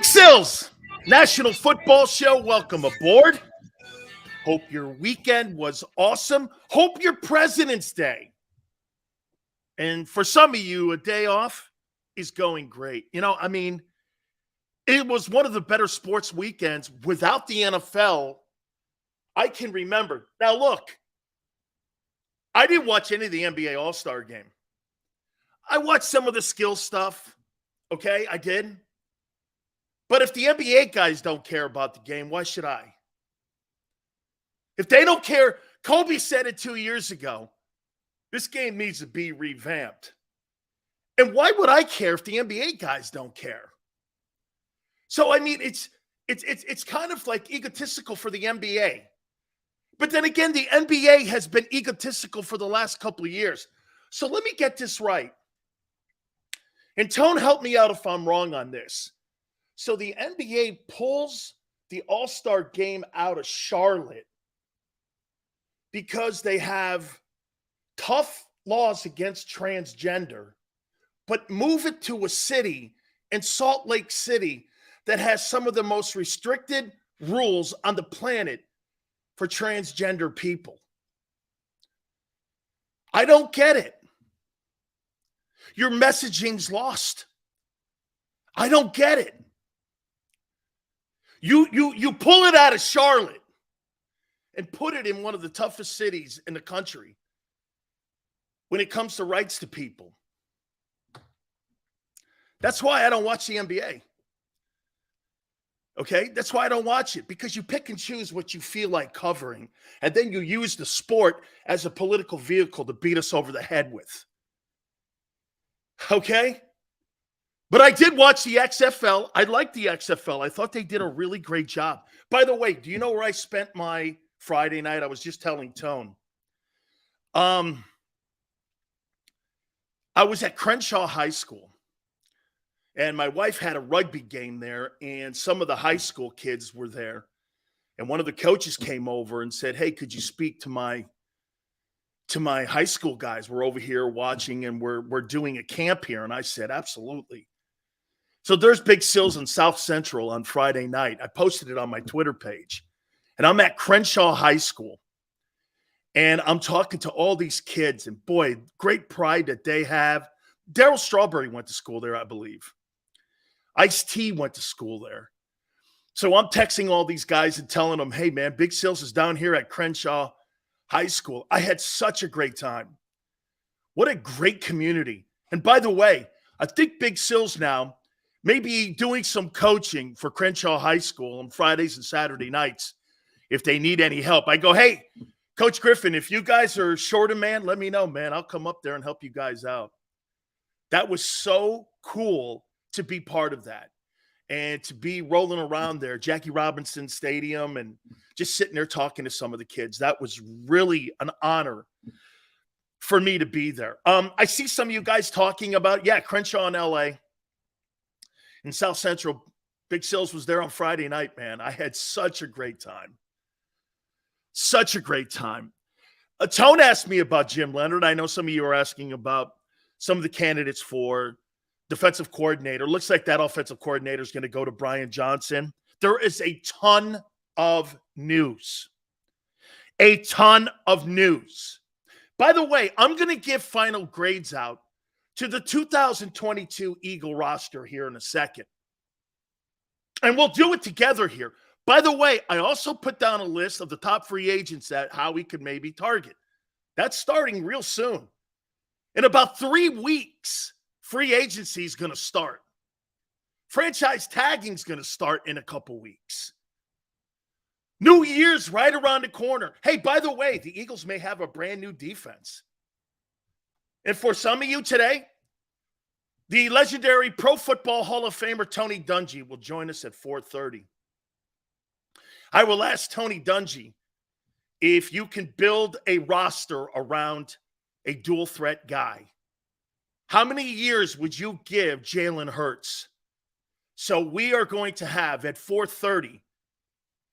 Sills, National Football Show. Welcome aboard. Hope your weekend was awesome. Hope your President's Day, and for some of you, a day off is going great. It was one of the better sports weekends without the NFL I can remember. Now, look, I didn't watch any of the NBA All-Star game. I watched some of the skill stuff. Okay, I did. But if the NBA guys don't care about the game, why should I? If they don't care, Kobe said it 2 years ago, this game needs to be revamped. And why would I care if the NBA guys don't care? So, it's kind of like egotistical for the NBA. But then again, the NBA has been egotistical for the last couple of years. So let me get this right. And Tone, help me out if I'm wrong on this. So the NBA pulls the All-Star game out of Charlotte because they have tough laws against transgender, but move it to a city in Salt Lake City that has some of the most restricted rules on the planet for transgender people. I don't get it. Your messaging's lost. I don't get it. You pull it out of Charlotte and put it in one of the toughest cities in the country when it comes to rights to people. That's why I don't watch the NBA. Okay? That's why I don't watch it, because you pick and choose what you feel like covering, and then you use the sport as a political vehicle to beat us over the head with. Okay? But I did watch the XFL. I liked the XFL. I thought they did a really great job. By the way, do you know where I spent my Friday night? I was just telling Tone. I was at Crenshaw High School, and my wife had a rugby game there, and some of the high school kids were there. And one of the coaches came over and said, "Hey, could you speak to my high school guys? We're over here watching, and we're doing a camp here." And I said, "Absolutely." So there's Big Sills in South Central on Friday night. I posted it on my Twitter page. And I'm at Crenshaw High School. And I'm talking to all these kids. And boy, great pride that they have. Darryl Strawberry went to school there, I believe. Ice-T went to school there. So I'm texting all these guys and telling them, "Hey, man, Big Sills is down here at Crenshaw High School." I had such a great time. What a great community. And by the way, I think Big Sills now may be doing some coaching for Crenshaw High School on Fridays and Saturday nights if they need any help. I go, "Hey, Coach Griffin, if you guys are short a man, let me know, man. I'll come up there and help you guys out." That was so cool to be part of that and to be rolling around there, Jackie Robinson Stadium, and just sitting there talking to some of the kids. That was really an honor for me to be there. I see some of you guys talking about, Crenshaw in LA. In South Central, Big Sills was there on Friday night, man. I had such a great time. Such a great time. Tone asked me about Jim Leonard. I know some of you are asking about some of the candidates for defensive coordinator. Looks like that offensive coordinator is going to go to Brian Johnson. There is a ton of news. A ton of news. By the way, I'm going to give final grades out to the 2022 Eagle roster here in a second. And we'll do it together here. By the way, I also put down a list of the top free agents that Howie could maybe target. That's starting real soon. In about 3 weeks, free agency is going to start. Franchise tagging is going to start in a couple weeks. New Year's right around the corner. Hey, by the way, the Eagles may have a brand new defense. And for some of you today, the legendary Pro Football Hall of Famer Tony Dungy will join us at 4:30. I will ask Tony Dungy if you can build a roster around a dual threat guy. How many years would you give Jalen Hurts? So we are going to have at 4:30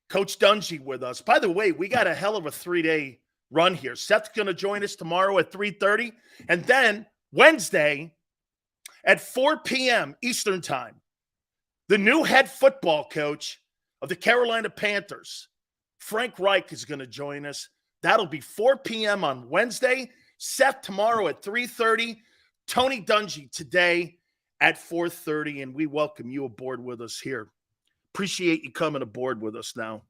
Coach Dungy with us. By the way, we got a hell of a 3-day run here. Seth's going to join us tomorrow at 3:30. And then Wednesday at 4 p.m. Eastern time, The new head football coach of the Carolina Panthers, Frank Reich, is going to join us. That'll be 4 p.m. on Wednesday. Seth tomorrow at 3:30. Tony Dungy today at 4:30, and we welcome you aboard with us here. Appreciate you coming aboard with us now.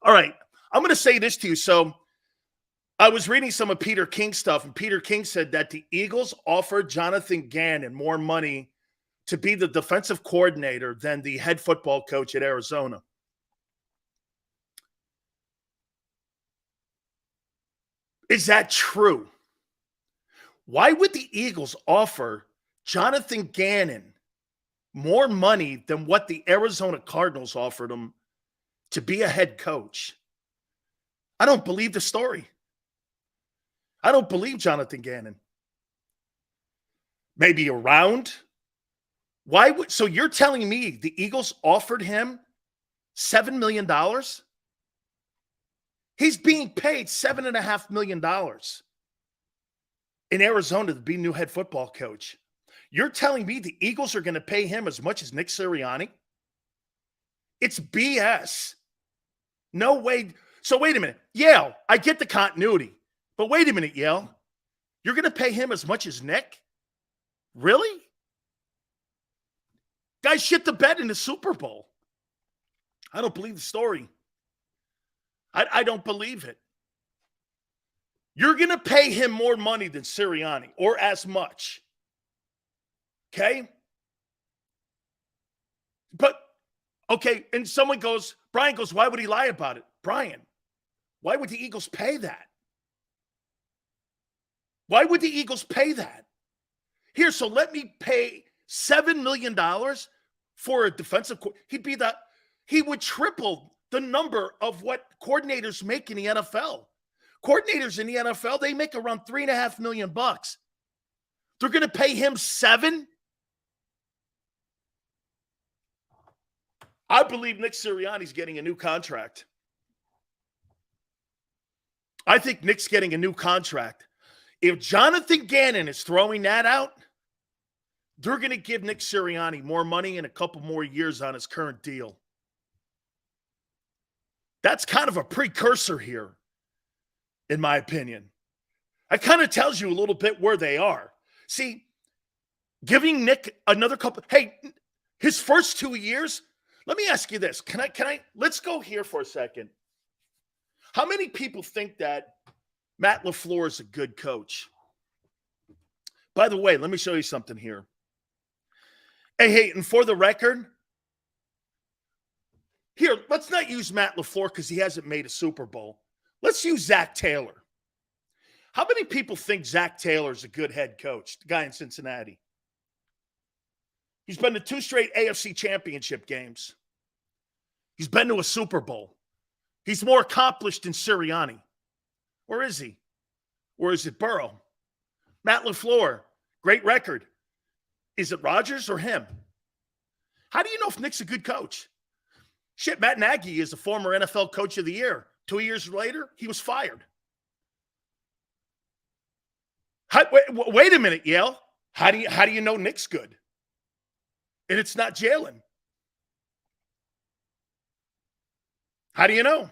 All right, I'm going to say this to you. So I was reading some of Peter King's stuff, and Peter King said that the Eagles offered Jonathan Gannon more money to be the defensive coordinator than the head football coach at Arizona. Is that true? Why would the Eagles offer Jonathan Gannon more money than what the Arizona Cardinals offered him to be a head coach? I don't believe the story. I don't believe Jonathan Gannon. Maybe around. So you're telling me the Eagles offered him $7 million? He's being paid $7.5 million in Arizona to be new head football coach. You're telling me the Eagles are going to pay him as much as Nick Sirianni? It's BS. No way. So wait a minute. Yale, I get the continuity. But wait a minute, Yale. You're going to pay him as much as Nick? Really? Guy shit the bed in the Super Bowl. I don't believe the story. I don't believe it. You're going to pay him more money than Sirianni, or as much. Okay? But, okay, and someone goes, Brian goes, why would he lie about it? Brian, why would the Eagles pay that? Why would the Eagles pay that? Here, so let me pay $7 million for a defensive coordinator. He would triple the number of what coordinators make in the NFL. Coordinators in the NFL, they make around $3.5 million. They're going to pay him $7 million? I believe Nick Sirianni's getting a new contract. I think Nick's getting a new contract. If Jonathan Gannon is throwing that out, they're going to give Nick Sirianni more money and a couple more years on his current deal. That's kind of a precursor here, in my opinion. That kind of tells you a little bit where they are. See, giving Nick another couple, hey, his first 2 years, let me ask you this. Let's go here for a second. How many people think that Matt LaFleur is a good coach? By the way, let me show you something here. Hey, and for the record, here, let's not use Matt LaFleur because he hasn't made a Super Bowl. Let's use Zach Taylor. How many people think Zach Taylor is a good head coach, the guy in Cincinnati? He's been to 2 straight AFC championship games. He's been to a Super Bowl. He's more accomplished than Sirianni. Or is he? Or is it Burrow? Matt LaFleur, great record. Is it Rodgers or him? How do you know if Nick's a good coach? Shit, Matt Nagy is a former NFL Coach of the Year. 2 years later, he was fired. Wait a minute, Yale. How do you know Nick's good? And it's not Jalen. How do you know?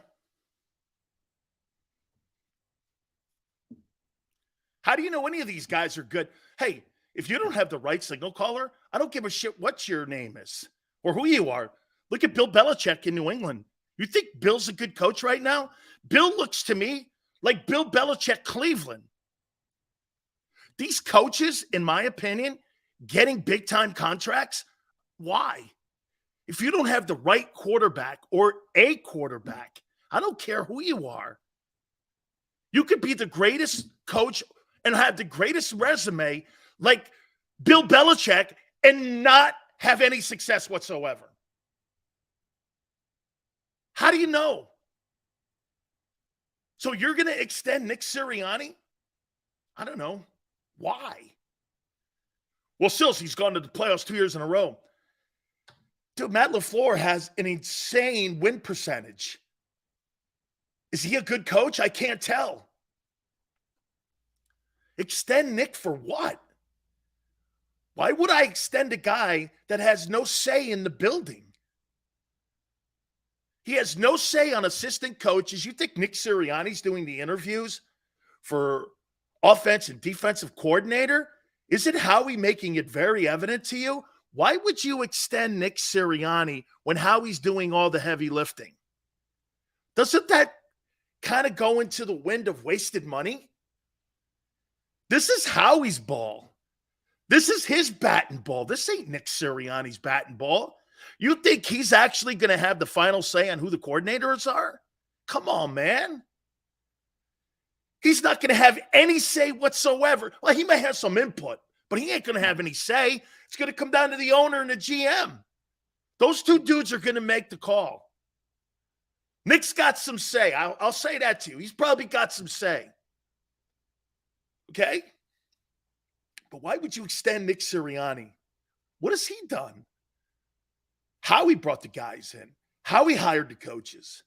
How do you know any of these guys are good? Hey, if you don't have the right signal caller, I don't give a shit what your name is or who you are. Look at Bill Belichick in New England. You think Bill's a good coach right now? Bill looks to me like Bill Belichick Cleveland. These coaches, in my opinion, getting big-time contracts, why? If you don't have the right quarterback or a quarterback, I don't care who you are. You could be the greatest coach and have the greatest resume like Bill Belichick and not have any success whatsoever. How do you know? So you're going to extend Nick Sirianni? I don't know. Why? Well, Sills, he's gone to the playoffs 2 years in a row. Dude, Matt LaFleur has an insane win percentage. Is he a good coach? I can't tell. Extend Nick for what? Why would I extend a guy that has no say in the building? He has no say on assistant coaches. You think Nick Sirianni's doing the interviews for offense and defensive coordinator? Isn't Howie making it very evident to you? Why would you extend Nick Sirianni when Howie's doing all the heavy lifting? Doesn't that kind of go into the wind of wasted money? This is Howie's ball. This is his bat and ball. This ain't Nick Sirianni's bat and ball. You think he's actually going to have the final say on who the coordinators are? Come on, man. He's not going to have any say whatsoever. Well, he may have some input, but he ain't going to have any say. It's going to come down to the owner and the GM. Those two dudes are going to make the call. Nick's got some say. I'll say that to you. He's probably got some say. Okay? But why would you extend Nick Sirianni? What has he done? How he brought the guys in, how he hired the coaches,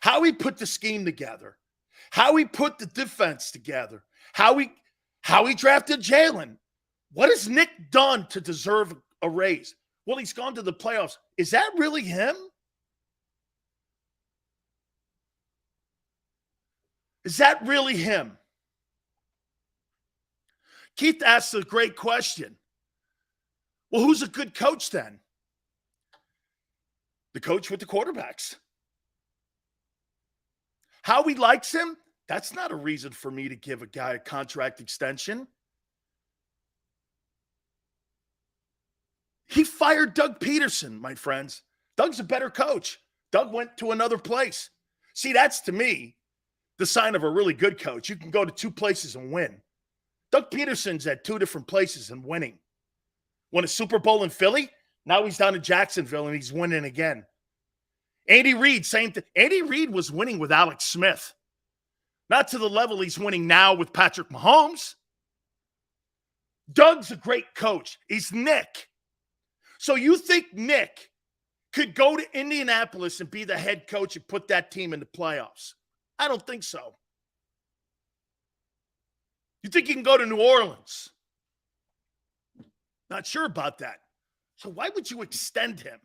how he put the scheme together, how he put the defense together, how he drafted Jalen. What has Nick done to deserve a raise? Well, he's gone to the playoffs. Is that really him? Is that really him? Keith asks a great question. Well, who's a good coach then? The coach with the quarterbacks. How he likes him, that's not a reason for me to give a guy a contract extension. He fired Doug Peterson, my friends. Doug's a better coach. Doug went to another place. See, that's to me the sign of a really good coach. You can go to two places and win. Doug Peterson's at two different places and winning. Won a Super Bowl in Philly. Now he's down in Jacksonville and he's winning again. Andy Reid, same thing. Andy Reid was winning with Alex Smith. Not to the level he's winning now with Patrick Mahomes. Doug's a great coach. He's Nick. So you think Nick could go to Indianapolis and be the head coach and put that team in the playoffs? I don't think so. You think he can go to New Orleans? Not sure about that. So why would you extend him?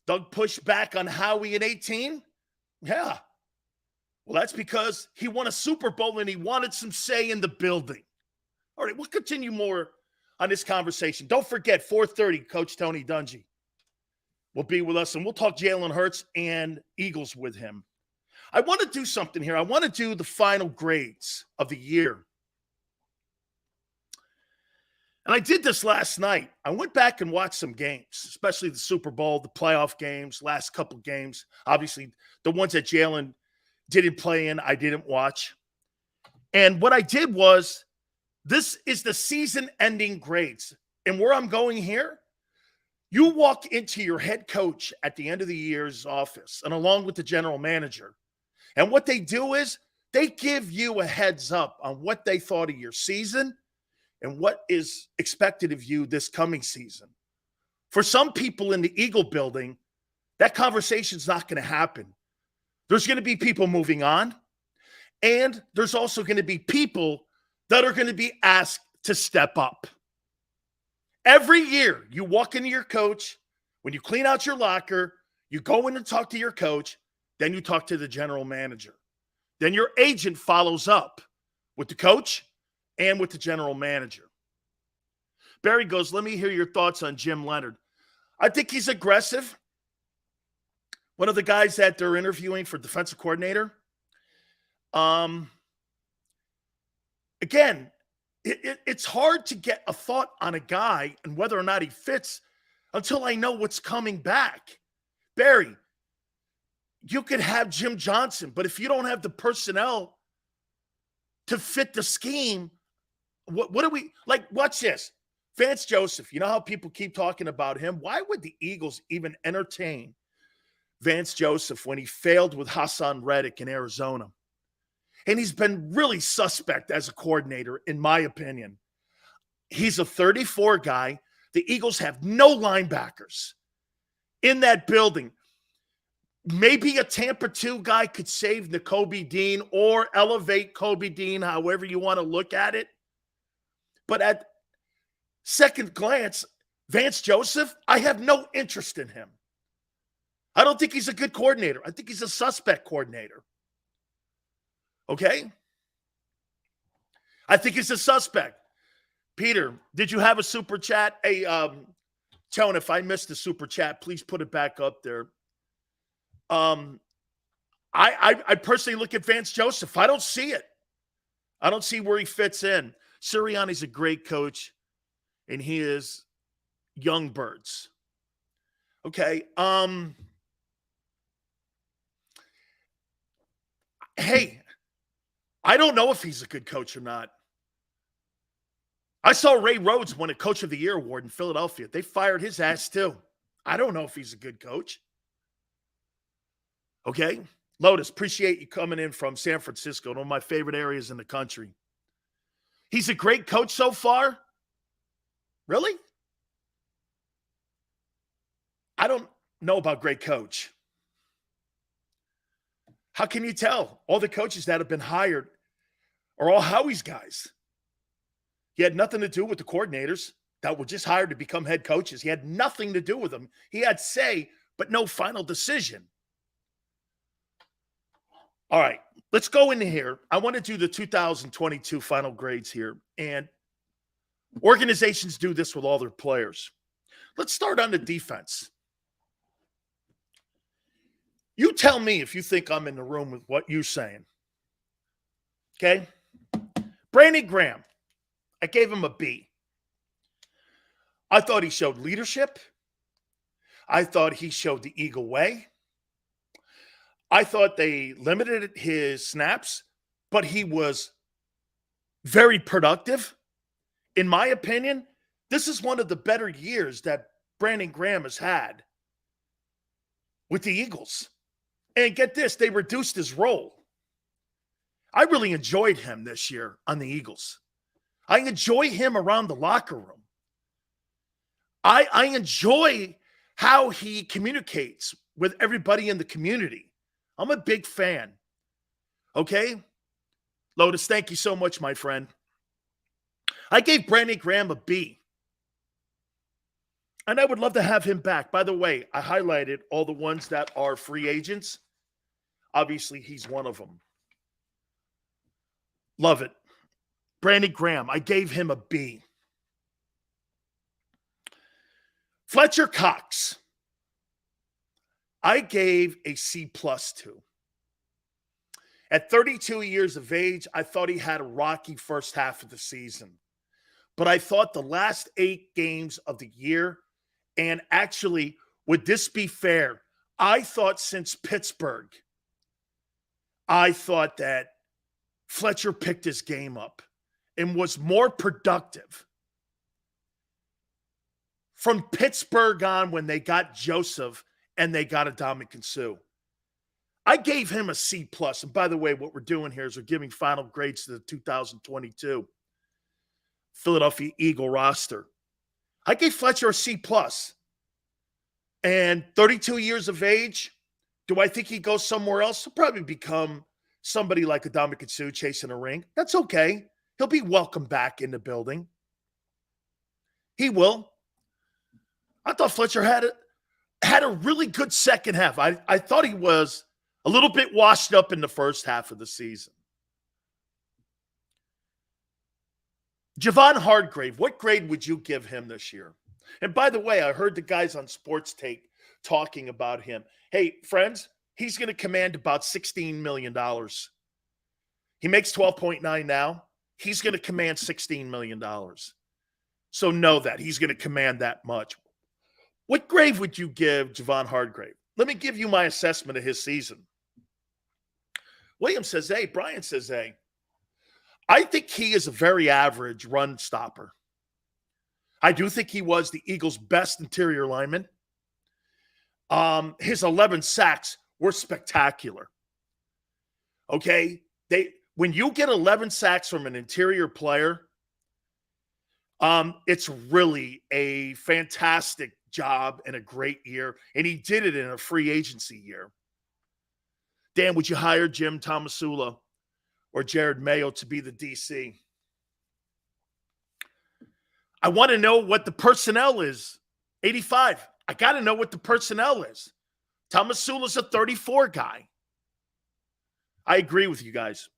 Doug pushed back on Howie in 18? Yeah. Well, that's because he won a Super Bowl and he wanted some say in the building. All right, we'll continue more on this conversation. Don't forget, 4:30, Coach Tony Dungy will be with us, and we'll talk Jalen Hurts and Eagles with him. I want to do something here. I want to do the final grades of the year. And I did this last night. I went back and watched some games, especially the Super Bowl, the playoff games, last couple games. Obviously, the ones that Jalen didn't play in, I didn't watch. And what I did was, this is the season-ending grades. And where I'm going here, you walk into your head coach at the end of the year's office, and along with the general manager. And what they do is they give you a heads up on what they thought of your season and what is expected of you this coming season. For some people in the Eagle building, that conversation's not going to happen. There's going to be people moving on, and there's also going to be people that are going to be asked to step up. Every year, you walk into your coach, when you clean out your locker, you go in and talk to your coach, then you talk to the general manager. Then your agent follows up with the coach and with the general manager. Barry goes, let me hear your thoughts on Jim Leonhard. I think he's aggressive. One of the guys that they're interviewing for defensive coordinator. Again, it's hard to get a thought on a guy and whether or not he fits until I know what's coming back. Barry, you could have Jim Johnson, but if you don't have the personnel to fit the scheme, what do we like? Watch this. Vance Joseph, you know how people keep talking about him? Why would the Eagles even entertain Vance Joseph when he failed with Hassan Reddick in Arizona? And he's been really suspect as a coordinator, in my opinion. He's a 34 guy. The Eagles have no linebackers in that building. Maybe a Tampa 2 guy could save Nakobe Dean or elevate Kobe Dean, however you want to look at it. But second glance, Vance Joseph, I have no interest in him. I don't think he's a good coordinator. I think he's a suspect coordinator. Okay? I think he's a suspect. Peter, did you have a super chat? Hey, Tone, if I missed the super chat, please put it back up there. I personally look at Vance Joseph. I don't see it. I don't see where he fits in. Sirianni's a great coach, and he is young birds. Okay. Hey, I don't know if he's a good coach or not. I saw Ray Rhodes win a Coach of the Year award in Philadelphia. They fired his ass too. I don't know if he's a good coach. Okay. Lotus, appreciate you coming in from San Francisco, one of my favorite areas in the country. He's a great coach so far? Really? I don't know about great coach. How can you tell? All the coaches that have been hired are all Howie's guys. He had nothing to do with the coordinators that were just hired to become head coaches. He had nothing to do with them. He had say, but no final decision. All right, let's go into here. I want to do the 2022 final grades here. And organizations do this with all their players. Let's start on the defense. You tell me if you think I'm in the room with what you're saying. Okay? Brandon Graham, I gave him a B. I thought he showed leadership. I thought he showed the Eagle way. I thought they limited his snaps, but he was very productive. In my opinion, this is one of the better years that Brandon Graham has had with the Eagles. And get this, they reduced his role. I really enjoyed him this year on the Eagles. I enjoy him around the locker room. I enjoy how he communicates with everybody in the community. I'm a big fan. Okay? Lotus, thank you so much, my friend. I gave Brandon Graham a B. And I would love to have him back. By the way, I highlighted all the ones that are free agents. Obviously, he's one of them. Love it. Brandon Graham, I gave him a B. Fletcher Cox, I gave a C+ to. At 32 years of age, I thought he had a rocky first half of the season. But I thought the last 8 games of the year, and actually, would this be fair? I thought since Pittsburgh, I thought that Fletcher picked his game up and was more productive from Pittsburgh on when they got Joseph and they got Ndamukong Suh. I gave him a C+. And by the way, what we're doing here is we're giving final grades to the 2022 Philadelphia Eagle roster. I gave Fletcher a C+. And 32 years of age, do I think he goes somewhere else? He'll probably become somebody like Ndamukong Suh chasing a ring. That's okay. He'll be welcome back in the building. He will. I thought Fletcher had a really good second half. I thought he was a little bit washed up in the first half of the season. Javon Hargrave, what grade would you give him this year? And by the way, I heard the guys on Sports Take talking about him. Hey, friends, he's going to command about $16 million. He makes 12.9 now. He's going to command $16 million. So know that. He's going to command that much. What grade would you give Javon Hargrave? Let me give you my assessment of his season. William says A. Brian says A. I think he is a very average run stopper. I do think he was the Eagles' best interior lineman. His 11 sacks were spectacular. Okay? When you get 11 sacks from an interior player, it's really a fantastic job and a great year. And he did it in a free agency year. Dan, would you hire Jim Tomasula or Jared Mayo to be the DC? I want to know what the personnel is. 85. I got to know what the personnel is. Tomasula's a 34 guy. I agree with you guys.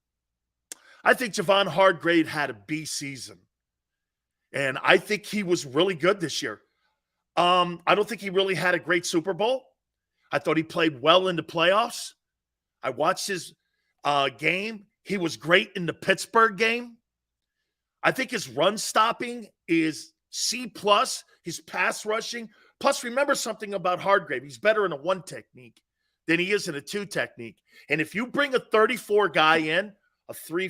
I think Javon Hargrave had a B season. And I think he was really good this year. I don't think he really had a great Super Bowl. I thought he played well in the playoffs. I watched his game. He was great in the Pittsburgh game. I think his run stopping is C+. His pass rushing. Plus, remember something about Hargrave. He's better in a 1 technique than he is in a 2 technique. And if you bring a 34 guy in, a three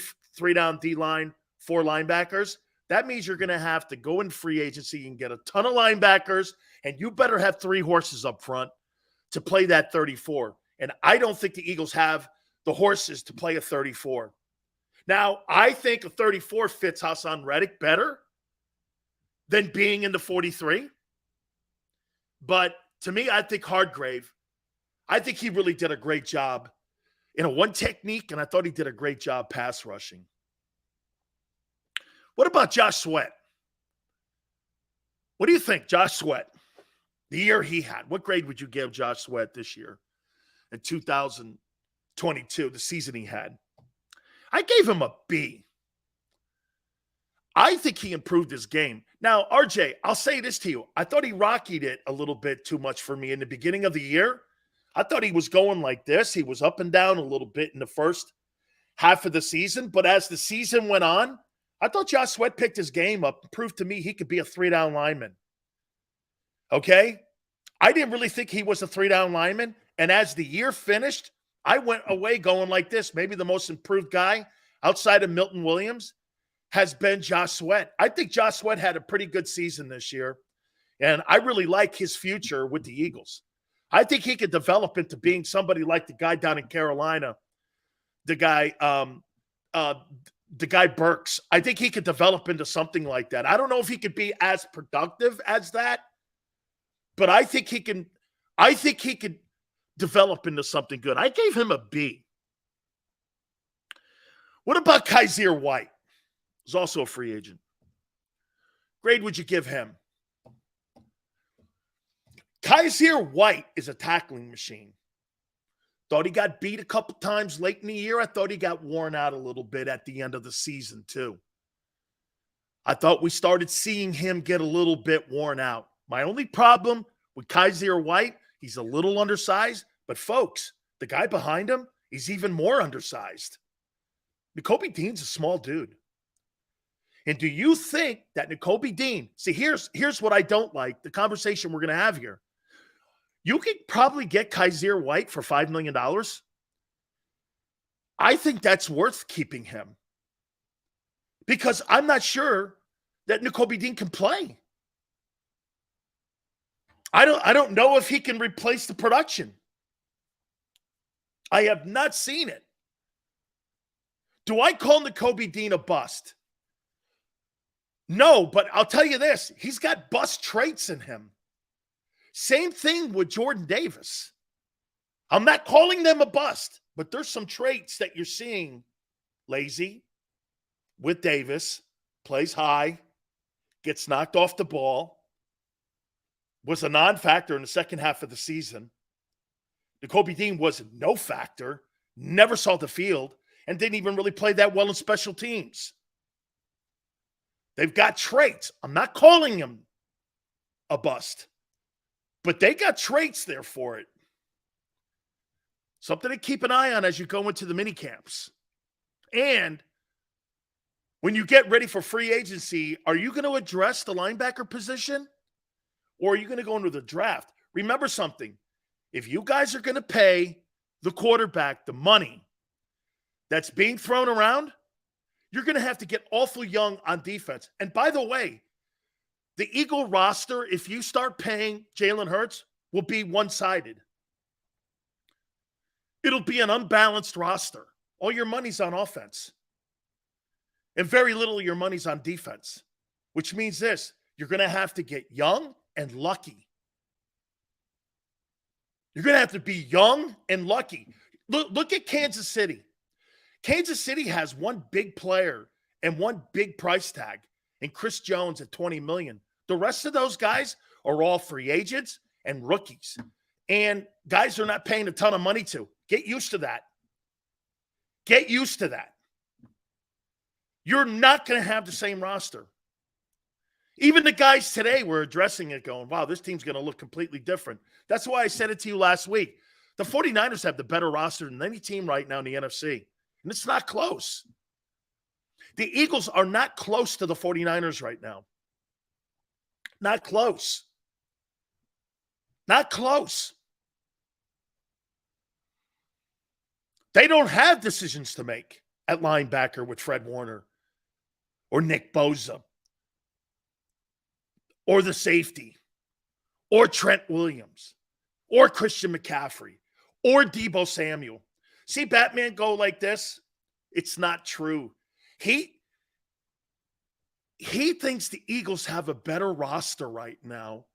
down D-line, 4 linebackers, that means you're going to have to go in free agency and get a ton of linebackers, and you better have 3 horses up front to play that 34. And I don't think the Eagles have the horses to play a 34. Now, I think a 34 fits Hassan Reddick better than being in the 43. But to me, I think Hargrave, I think he really did a great job in a 1 technique, and I thought he did a great job pass rushing. What about Josh Sweat? What do you think, Josh Sweat? The year he had. What grade would you give Josh Sweat this year in 2022, the season he had? I gave him a B. I think he improved his game. Now, RJ, I'll say this to you. I thought he rockied it a little bit too much for me in the beginning of the year. I thought he was going like this. He was up and down a little bit in the first half of the season. But as the season went on, I thought Josh Sweat picked his game up and proved to me he could be a 3-down lineman. Okay? I didn't really think he was a 3-down lineman. And as the year finished, I went away going like this. Maybe the most improved guy outside of Milton Williams has been Josh Sweat. I think Josh Sweat had a pretty good season this year. And I really like his future with the Eagles. I think he could develop into being somebody like the guy down in Carolina, the guy Burks. I think he could develop into something like that. I don't know if he could be as productive as that, but I think he could develop into something good. I gave him a B. What about Kaiser White? He's also a free agent. Grade would you give him? Kaiser White is a tackling machine. Thought he got beat a couple times late in the year. I thought he got worn out a little bit at the end of the season, too. I thought we started seeing him get a little bit worn out. My only problem with Kaiser White, he's a little undersized, but folks, the guy behind him, he's even more undersized. Nakobe Dean's a small dude. And do you think that Nakobe Dean, see, here's what I don't like, the conversation we're going to have here. You could probably get Kaiser White for $5 million. I think that's worth keeping him because I'm not sure that Nakobe Dean can play. I don't know if he can replace the production. I have not seen it. Do I call Nakobe Dean a bust? No, but I'll tell you this. He's got bust traits in him. Same thing with Jordan Davis. I'm not calling them a bust, but there's some traits that you're seeing. Lazy with Davis, plays high, gets knocked off the ball, was a non-factor in the second half of the season. Nakobe Dean was no factor, never saw the field, and didn't even really play that well in special teams. They've got traits. I'm not calling him a bust, but they got traits there for it. Something to keep an eye on as you go into the mini camps. And when you get ready for free agency, are you going to address the linebacker position or are you going to go into the draft? Remember something. If you guys are going to pay the quarterback the money that's being thrown around, you're going to have to get awful young on defense. And by the way, the Eagle roster, if you start paying Jalen Hurts, will be one-sided. It'll be an unbalanced roster. All your money's on offense. And very little of your money's on defense, which means this. You're going to have to get young and lucky. You're going to have to be young and lucky. Look at Kansas City. Kansas City has one big player and one big price tag, and Chris Jones at $20 million. The rest of those guys are all free agents and rookies. And guys are not paying a ton of money to. Get used to that. Get used to that. You're not going to have the same roster. Even the guys today were addressing it going, wow, this team's going to look completely different. That's why I said it to you last week. The 49ers have the better roster than any team right now in the NFC. And it's not close. The Eagles are not close to the 49ers right now. Not close. Not close. They don't have decisions to make at linebacker with Fred Warner or Nick Bosa or the safety or Trent Williams or Christian McCaffrey or Deebo Samuel. See Batman go like this? It's not true. He thinks the Eagles have a better roster right now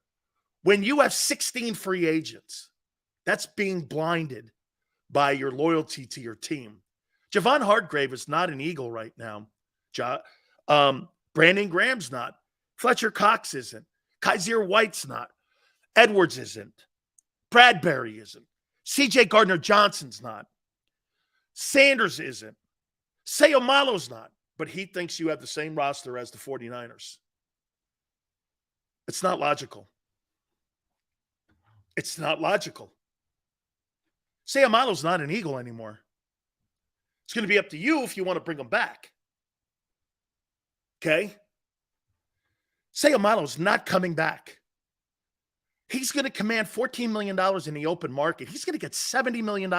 when you have 16 free agents. That's being blinded by your loyalty to your team. Javon Hargrave is not an Eagle right now. Brandon Graham's not. Fletcher Cox isn't. Kaiser White's not. Edwards isn't. Bradbury isn't. C.J. Gardner-Johnson's not. Sanders isn't. Sayamalo's not. But he thinks you have the same roster as the 49ers. It's not logical. It's not logical. Sayamalo's not an Eagle anymore. It's going to be up to you if you want to bring him back. Okay? Sayamalo's not coming back. He's going to command $14 million in the open market. He's going to get $70 million.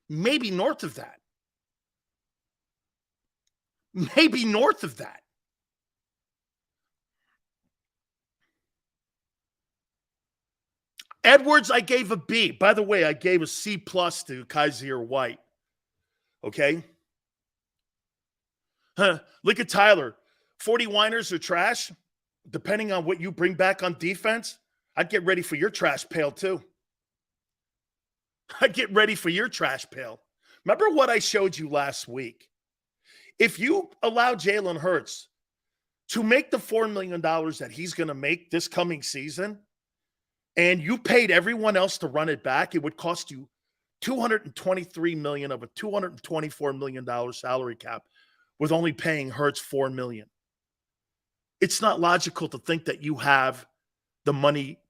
Maybe north of that. Maybe north of that. Edwards, I gave a B. By the way, I gave a C+ to Kaiser White. Okay? Look at Tyler. 49ers are trash. Depending on what you bring back on defense, I'd get ready for your trash pail too. I'd get ready for your trash pail. Remember what I showed you last week? If you allow Jalen Hurts to make the $4 million that he's going to make this coming season, and you paid everyone else to run it back, it would cost you $223 million of a $224 million salary cap with only paying Hurts $4 million. It's not logical to think that you have the money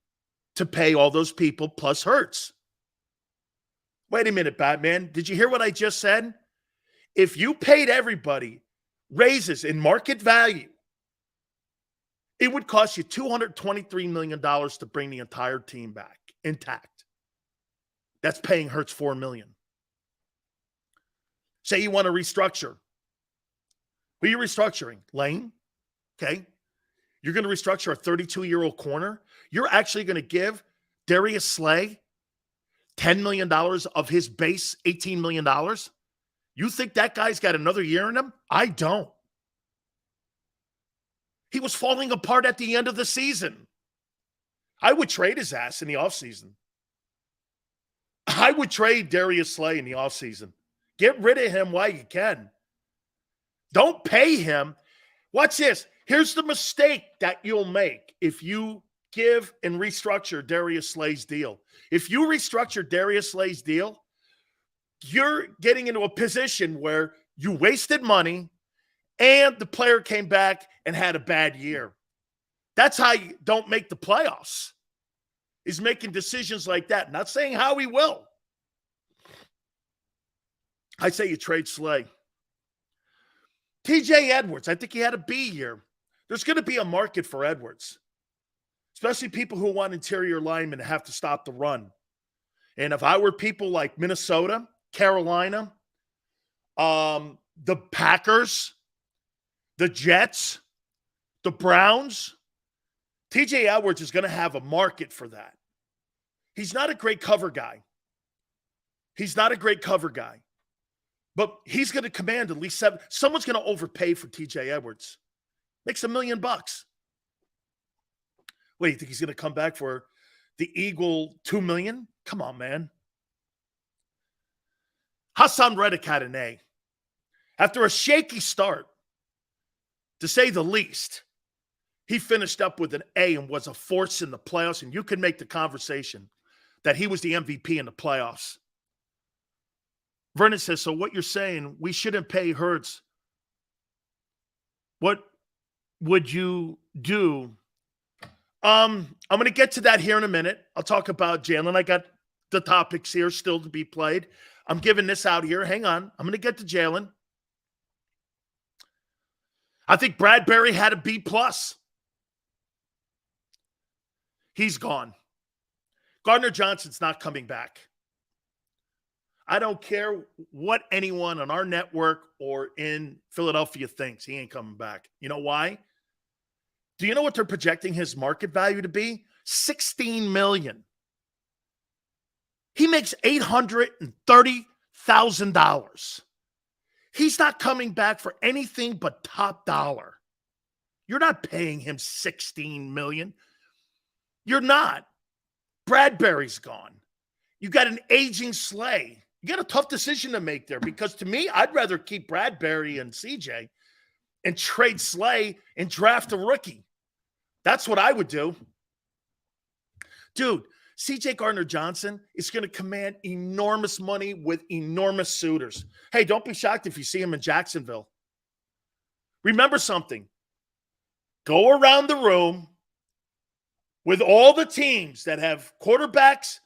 to pay all those people plus Hurts. Wait a minute, Batman. Did you hear what I just said? If you paid everybody raises in market value, it would cost you $223 million to bring the entire team back intact. That's paying Hurts $4 million. Say you want to restructure. Who are you restructuring? Lane? Okay. You're going to restructure a 32-year-old corner. You're actually going to give Darius Slay $10 million of his base $18 million. You think that guy's got another year in him? I don't. He was falling apart at the end of the season. I would trade his ass in the offseason. I would trade Darius Slay in the offseason. Get rid of him while you can. Don't pay him. Watch this. Here's the mistake that you'll make if you give and restructure Darius Slay's deal. If you restructure Darius Slay's deal, you're getting into a position where you wasted money and the player came back and had a bad year. That's how you don't make the playoffs, is making decisions like that. Not saying how he will. I say you trade Slay. TJ Edwards, I think he had a B year. There's going to be a market for Edwards, especially people who want interior linemen to have to stop the run. And if I were people like Minnesota, Carolina, the Packers, the Jets, the Browns, TJ Edwards is going to have a market for that. He's not a great cover guy. But he's going to command at least $7. Someone's going to overpay for TJ Edwards. Makes $1 million. Wait, you think he's going to come back for the Eagle $2 million? Come on, man. Hassan Reddick had an A. After a shaky start, to say the least. He finished up with an A and was a force in the playoffs, and you can make the conversation that he was the MVP in the playoffs. Vernon says, so what you're saying, we shouldn't pay Hurts. What would you do? I'm going to get to that here in a minute. I'll talk about Jalen. I got the topics here still to be played. I'm giving this out here. Hang on. I'm going to get to Jalen. I think Bradbury had a B+. He's gone. Gardner Johnson's not coming back. I don't care what anyone on our network or in Philadelphia thinks. He ain't coming back. You know why? Do you know what they're projecting his market value to be? $16 million. He makes $830,000. He's not coming back for anything but top dollar. You're not paying him $16 million. You're not. Bradbury's gone. You got an aging Slay. You got a tough decision to make there because to me, I'd rather keep Bradbury and CJ and trade Slay and draft a rookie. That's what I would do. Dude, CJ Gardner-Johnson is going to command enormous money with enormous suitors. Hey, don't be shocked if you see him in Jacksonville. Remember something. Go around the room with all the teams that have quarterbacks.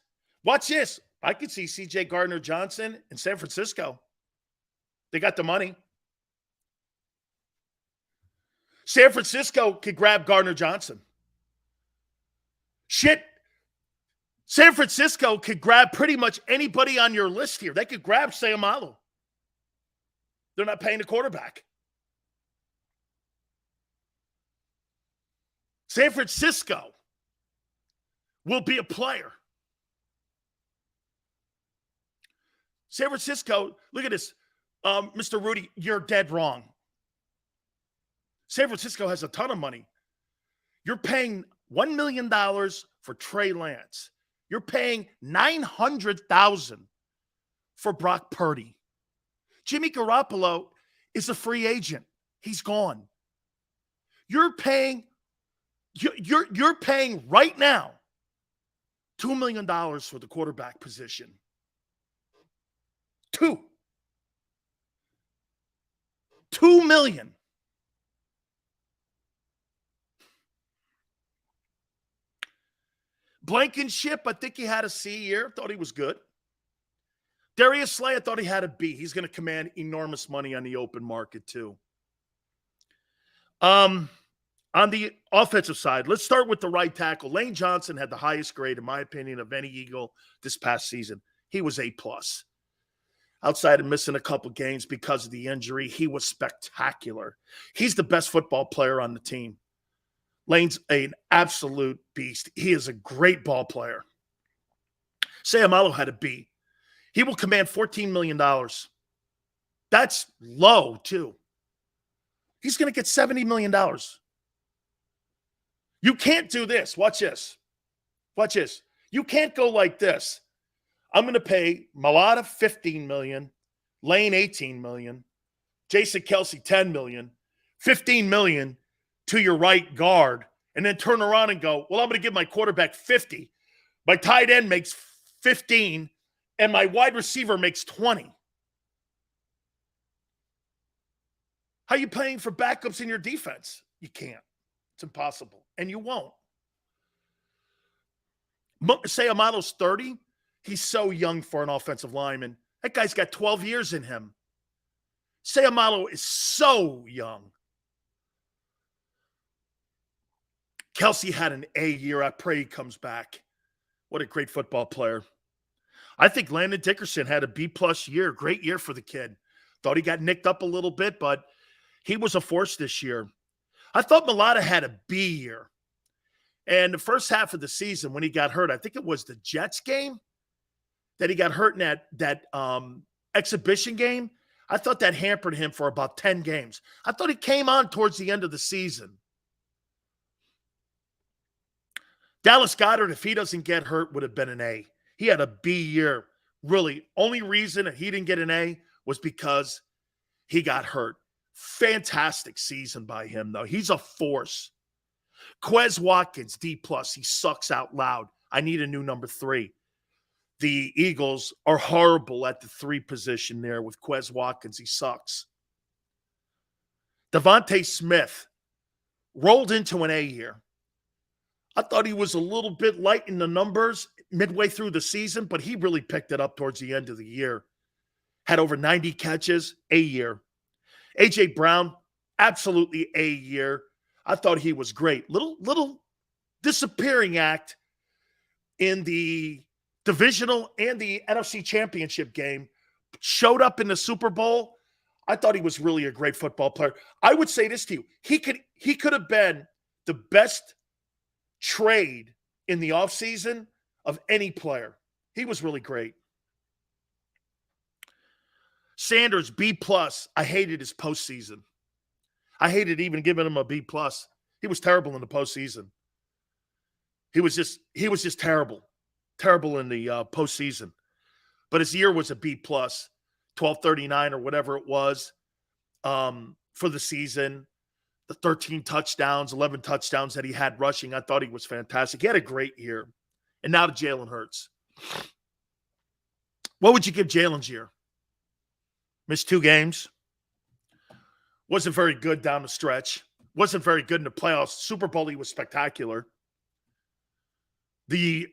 Watch this. I could see CJ Gardner-Johnson in San Francisco. They got the money. San Francisco could grab Gardner-Johnson. Shit. San Francisco could grab pretty much anybody on your list here. They could grab Sayamalu. They're not paying the quarterback. San Francisco will be a player. San Francisco, look at this. Mr. Rudy, you're dead wrong. San Francisco has a ton of money. You're paying $1 million for Trey Lance. You're paying $900,000 for Brock Purdy. Jimmy Garoppolo is a free agent. He's gone. You're paying right now $2 million for the quarterback position. $2 million. Blankenship, I think he had a C year. Thought he was good. Darius Slay, I thought he had a B. He's going to command enormous money on the open market too. On the offensive side, let's start with the right tackle. Lane Johnson had the highest grade, in my opinion, of any Eagle this past season. He was A+. Outside of missing a couple games because of the injury, he was spectacular. He's the best football player on the team. Lane's an absolute beast. He is a great ball player. Sayamalu had a B. He will command $14 million. That's low, too. He's going to get $70 million. You can't do this. Watch this. Watch this. You can't go like this. I'm going to pay Malata $15 million, Lane $18 million, Jason Kelsey $10 million, $15 million to your right guard, and then turn around and go, well, I'm going to give my quarterback $50. My tight end makes $15, and my wide receiver makes $20. How are you paying for backups in your defense? You can't. It's impossible, and you won't. Sayamalu's 30. He's so young for an offensive lineman. That guy's got 12 years in him. Sayamalu is so young. Kelsey had an A year. I pray he comes back. What a great football player. I think Landon Dickerson had a B+ year. Great year for the kid. Thought he got nicked up a little bit, but he was a force this year. I thought Malata had a B year. And the first half of the season when he got hurt, I think it was the Jets game that he got hurt in that exhibition game. I thought that hampered him for about 10 games. I thought he came on towards the end of the season. Dallas Goedert, if he doesn't get hurt, would have been an A. He had a B year. Really, only reason he didn't get an A was because he got hurt. Fantastic season by him, though. He's a force. Quez Watkins, D+. He sucks out loud. I need a new number 3. The Eagles are horrible at the 3 position there with Quez Watkins. He sucks. Devontae Smith rolled into an A year. I thought he was a little bit light in the numbers midway through the season, but he really picked it up towards the end of the year. Had over 90 catches, A year. A.J. Brown, absolutely A year. I thought he was great. Little disappearing act in the divisional and the NFC Championship game. Showed up in the Super Bowl. I thought he was really a great football player. I would say this to you. He could have been the best trade in the offseason of any player. He was really great. Sanders, B+. I hated his postseason. I hated even giving him a B+. He was terrible in the postseason. He was just terrible. Terrible in the postseason. But his year was a B+, 1239 or whatever it was for the season. The 13 touchdowns, 11 touchdowns that he had rushing, I thought he was fantastic. He had a great year. And now to Jalen Hurts. What would you give Jalen's year? Missed 2 games. Wasn't very good down the stretch. Wasn't very good in the playoffs. Super Bowl, he was spectacular. The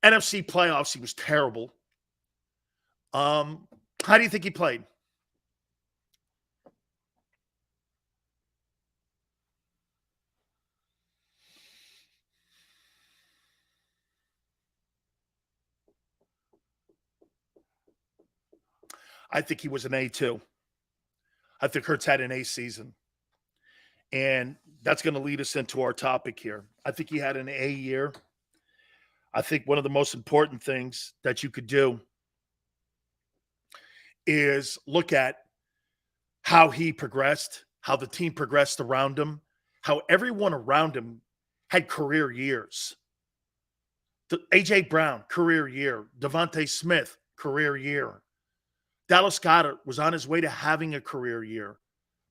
NFC playoffs, he was terrible. How do you think he played? I think he was an A too. I think Hurts had an A season. And that's going to lead us into our topic here. I think he had an A year. I think one of the most important things that you could do is look at how he progressed, how the team progressed around him, how everyone around him had career years. A.J. Brown, career year. Devontae Smith, career year. Dallas Goedert was on his way to having a career year.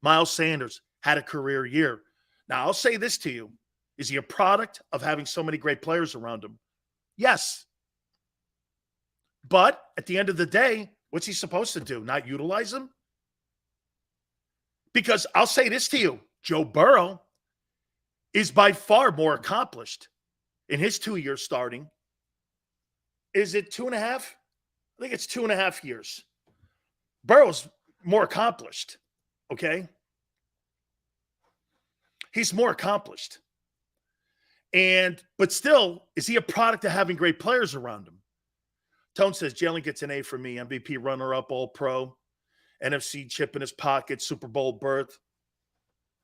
Miles Sanders had a career year. Now, I'll say this to you. Is he a product of having so many great players around him? Yes. But at the end of the day, what's he supposed to do? Not utilize them? Because I'll say this to you. Joe Burrow is by far more accomplished in his 2 years starting. Is it 2.5? I think it's 2.5 years. Burrow's more accomplished, okay? He's more accomplished. But still, is he a product of having great players around him? Tone says, Jalen gets an A for me. MVP runner-up, All-Pro, NFC chip in his pocket, Super Bowl berth.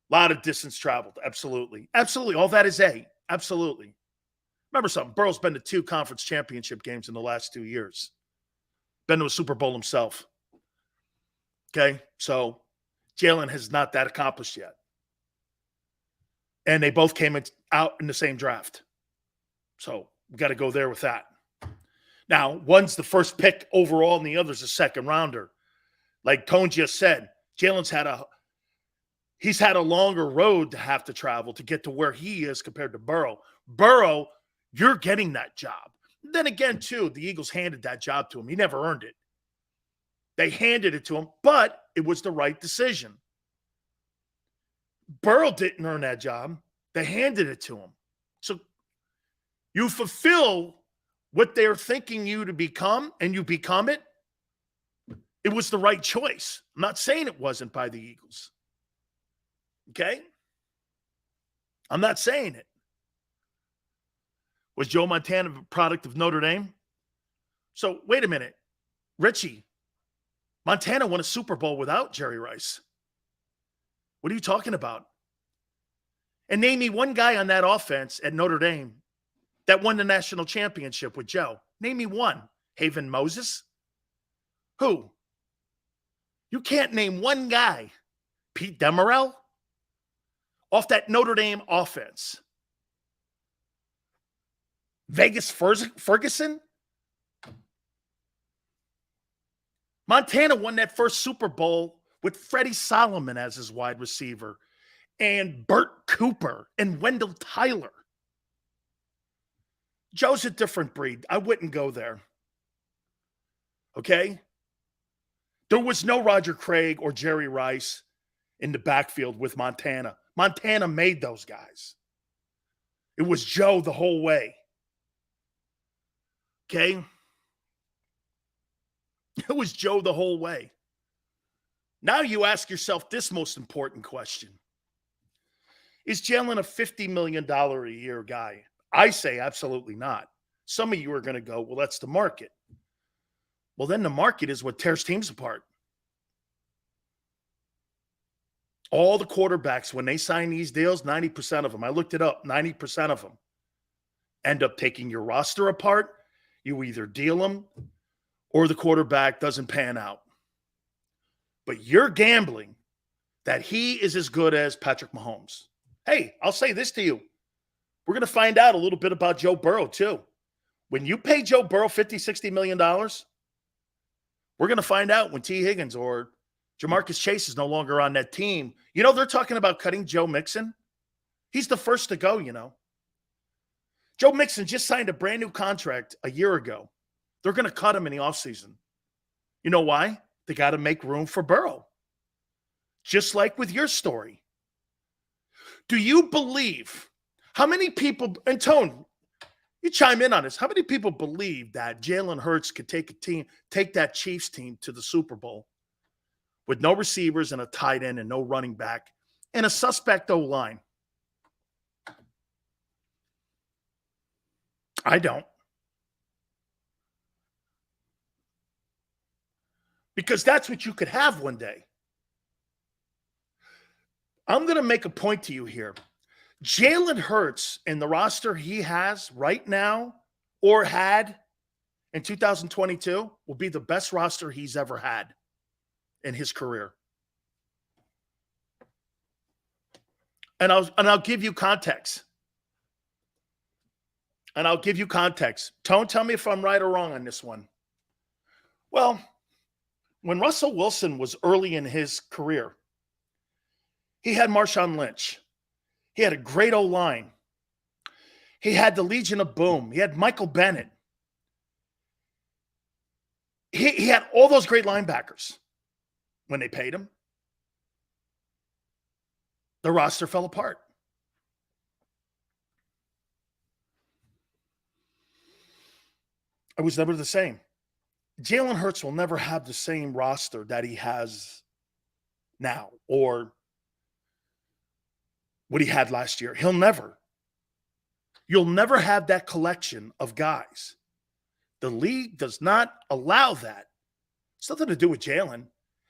A lot of distance traveled, absolutely. Absolutely, all that is A, absolutely. Remember something, Burrow's been to 2 conference championship games in the last 2 years. Been to a Super Bowl himself. Okay, so Jalen has not that accomplished yet. And they both came out in the same draft. So we got to go there with that. Now, one's the first pick overall and the other's a second rounder. Like Tone just said, Jalen's he's had a longer road to have to travel to get to where he is compared to Burrow. Burrow, you're getting that job. Then again, too, the Eagles handed that job to him. He never earned it. They handed it to him, but it was the right decision. Burrow didn't earn that job. They handed it to him. So you fulfill what they're thinking you to become, and you become it. It was the right choice. I'm not saying it wasn't by the Eagles. Okay? I'm not saying it. Was Joe Montana a product of Notre Dame? So wait a minute. Richie, Montana won a Super Bowl without Jerry Rice. What are you talking about? And name me one guy on that offense at Notre Dame that won the national championship with Joe. Name me one. Haven Moses? Who? You can't name one guy. Pete Demerel? Off that Notre Dame offense. Vegas Ferguson? Montana won that first Super Bowl with Freddie Solomon as his wide receiver and Bert Cooper and Wendell Tyler. Joe's a different breed. I wouldn't go there. Okay? There was no Roger Craig or Jerry Rice in the backfield with Montana. Montana made those guys. It was Joe the whole way. Okay? It was Joe the whole way. Now you ask yourself this most important question. Is Jalen a $50 million a year guy? I say absolutely not. Some of you are going to go, well, that's the market. Well, then the market is what tears teams apart. All the quarterbacks, when they sign these deals, 90% of them, I looked it up, 90% of them end up taking your roster apart. You either deal them or the quarterback doesn't pan out. But you're gambling that he is as good as Patrick Mahomes. Hey, I'll say this to you. We're going to find out a little bit about Joe Burrow, too. When you pay Joe Burrow $50, $60 million, we're going to find out when T. Higgins or Jamarcus Chase is no longer on that team. You know, they're talking about cutting Joe Mixon. He's the first to go, you know. Joe Mixon just signed a brand new contract a year ago. They're going to cut him in the offseason. You know why? They got to make room for Burrow. Just like with your story. Do you believe, how many people, and Tone, you chime in on this, how many people believe that Jalen Hurts could take that Chiefs team to the Super Bowl with no receivers and a tight end and no running back and a suspect O-line? I don't. Because that's what you could have one day. I'm going to make a point to you here. Jalen Hurts and the roster he has right now or had in 2022 will be the best roster he's ever had in his career. And I'll give you context. Tone, tell me if I'm right or wrong on this one. Well, when Russell Wilson was early in his career, he had Marshawn Lynch. He had a great O-line. He had the Legion of Boom. He had Michael Bennett. He had all those great linebackers. When they paid him, the roster fell apart. It was never the same. Jalen Hurts will never have the same roster that he has now or what he had last year. You'll never have that collection of guys. The league does not allow that. It's nothing to do with Jalen,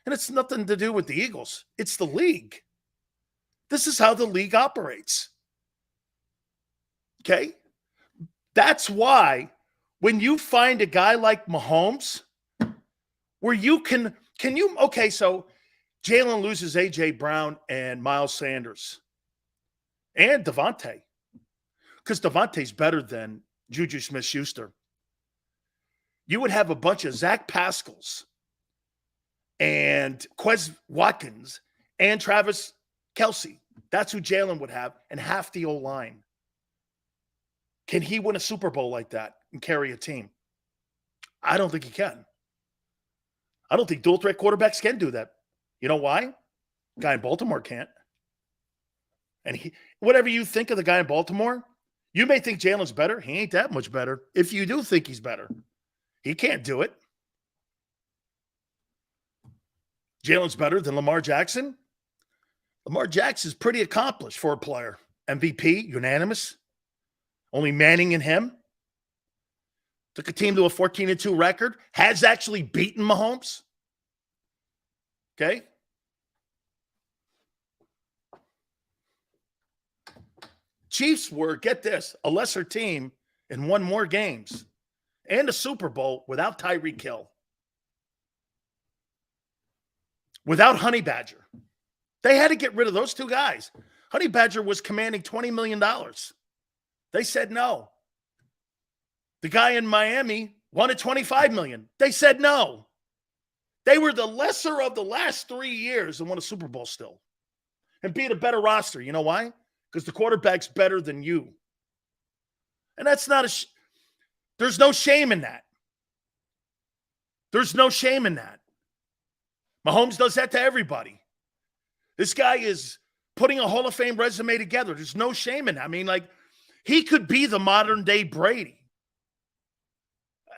and it's nothing to do with the Eagles. It's the league. This is how the league operates. Okay? That's why when you find a guy like Mahomes, where you so Jalen loses A.J. Brown and Miles Sanders and Devontae, because Devontae's better than Juju Smith-Schuster. You would have a bunch of Zach Pascals and Quez Watkins and Travis Kelce. That's who Jalen would have, and half the O-line. Can he win a Super Bowl like that and carry a team? I don't think he can. I don't think dual threat quarterbacks can do that. You know why? Guy in Baltimore can't. And whatever you think of the guy in Baltimore, you may think Jalen's better. He ain't that much better. If you do think he's better, he can't do it. Jalen's better than Lamar Jackson. Lamar Jackson's pretty accomplished for a player. MVP, unanimous. Only Manning and him. Took a team to a 14-2 record. Has actually beaten Mahomes. Okay? Chiefs were, get this, a lesser team and won more games and a Super Bowl without Tyreek Hill. Without Honey Badger. They had to get rid of those two guys. Honey Badger was commanding $20 million. They said no. The guy in Miami wanted $25 million. They said no. They were the lesser of the last 3 years and won a Super Bowl still. And beat a better roster. You know why? Because the quarterback's better than you. And that's not there's no shame in that. There's no shame in that. Mahomes does that to everybody. This guy is putting a Hall of Fame resume together. There's no shame in that. I mean, like, he could be the modern day Brady.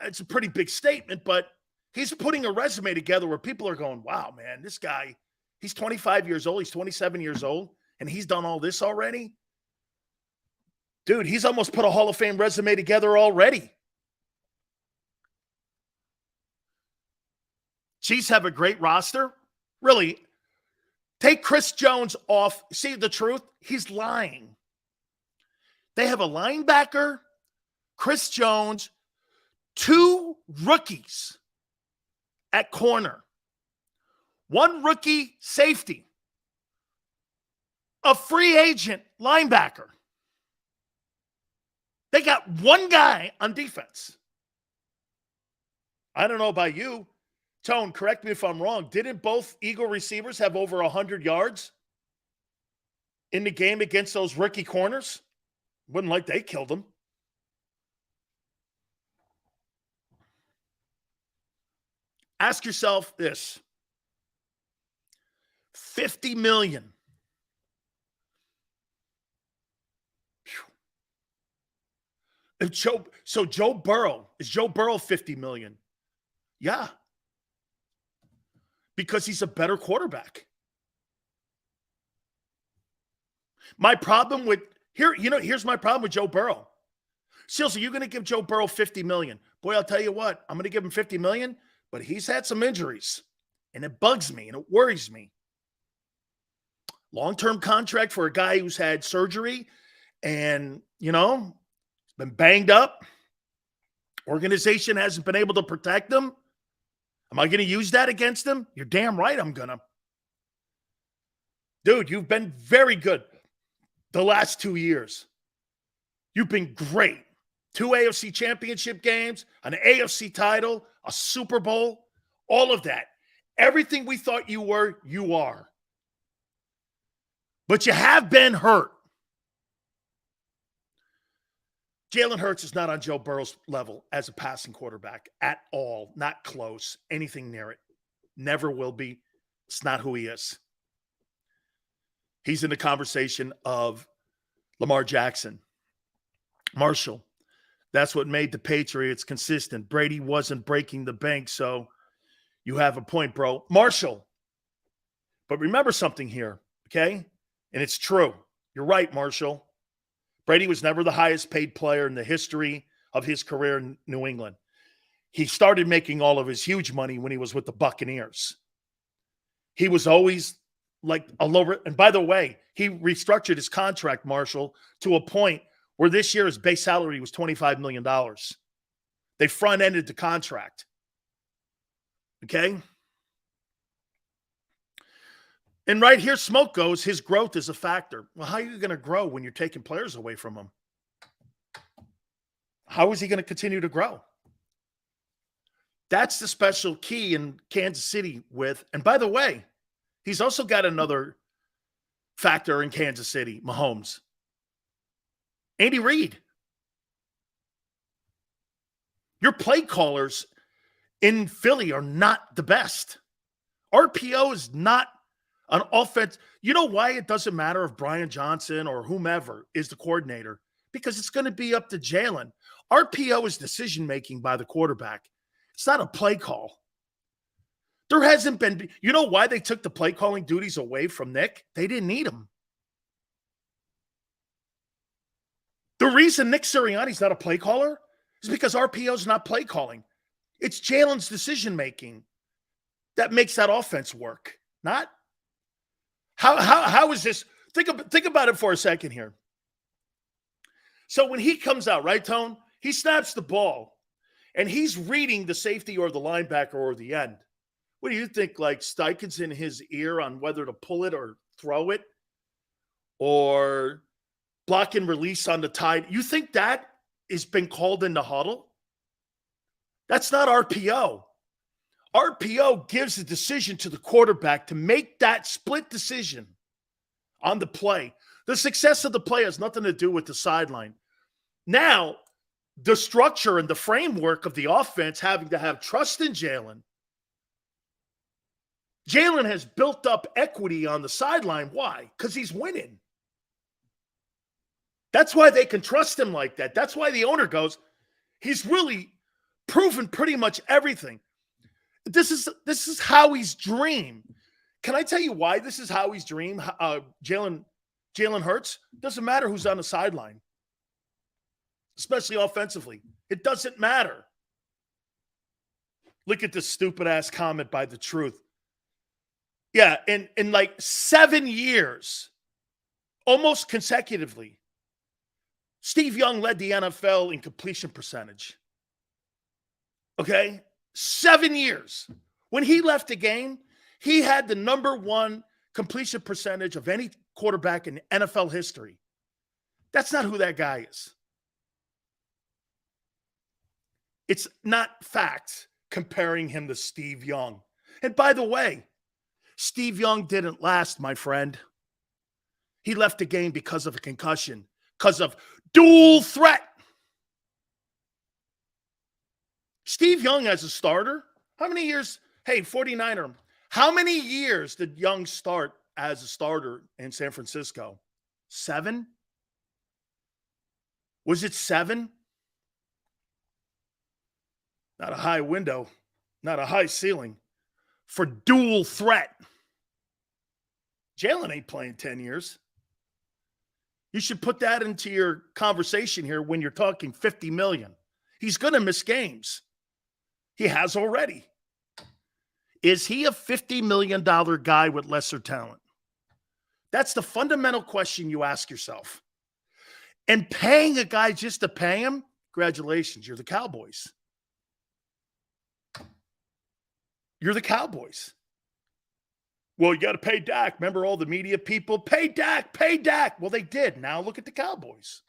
It's a pretty big statement, but he's putting a resume together where people are going, wow, man, this guy, he's 25 years old. He's 27 years old, and he's done all this already. Dude, he's almost put a Hall of Fame resume together already. Chiefs have a great roster. Really, take Chris Jones off. See the truth? He's lying. They have a linebacker, Chris Jones, 2 rookies at corner, 1 rookie safety, a free agent linebacker. They got 1 guy on defense. I don't know about you. Tone, correct me if I'm wrong. Didn't both Eagle receivers have over 100 yards in the game against those rookie corners? Wouldn't like they killed them. Ask yourself this. $50 million. If Joe Burrow, is Joe Burrow $50 million? Yeah. Because he's a better quarterback. My problem with here's my problem with Joe Burrow. Seals, are you going to give Joe Burrow $50 million? Boy, I'll tell you what, I'm going to give him $50 million, but he's had some injuries, and it bugs me, and it worries me. Long-term contract for a guy who's had surgery and, been banged up. Organization hasn't been able to protect him. Am I going to use that against him? You're damn right I'm going to. Dude, you've been very good the last 2 years. You've been great. 2 AFC championship games, an AFC title, a Super Bowl, all of that. Everything we thought you were, you are. But you have been hurt. Jalen Hurts is not on Joe Burrow's level as a passing quarterback at all. Not close. Anything near it. Never will be. It's not who he is. He's in the conversation of Lamar Jackson. Marshall. That's what made the Patriots consistent. Brady wasn't breaking the bank, so you have a point, bro. Marshall. But remember something here, okay? And it's true. You're right, Marshall. Brady was never the highest paid player in the history of his career in New England. He started making all of his huge money when he was with the Buccaneers. He was always like a lower, and by the way, he restructured his contract, Marshall, to a point where this year his base salary was $25 million. They front-ended the contract. Okay? And right here, smoke goes, his growth is a factor. Well, how are you going to grow when you're taking players away from him? How is he going to continue to grow? That's the special key in Kansas City with, and by the way, he's also got another factor in Kansas City, Mahomes. Andy Reid. Your play callers in Philly are not the best. RPO is not an offense. You know why it doesn't matter if Brian Johnson or whomever is the coordinator? Because it's going to be up to Jalen. RPO is decision-making by the quarterback. It's not a play call. There hasn't been – you know why they took the play calling duties away from Nick? They didn't need him. The reason Nick Sirianni's not a play caller is because RPO's not play calling. It's Jalen's decision-making that makes that offense work. Not how is this? Think about it for a second here. So when he comes out, right, Tone? He snaps the ball, and he's reading the safety or the linebacker or the end. What do you think, like Steichen's in his ear on whether to pull it or throw it or block and release on the tide? You think that has been called in the huddle? That's not RPO. RPO gives the decision to the quarterback to make that split decision on the play. The success of the play has nothing to do with the sideline. Now, the structure and the framework of the offense having to have trust in Jalen. Jalen has built up equity on the sideline. Why? Because he's winning. That's why they can trust him like that. That's why the owner goes, he's really proven pretty much everything. This is Howie's dream. Can I tell you why this is Howie's dream? Jalen Hurts, doesn't matter who's on the sideline, especially offensively. It doesn't matter. Look at this stupid-ass comment by The Truth. Yeah, in like 7 years, almost consecutively, Steve Young led the NFL in completion percentage. Okay? 7 years. When he left the game, he had the number one completion percentage of any quarterback in NFL history. That's not who that guy is. It's not fact comparing him to Steve Young. And by the way, Steve Young didn't last, my friend. He left the game because of a concussion, because of dual threat. Steve Young as a starter, how many years? Hey, 49er, how many years did Young start as a starter in San Francisco? 7? Was it 7? Not a high window, not a high ceiling for dual threat. Jalen ain't playing 10 years. You should put that into your conversation here when you're talking $50 million. He's going to miss games. He has already. Is he a $50 million guy with lesser talent? That's the fundamental question you ask yourself. And paying a guy just to pay him, congratulations, you're the Cowboys. You're the Cowboys. Well, you got to pay Dak. Remember all the media people? Pay Dak, pay Dak. Well, they did. Now look at the Cowboys.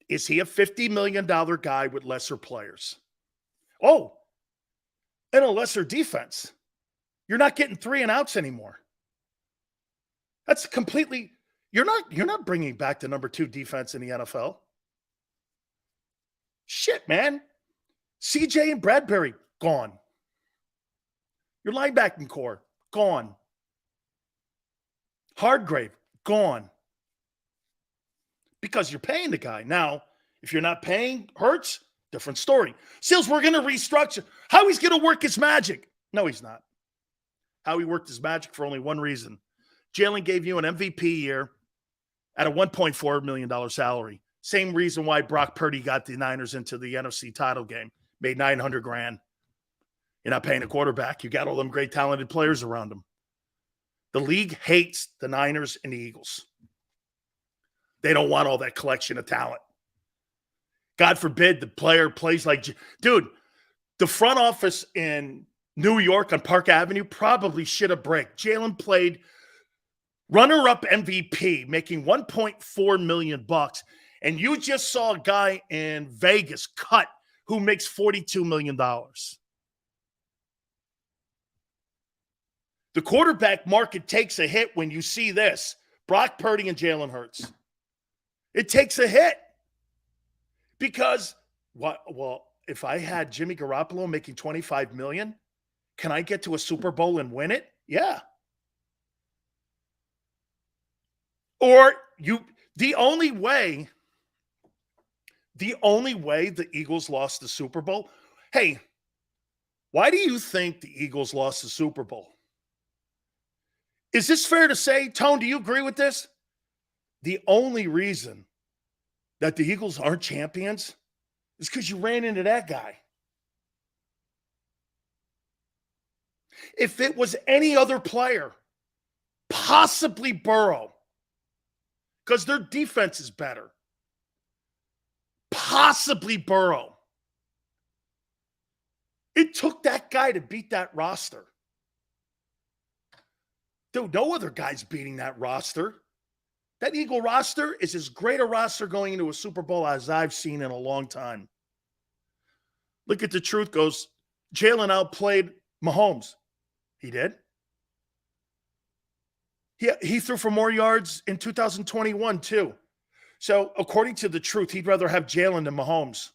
Is he a $50 million guy with lesser players? Oh, and a lesser defense. You're not getting 3 and outs anymore. That's completely, you're not bringing back the number 2 defense in the NFL. Shit, man. CJ and Bradbury, gone. Your linebacking core, gone. Hardgrave, gone. Because you're paying the guy. Now, if you're not paying Hurts, different story. Seals, we're going to restructure. Howie's going to work his magic. No, he's not. Howie worked his magic for only one reason. Jalen gave you an MVP year at a $1.4 million salary. Same reason why Brock Purdy got the Niners into the NFC title game. Made $900,000. You're not paying a quarterback. You got all them great talented players around him. The league hates the Niners and the Eagles. They don't want all that collection of talent. God forbid the player plays like... Dude, the front office in New York on Park Avenue probably shit a brick. Jalen played runner-up MVP, making $1.4 million. And you just saw a guy in Vegas cut who makes $42 million. The quarterback market takes a hit when you see this. Brock Purdy and Jalen Hurts. It takes a hit. Because, well, if I had Jimmy Garoppolo making $25 million, can I get to a Super Bowl and win it? Yeah. Or the only way the Eagles lost the Super Bowl, hey, why do you think the Eagles lost the Super Bowl? Is this fair to say? Tone, do you agree with this? The only reason that the Eagles aren't champions is because you ran into that guy. If it was any other player, possibly Burrow, because their defense is better, possibly Burrow. It took that guy to beat that roster. Dude, no other guy's beating that roster. That Eagle roster is as great a roster going into a Super Bowl as I've seen in a long time. Look at the truth goes, Jalen outplayed Mahomes. He did. He threw for more yards in 2021 too. So according to the truth, he'd rather have Jalen than Mahomes.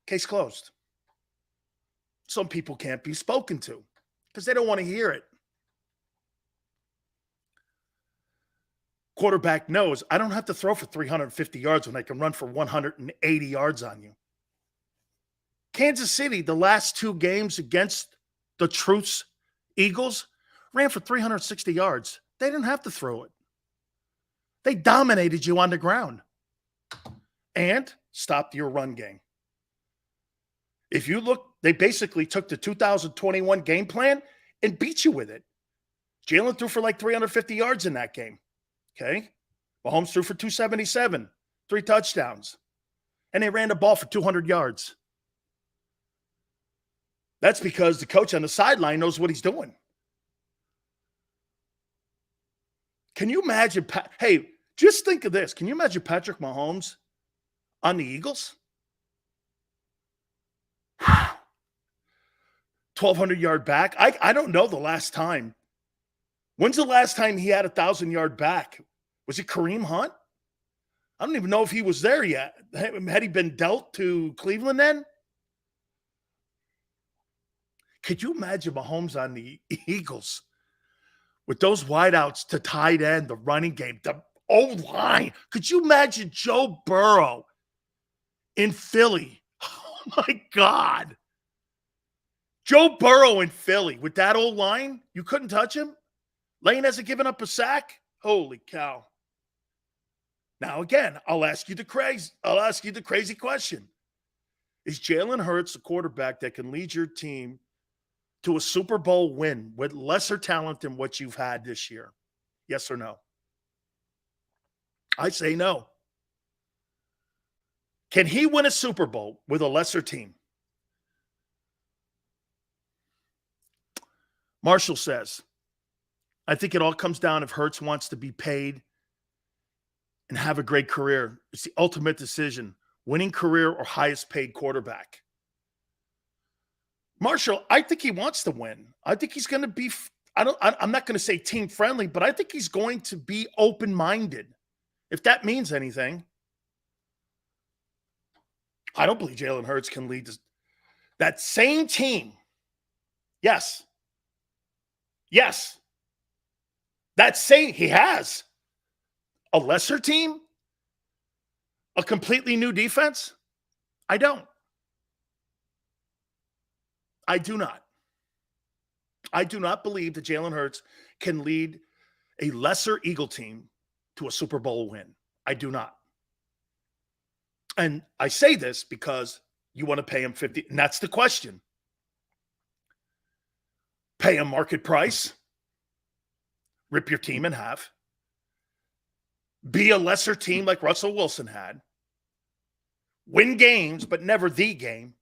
Case closed. Some people can't be spoken to because they don't want to hear it. Quarterback knows I don't have to throw for 350 yards when I can run for 180 yards on you. Kansas City, the last two games against the Truth's Eagles, ran for 360 yards. They didn't have to throw it. They dominated you on the ground and stopped your run game. If you look, they basically took the 2021 game plan and beat you with it. Jalen threw for like 350 yards in that game. Okay? Mahomes threw for 277, 3 touchdowns. And they ran the ball for 200 yards. That's because the coach on the sideline knows what he's doing. Can you imagine? Hey, just think of this. Can you imagine Patrick Mahomes on the Eagles? 1,200-yard back. I don't know the last time. When's the last time he had a 1,000-yard back? Was it Kareem Hunt? I don't even know if he was there yet. Had he been dealt to Cleveland then? Could you imagine Mahomes on the Eagles with those wideouts to tight end, the running game, the O-line? Could you imagine Joe Burrow in Philly? Oh, my God. Joe Burrow in Philly with that O-line? You couldn't touch him? Lane hasn't given up a sack? Holy cow. Now, again, I'll ask you the crazy question. Is Jalen Hurts a quarterback that can lead your team to a Super Bowl win with lesser talent than what you've had this year? Yes or no? I say no. Can he win a Super Bowl with a lesser team? Marshall says, I think it all comes down if Hurts wants to be paid and have a great career. It's the ultimate decision, winning career or highest paid quarterback. Marshall, I think he wants to win. I think he's going to be, I'm not going to say team friendly, but I think he's going to be open-minded, if that means anything. I don't believe Jalen Hurts can lead that same team. Yes. He has a lesser team, a completely new defense. I don't. I do not. I do not believe that Jalen Hurts can lead a lesser Eagle team to a Super Bowl win. I do not. And I say this because you want to pay him 50, and that's the question. Pay him market price, rip your team in half, be a lesser team like Russell Wilson had, win games, but never the game.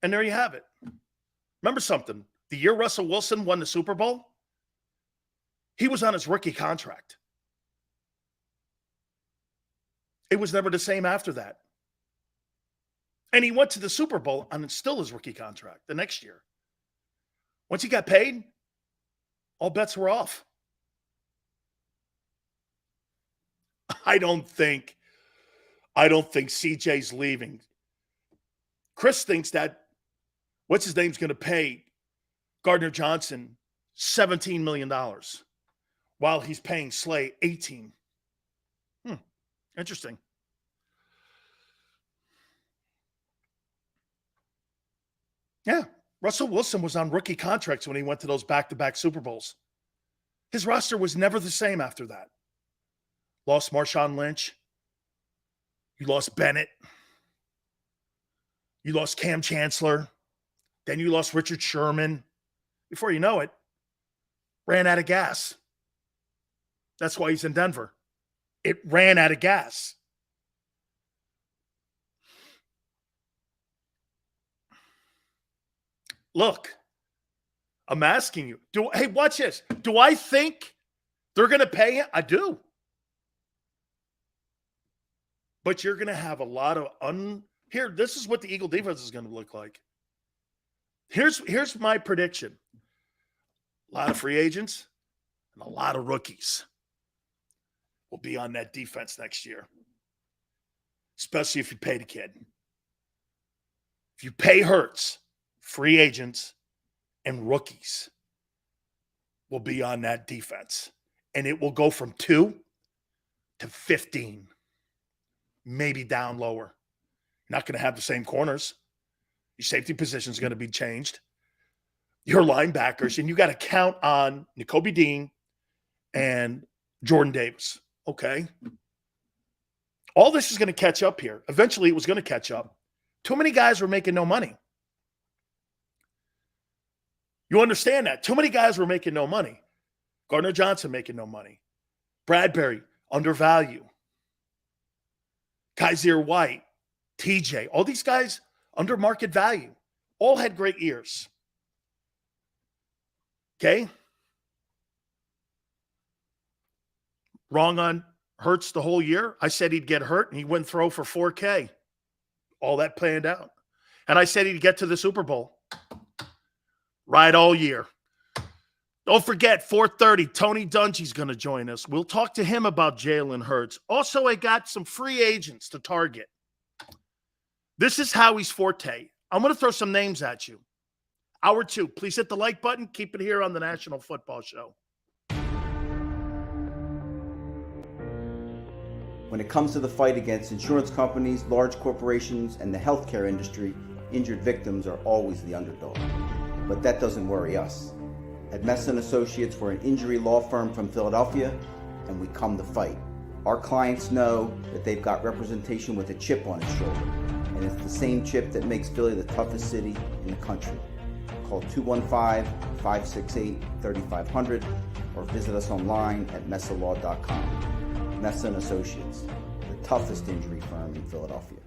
And there you have it. Remember something. The year Russell Wilson won the Super Bowl, he was on his rookie contract. It was never the same after that. And he went to the Super Bowl on still his rookie contract the next year. Once he got paid, all bets were off. I don't think CJ's leaving. Chris thinks that what's his name's going to pay Gardner Johnson $17 million while he's paying Slay $18. Interesting. Yeah. Russell Wilson was on rookie contracts when he went to those back-to-back Super Bowls. His roster was never the same after that. Lost Marshawn Lynch. You lost Bennett. You lost Cam Chancellor. Then you lost Richard Sherman. Before you know it, ran out of gas. That's why he's in Denver. It ran out of gas. Look, I'm asking you. Hey, watch this. Do I think They're going to pay it. I do. But you're going to have a lot of here, this is what the Eagle defense is going to look like. Here's my prediction. A lot of free agents and a lot of rookies will be on that defense next year, especially if you pay the kid. If you pay Hurts, free agents and rookies will be on that defense, and it will go from 2 to 15, maybe down lower. You're not going to have the same corners. Your safety position is going to be changed. Your linebackers, and you got to count on Nakobe Dean and Jordan Davis. Okay. All this is going to catch up here. Eventually, it was going to catch up. Too many guys were making no money. You understand that? Too many guys were making no money. Gardner Johnson making no money. Bradbury, undervalue. Kaiser White, TJ, all these guys under market value. All had great years. Okay? Wrong on Hurts the whole year. I said he'd get hurt, and he wouldn't throw for $4,000. All that planned out. And I said he'd get to the Super Bowl. Right all year. Don't forget, 4:30, Tony Dungy's going to join us. We'll talk to him about Jalen Hurts. Also, I got some free agents to target. This is Howie's forte. I'm going to throw some names at you. Hour 2. Please hit the like button. Keep it here on the National Football Show. When it comes to the fight against insurance companies, large corporations, and the healthcare industry, injured victims are always the underdog. But that doesn't worry us. At Messa & Associates, we're an injury law firm from Philadelphia, and we come to fight. Our clients know that they've got representation with a chip on its shoulder, and it's the same chip that makes Philly the toughest city in the country. Call 215-568-3500 or visit us online at messalaw.com. Messa & Associates, the toughest injury firm in Philadelphia.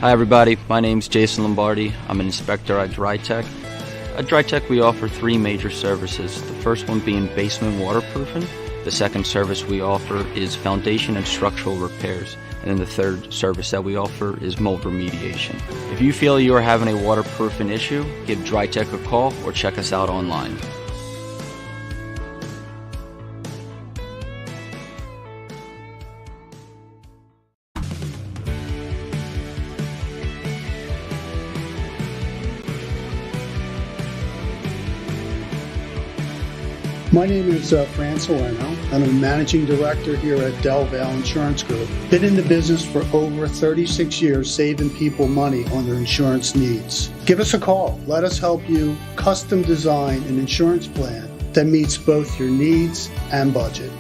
Hi everybody, my name's Jason Lombardi. I'm an inspector at DryTech. At DryTech we offer 3 major services, the first one being basement waterproofing, the second service we offer is foundation and structural repairs, and then the third service that we offer is mold remediation. If you feel you are having a waterproofing issue, give DryTech a call or check us out online. My name is Fran Salerno. I'm a managing director here at Del Valle Insurance Group. Been in the business for over 36 years, saving people money on their insurance needs. Give us a call. Let us help you custom design an insurance plan that meets both your needs and budget.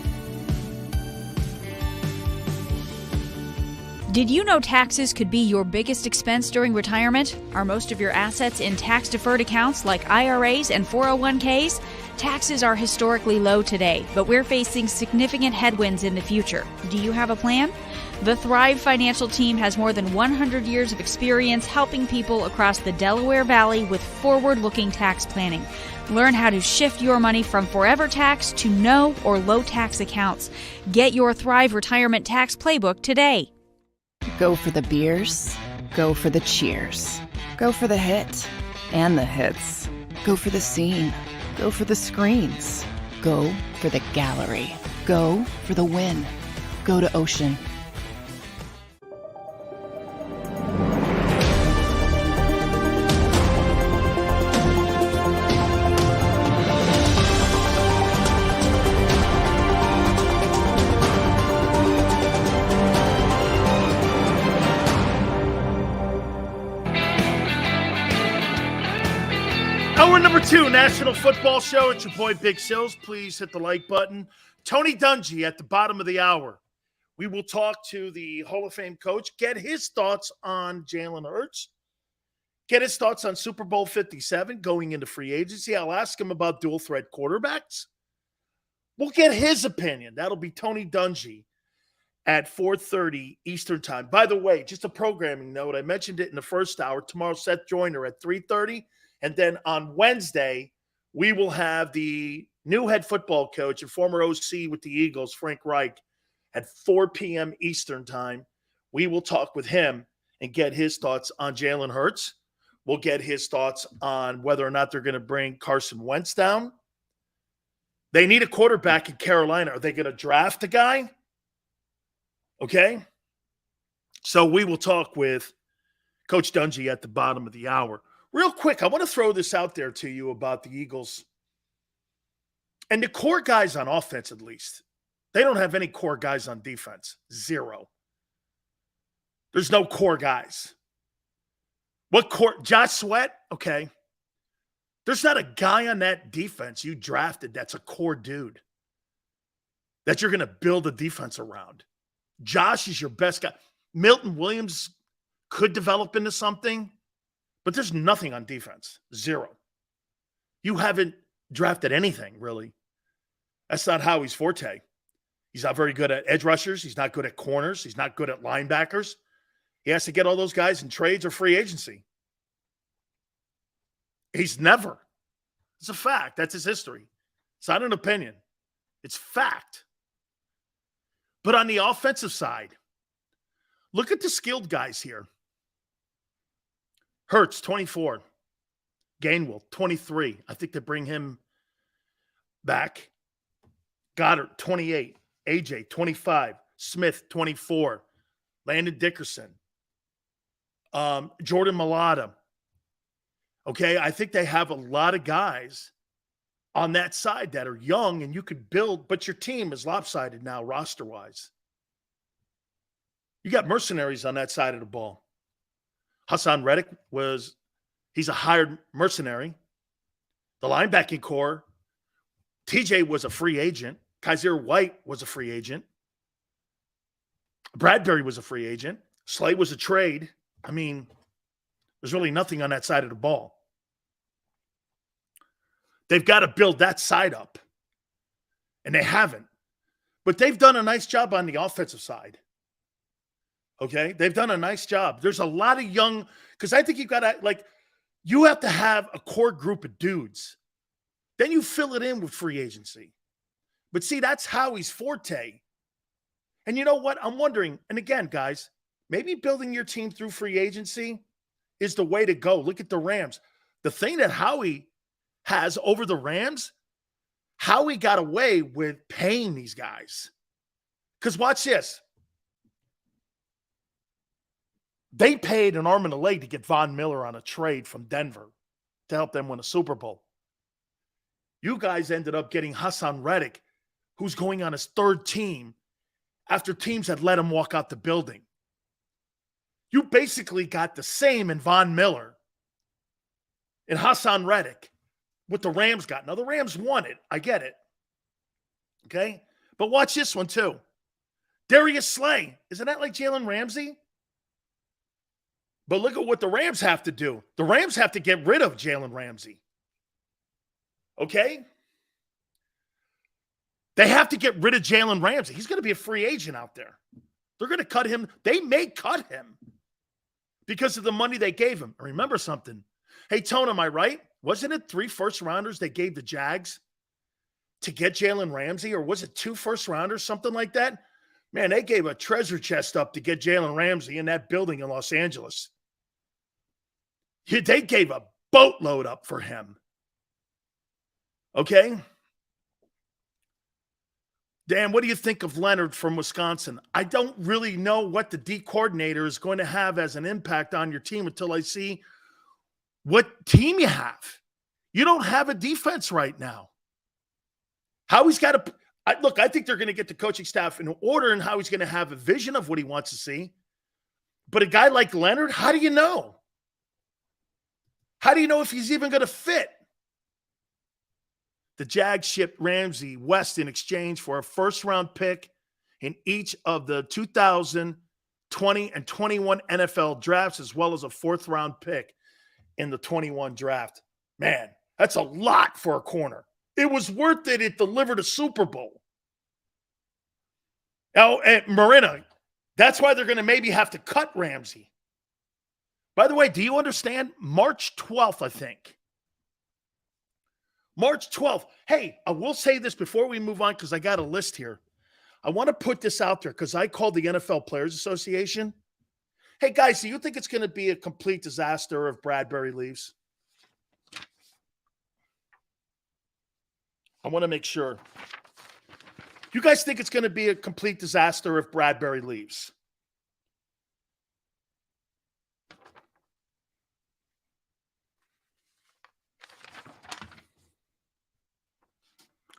Did you know taxes could be your biggest expense during retirement? Are most of your assets in tax-deferred accounts like IRAs and 401ks? Taxes are historically low today, but we're facing significant headwinds in the future. Do you have a plan? The Thrive Financial team has more than 100 years of experience helping people across the Delaware Valley with forward-looking tax planning. Learn how to shift your money from forever tax to no or low tax accounts. Get your Thrive Retirement Tax Playbook today. Go for the beers Go for the cheers. Go for the hit and the hits. Go for the scene. Go for the screens. Go for the gallery. Go for the win. Go to Ocean. Hour number 2, National Football Show. It's your boy Big Sills. Please hit the like button. Tony Dungy at the bottom of the hour. We will talk to the Hall of Fame coach, get his thoughts on Jalen Hurts, get his thoughts on Super Bowl 57 going into free agency. I'll ask him about dual threat quarterbacks. We'll get his opinion. That'll be Tony Dungy at 4:30 Eastern time. By the way, just a programming note. I mentioned it in the first hour. Tomorrow, Seth Joyner at 3:30. And then on Wednesday, we will have the new head football coach and former OC with the Eagles, Frank Reich, at 4 p.m. Eastern time. We will talk with him and get his thoughts on Jalen Hurts. We'll get his thoughts on whether or not they're going to bring Carson Wentz down. They need a quarterback in Carolina. Are they going to draft a guy? Okay. So we will talk with Coach Dungy at the bottom of the hour. Real quick, I want to throw this out there to you about the Eagles. And the core guys on offense, at least. They don't have any core guys on defense. Zero. There's no core guys. What core? Josh Sweat? Okay. There's not a guy on that defense you drafted that's a core dude that you're going to build a defense around. Josh is your best guy. Milton Williams could develop into something. But there's nothing on defense. Zero. You haven't drafted anything, really. That's not Howie's forte. He's not very good at edge rushers. He's not good at corners. He's not good at linebackers. He has to get all those guys in trades or free agency. He's never. It's a fact. That's his history. It's not an opinion. It's fact. But on the offensive side, look at the skilled guys here. Hurts, 24. Gainwell, 23. I think they bring him back. Goddard, 28. AJ, 25. Smith, 24. Landon Dickerson. Jordan Mailata. Okay, I think they have a lot of guys on that side that are young and you could build, but your team is lopsided now roster-wise. You got mercenaries on that side of the ball. Hassan Reddick he's a hired mercenary. The linebacking core, TJ was a free agent. Kaiser White was a free agent. Bradbury was a free agent. Slay was a trade. I mean, there's really nothing on that side of the ball. They've got to build that side up. And they haven't. But they've done a nice job on the offensive side. Okay, they've done a nice job. There's a lot of young, because I think you've got to, you have to have a core group of dudes. Then you fill it in with free agency. But see, that's Howie's forte. And you know what? I'm wondering, and again, guys, maybe building your team through free agency is the way to go. Look at the Rams. The thing that Howie has over the Rams, Howie got away with paying these guys. Because watch this. They paid an arm and a leg to get Von Miller on a trade from Denver to help them win a Super Bowl. You guys ended up getting Hassan Reddick, who's going on his third team after teams had let him walk out the building. You basically got the same in Von Miller and Hassan Reddick, what the Rams got. Now, the Rams won it. I get it. Okay? But watch this one, too. Darius Slay. Isn't that like Jalen Ramsey? But look at what the Rams have to do. The Rams have to get rid of Jalen Ramsey. Okay? They have to get rid of Jalen Ramsey. He's going to be a free agent out there. They're going to cut him. They may cut him because of the money they gave him. Remember something. Hey, Tone, am I right? Wasn't it 3 first-rounders they gave the Jags to get Jalen Ramsey? Or was it 2 first-rounders, something like that? Man, they gave a treasure chest up to get Jalen Ramsey in that building in Los Angeles. They gave a boatload up for him. Okay? Dan, what do you think of Leonard from Wisconsin? I don't really know what the D coordinator is going to have as an impact on your team until I see what team you have. You don't have a defense right now. Howie's got to look, I think they're going to get the coaching staff in order and Howie's going to have a vision of what he wants to see. But a guy like Leonard, how do you know? How do you know if he's even going to fit? The Jags shipped Ramsey West in exchange for a first-round pick in each of the 2020 and 21 NFL drafts, as well as a fourth-round pick in the 21 draft. Man, that's a lot for a corner. It was worth it. It delivered a Super Bowl. Now, and Marina, that's why they're going to maybe have to cut Ramsey. By the way, do you understand? March 12th, I think. March 12th. Hey, I will say this before we move on because I got a list here. I want to put this out there because I called the NFL Players Association. Hey, guys, do you think it's going to be a complete disaster if Bradbury leaves? I want to make sure. You guys think it's going to be a complete disaster if Bradbury leaves?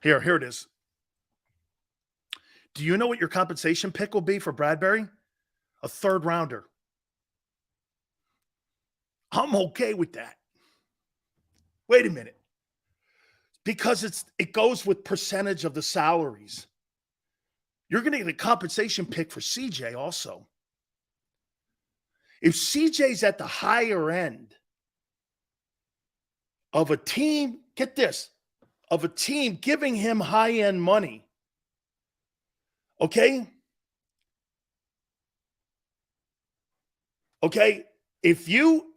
Here it is. Do you know what your compensation pick will be for Bradbury? A third rounder. I'm okay with that. Wait a minute. Because it goes with percentage of the salaries. You're going to get a compensation pick for CJ also. If CJ's at the higher end of a team, get this, of a team giving him high-end money, okay? Okay, if you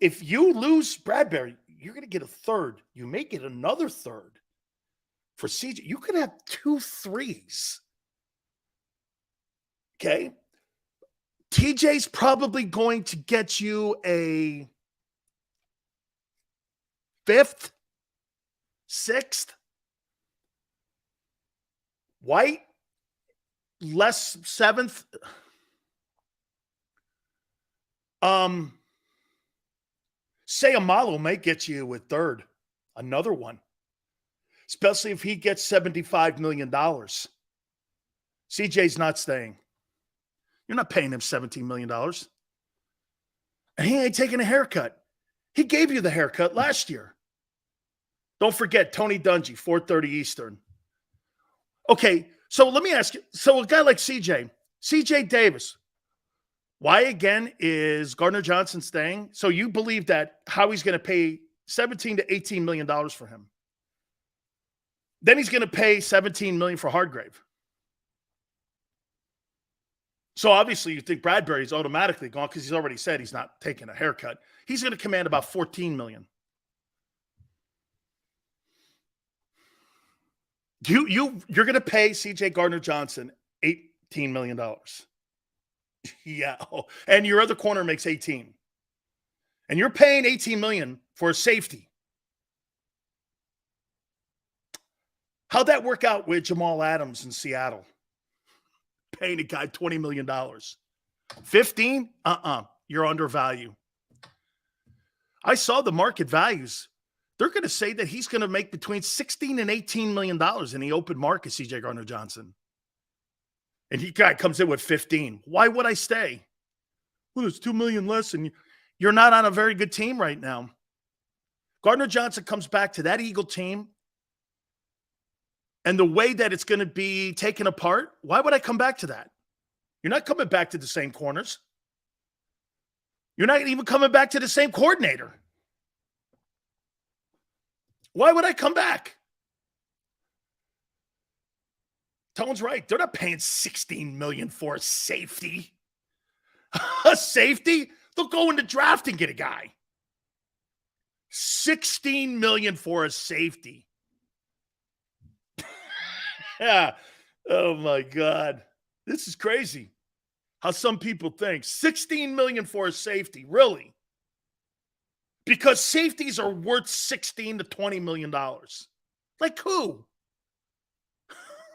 lose Bradbury, you're going to get a third. You may get another third. For CJ, you could have 2 3s. Okay? TJ's probably going to get you a 5th, 6th. White, less 7th. Sayamalo may get you a 3rd, another one. Especially if he gets $75 million. CJ's not staying. You're not paying him $17 million. And he ain't taking a haircut. He gave you the haircut last year. Don't forget, Tony Dungy, 4:30 Eastern. Okay, so let me ask you. So a guy like CJ Davis, why again is Gardner Johnson staying? So you believe that Howie's going to pay $17 to $18 million for him. Then he's going to pay $17 million for Hargrave. So obviously you think Bradbury's automatically gone because he's already said he's not taking a haircut. He's going to command about $14 million. You're going to pay CJ Gardner Johnson $18 million. Yeah. And your other corner makes 18. And you're paying $18 million for a safety. How'd that work out with Jamal Adams in Seattle? Paying a guy $20 million. 15? You're undervalued. I saw the market values. They're going to say that he's going to make between $16 and $18 million in the open market, CJ Gardner Johnson. And he guy comes in with 15. Why would I stay? Well, it's $2 million less, and you're not on a very good team right now. Gardner Johnson comes back to that Eagle team, and the way that it's going to be taken apart, why would I come back to that? You're not coming back to the same corners. You're not even coming back to the same coordinator. Why would I come back? Tone's right. They're not paying $16 million for a safety. A safety? They'll go in the draft and get a guy. $16 million for a safety. Yeah. Oh my God. This is crazy. How some people think. $16 million for a safety. Really? because safeties are worth $16 to $20 million. Like who?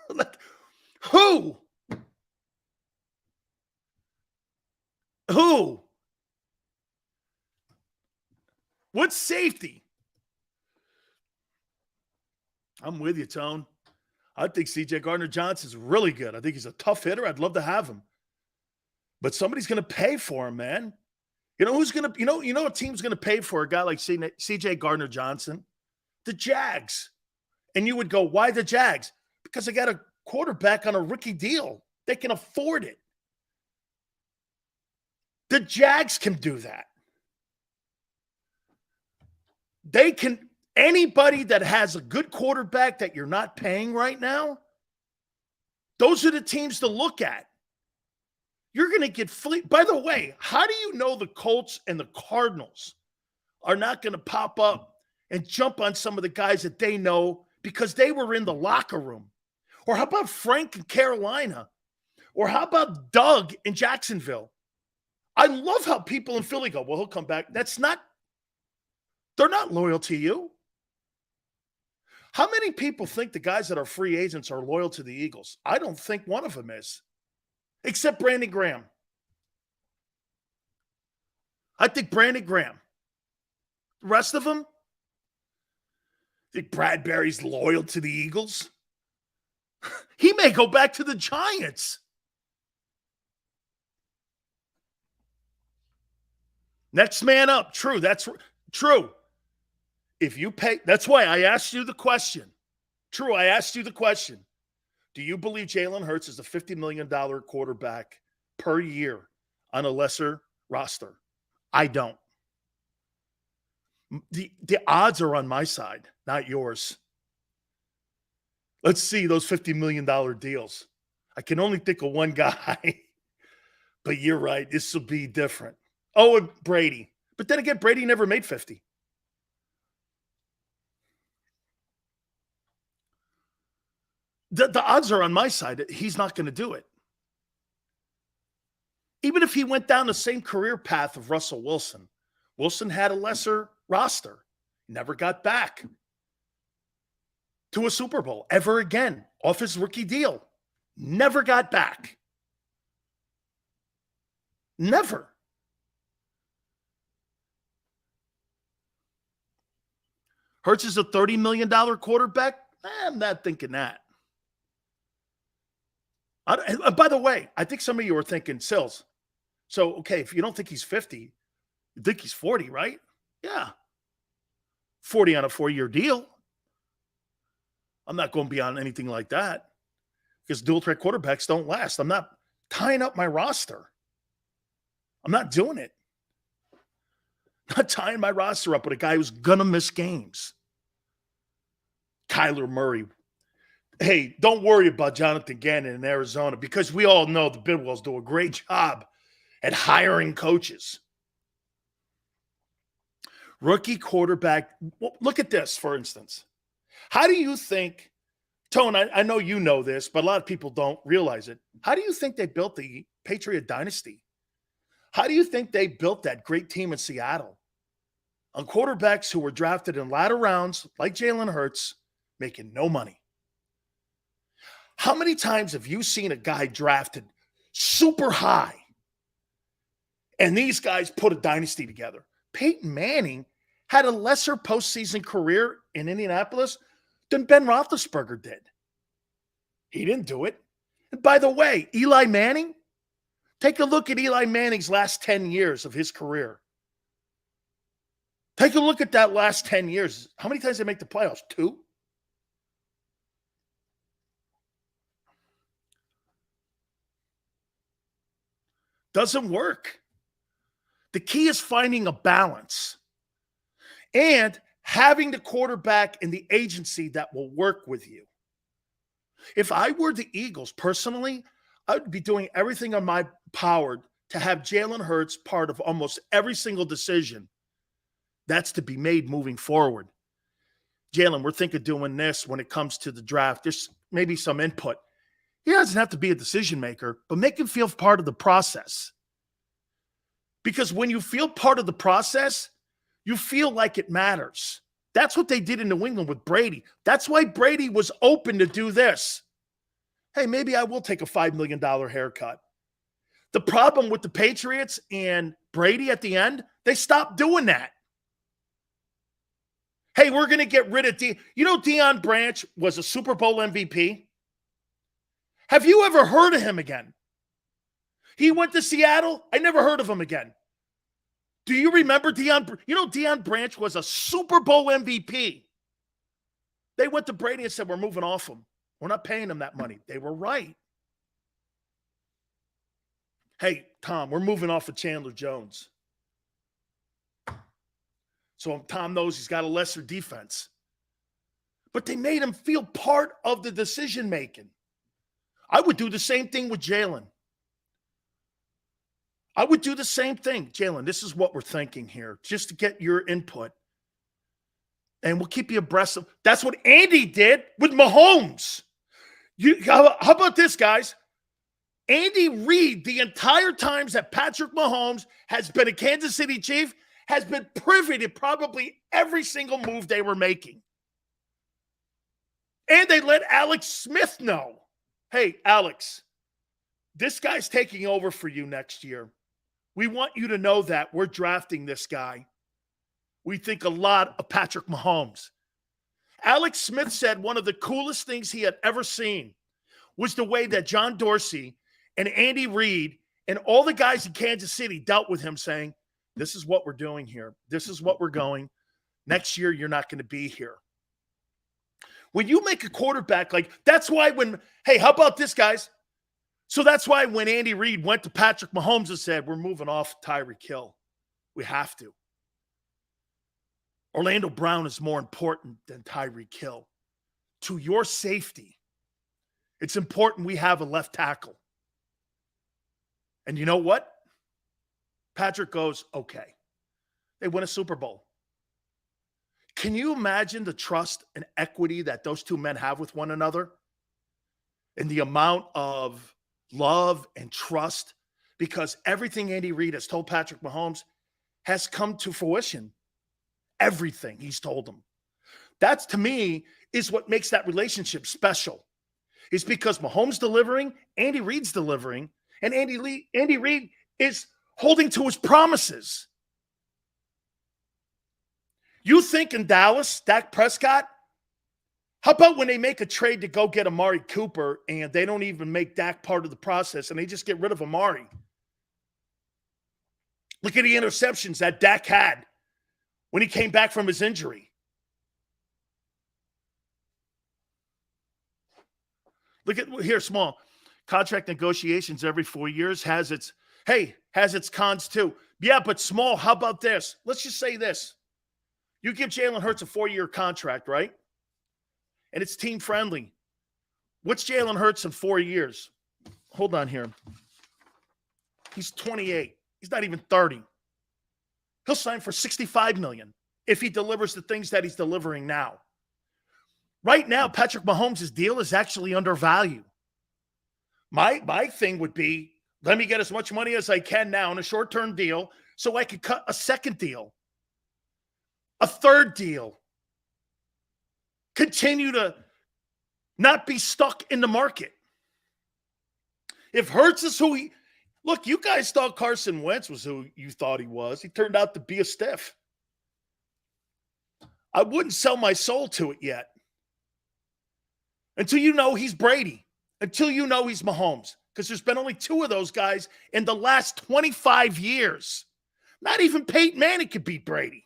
Like who? Who? What safety? I'm with you, Tone. I think C.J. Gardner-Johnson's really good. I think he's a tough hitter. I'd love to have him. But somebody's going to pay for him, man. You know who's going to, you know a team's going to pay for a guy like C.J. Gardner-Johnson? The Jags. And you would go, why the Jags? Because they got a quarterback on a rookie deal. They can afford it. The Jags can do that. They can, anybody that has a good quarterback that you're not paying right now, those are the teams to look at. You're going to get fleet. By the way, how do you know the Colts and the Cardinals are not going to pop up and jump on some of the guys that they know because they were in the locker room? Or how about Frank in Carolina? Or how about Doug in Jacksonville? I love how people in Philly go, well, he'll come back. They're not loyal to you. How many people think the guys that are free agents are loyal to the Eagles? I don't think one of them is, except Brandon Graham. I think Brandon Graham. The rest of them? Think Bradbury's loyal to the Eagles? He may go back to the Giants. Next man up. True. That's true. If you pay, that's why I asked you the question. True, I asked you the question. Do you believe Jalen Hurts is a $50 million quarterback per year on a lesser roster? I don't. The odds are on my side, not yours. Let's see those $50 million deals. I can only think of one guy. But you're right. This will be different. Oh, and Brady. But then again, Brady never made 50. The odds are on my side. He's not going to do it. Even if he went down the same career path of Russell Wilson. Wilson had a lesser roster. Never got back to a Super Bowl ever again off his rookie deal. Never got back. Never. Hurts is a $30 million quarterback? I'm not thinking that. By the way, I think some of you are thinking, Sills, so, okay, if you don't think he's 50, you think he's 40, right? Yeah. 40 on a 4-year deal. I'm not going beyond anything like that because dual-threat quarterbacks don't last. I'm not tying up my roster. I'm not doing it. I'm not tying my roster up with a guy who's going to miss games. Kyler Murray. Hey, don't worry about Jonathan Gannon in Arizona because we all know the Bidwells do a great job at hiring coaches. Rookie quarterback. Well, look at this, for instance. How do you think, Tone, I know you know this, but a lot of people don't realize it. How do you think they built the Patriot dynasty? How do you think they built that great team in Seattle? On quarterbacks who were drafted in latter rounds, like Jalen Hurts, making no money. How many times have you seen a guy drafted super high and these guys put a dynasty together? Peyton Manning had a lesser postseason career in Indianapolis than Ben Roethlisberger did. He didn't do it. And by the way, Eli Manning, take a look at Eli Manning's last 10 years of his career. Take a look at that last 10 years. How many times did they make the playoffs? 2? Doesn't work. The key is finding a balance and having the quarterback and the agency that will work with you. If I were the Eagles, personally, I would be doing everything on my power to have Jalen Hurts part of almost every single decision that's to be made moving forward. Jalen, we're thinking of doing this when it comes to the draft. There's maybe some input. He doesn't have to be a decision maker, but make him feel part of the process. Because when you feel part of the process, You feel like it matters. That's what they did in New England with Brady. That's why Brady was open to do this. Hey, maybe I will take a $5 million haircut. The problem with the Patriots and Brady at the end, they stopped doing that. Hey, we're going to get rid of Deion Branch was a Super Bowl MVP. Have you ever heard of him again? He went to Seattle. I never heard of him again. Do you remember Deion? Deion Branch was a Super Bowl MVP. They went to Brady and said, we're moving off him. We're not paying him that money. They were right. Hey, Tom, we're moving off of Chandler Jones. So Tom knows he's got a lesser defense. But they made him feel part of the decision-making. I would do the same thing with Jalen. I would do the same thing. Jalen, this is what we're thinking here, just to get your input. And we'll keep you abreast of. That's what Andy did with Mahomes. How about this, guys? Andy Reid, the entire times that Patrick Mahomes has been a Kansas City Chief, has been privy to probably every single move they were making. And they let Alex Smith know, hey, Alex, this guy's taking over for you next year. We want you to know that we're drafting this guy. We think a lot of Patrick Mahomes. Alex Smith said one of the coolest things he had ever seen was the way that John Dorsey and Andy Reid and all the guys in Kansas City dealt with him, saying, this is what we're doing here. This is what we're going. Next year, you're not going to be here. When you make a quarterback, that's why hey, how about this, guys? So that's why when Andy Reid went to Patrick Mahomes and said, we're moving off Tyreek Hill. We have to. Orlando Brown is more important than Tyreek Hill. To your safety, it's important we have a left tackle. And you know what? Patrick goes, okay. They win a Super Bowl. Can you imagine the trust and equity that those two men have with one another? And the amount of love and trust, because everything Andy Reid has told Patrick Mahomes has come to fruition. Everything he's told him. That's, to me, is what makes that relationship special. It's because Mahomes delivering, Andy Reid's delivering, and Andy Reid is holding to his promises. You think in Dallas, Dak Prescott, how about when they make a trade to go get Amari Cooper and they don't even make Dak part of the process and they just get rid of Amari? Look at the interceptions that Dak had when he came back from his injury. Look at here, small. Contract negotiations every 4 years has its cons too. Yeah, but small, how about this? Let's just say this. You give Jalen Hurts a 4-year contract, right? And it's team friendly. What's Jalen Hurts in 4 years? Hold on here. He's 28. He's not even 30. He'll sign for $65 million if he delivers the things that he's delivering now. Right now, Patrick Mahomes' deal is actually undervalued. My thing would be, let me get as much money as I can now in a short-term deal so I could cut a second deal, a third deal, continue to not be stuck in the market. If Hurts is who he – look, you guys thought Carson Wentz was who you thought he was. He turned out to be a stiff. I wouldn't sell my soul to it yet until you know he's Brady, until you know he's Mahomes, because there's been only two of those guys in the last 25 years. Not even Peyton Manning could beat Brady.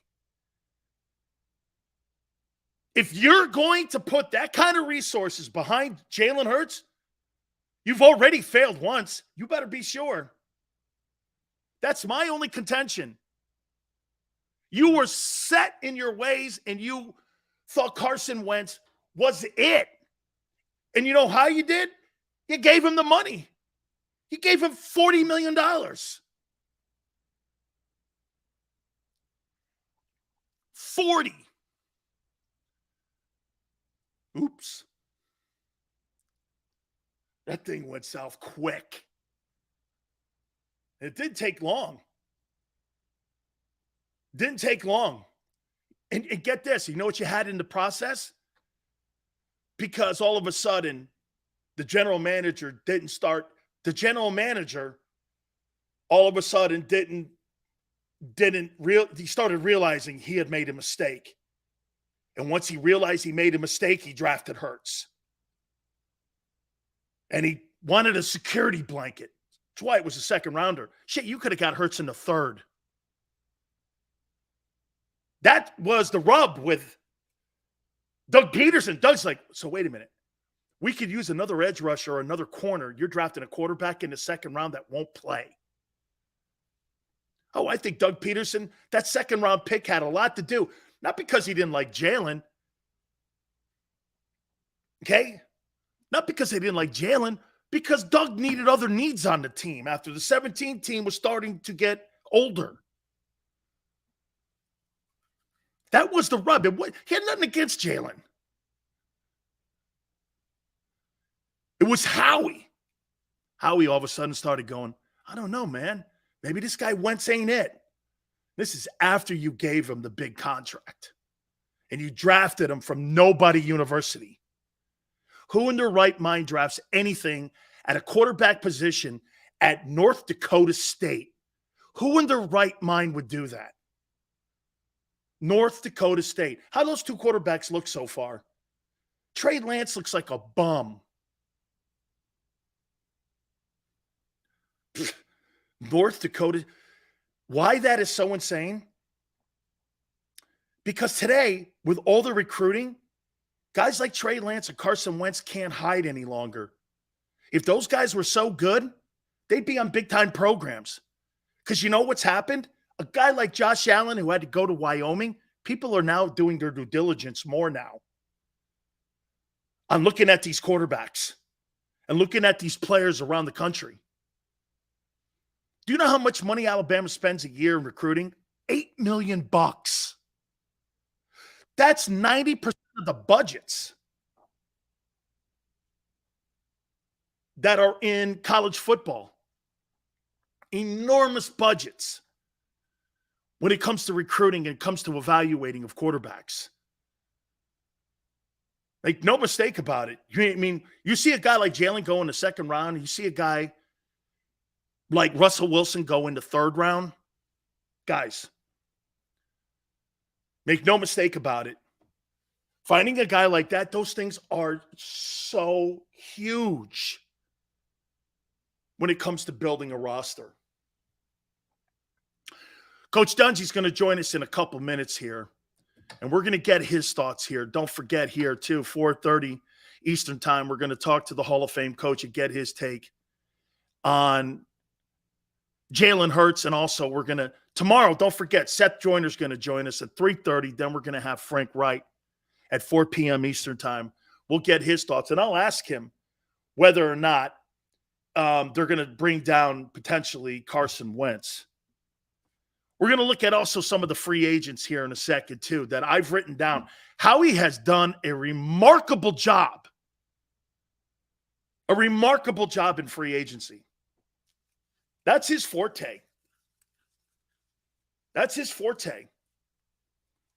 If you're going to put that kind of resources behind Jalen Hurts, you've already failed once. You better be sure. That's my only contention. You were set in your ways and you thought Carson Wentz was it. And you know how you did? You gave him the money. You gave him $40 million. 40. Oops. That thing went south quick. It didn't take long. Didn't take long. And get this, you know what you had in the process? Because all of a sudden, the general manager didn't start. The general manager all of a sudden he started realizing he had made a mistake. And once he realized he made a mistake, he drafted Hurts. And he wanted a security blanket. That's why it was a second rounder. Shit, you could have got Hurts in the third. That was the rub with Doug Peterson. Doug's like, so wait a minute. We could use another edge rusher or another corner. You're drafting a quarterback in the second round that won't play. Oh, I think Doug Peterson, that second round pick had a lot to do. Not because he didn't like Jalen. Okay? Not because he didn't like Jalen. Because Doug needed other needs on the team after the 17 team was starting to get older. That was the rub. He had nothing against Jalen. It was Howie. Howie all of a sudden started going, I don't know, man. Maybe this guy Wentz ain't it. This is after you gave him the big contract. And you drafted him from nobody university. Who in their right mind drafts anything at a quarterback position at North Dakota State? Who in their right mind would do that? North Dakota State. How those two quarterbacks look so far? Trey Lance looks like a bum. North Dakota. Why that is so insane? Because today, with all the recruiting, guys like Trey Lance and Carson Wentz can't hide any longer. If those guys were so good, they'd be on big-time programs. Because you know what's happened? A guy like Josh Allen who had to go to Wyoming, people are now doing their due diligence more now. I'm looking at these quarterbacks and looking at these players around the country. Do you know how much money Alabama spends a year in recruiting? $8 million. That's 90% of the budgets that are in college football. Enormous budgets when it comes to recruiting and comes to evaluating of quarterbacks. Like, no mistake about it. I mean, you see a guy like Jalen go in the second round. You see a guy like Russell Wilson go in the third round. Guys, make no mistake about it. Finding a guy like that, those things are so huge when it comes to building a roster. Coach Dungy's going to join us in a couple minutes here, and we're going to get his thoughts here. Don't forget here, too, 4:30 Eastern time, we're going to talk to the Hall of Fame coach and get his take on Jalen Hurts. And also we're going to, tomorrow, don't forget, Seth Joyner's going to join us at 3:30. Then we're going to have Frank Wright at 4 p.m. Eastern time. We'll get his thoughts, and I'll ask him whether or not they're going to bring down potentially Carson Wentz. We're going to look at also some of the free agents here in a second, too, that I've written down. Howie has done a remarkable job. A remarkable job in free agency. That's his forte. That's his forte,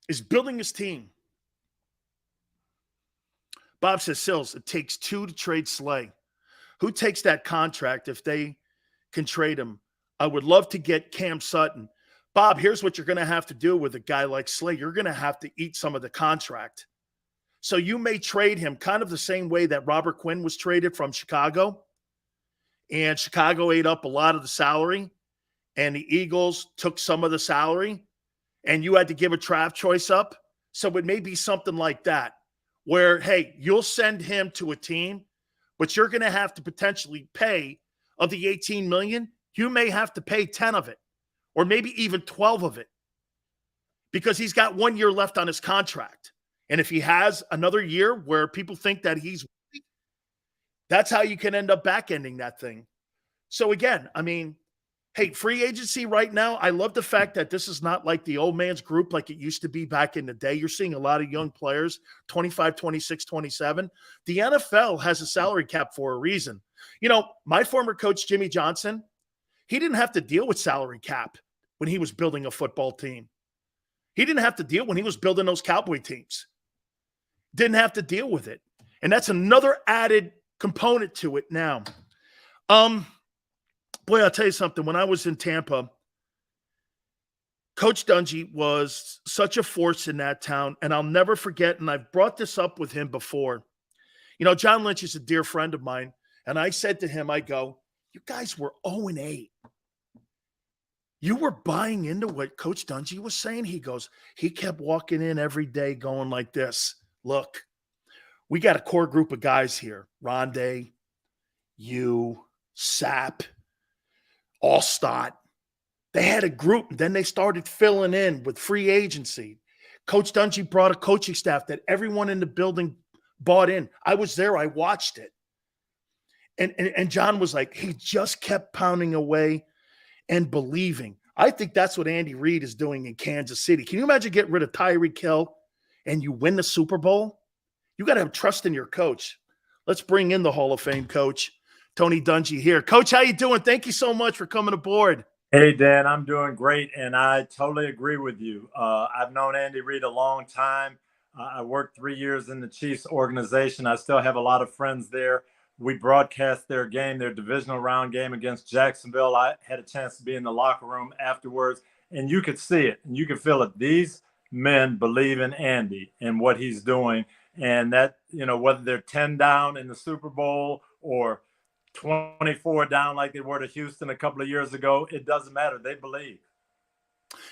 is building his team. Bob says, Sills, it takes two to trade Slay. Who takes that contract if they can trade him? I would love to get Cam Sutton. Bob, here's what you're going to have to do with a guy like Slay. You're going to have to eat some of the contract. So you may trade him kind of the same way that Robert Quinn was traded from Chicago. And Chicago ate up a lot of the salary. And the Eagles took some of the salary. And you had to give a draft choice up. So it may be something like that. Where, hey, you'll send him to a team, but you're going to have to potentially pay of the $18 million. You may have to pay 10 of it, or maybe even 12 of it, because he's got 1 year left on his contract. And if he has another year where people think that he's weak, that's how you can end up back-ending that thing. So again, I mean, hey, free agency right now, I love the fact that this is not like the old man's group like it used to be back in the day. You're seeing a lot of young players, 25, 26, 27. The NFL has a salary cap for a reason. You know, my former coach, Jimmy Johnson, he didn't have to deal with salary cap when he was building a football team. He didn't have to deal when he was building those Cowboy teams. Didn't have to deal with it. And that's another added component to it now. Boy, I'll tell you something. When I was in Tampa, Coach Dungy was such a force in that town, and I'll never forget, and I've brought this up with him before. You know, John Lynch is a dear friend of mine, and I said to him, I go, you guys were 0-8. You were buying into what Coach Dungy was saying? He goes, he kept walking in every day going like this. Look, we got a core group of guys here. Rondé, you, Sapp, Allstott. They had a group, and then they started filling in with free agency. Coach Dungy brought a coaching staff that everyone in the building bought in. I was there. I watched it. And John was like, he just kept pounding away and believing. I think that's what Andy Reid is doing in Kansas City. Can you imagine getting rid of Tyreek Hill and you win the Super Bowl? You got to have trust in your coach. Let's bring in the Hall of Fame coach, Tony Dungy here. Coach, how you doing? Thank you so much for coming aboard. Hey, Dan, I'm doing great, and I totally agree with you. I've known Andy Reid a long time. I worked 3 years in the Chiefs organization. I still have a lot of friends there. We broadcast their game, their divisional round game against Jacksonville. I had a chance to be in the locker room afterwards, and you could see it, and you could feel it. These men believe in Andy and what he's doing, and that, you know, whether they're 10 down in the Super Bowl or 24 down like they were to Houston a couple of years ago, it doesn't matter. They believe.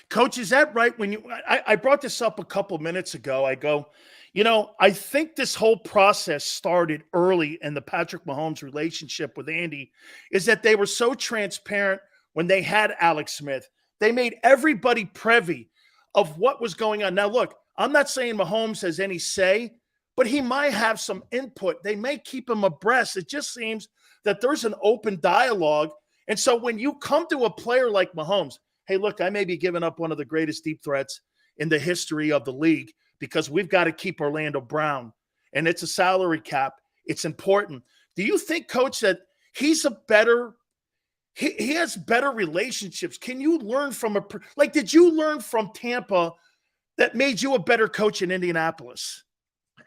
Coach, is that right? When I brought this up a couple minutes ago, I go, you know, I think this whole process started early in the Patrick Mahomes relationship with Andy, is that they were so transparent when they had Alex Smith. They made everybody privy of what was going on. Now, look, I'm not saying Mahomes has any say, but he might have some input. They may keep him abreast. It just seems that there's an open dialogue. And so when you come to a player like Mahomes, hey, look, I may be giving up one of the greatest deep threats in the history of the league because we've got to keep Orlando Brown. And it's a salary cap. It's important. Do you think, Coach, that he's a better – he has better relationships? Can you learn from did you learn from Tampa that made you a better coach in Indianapolis?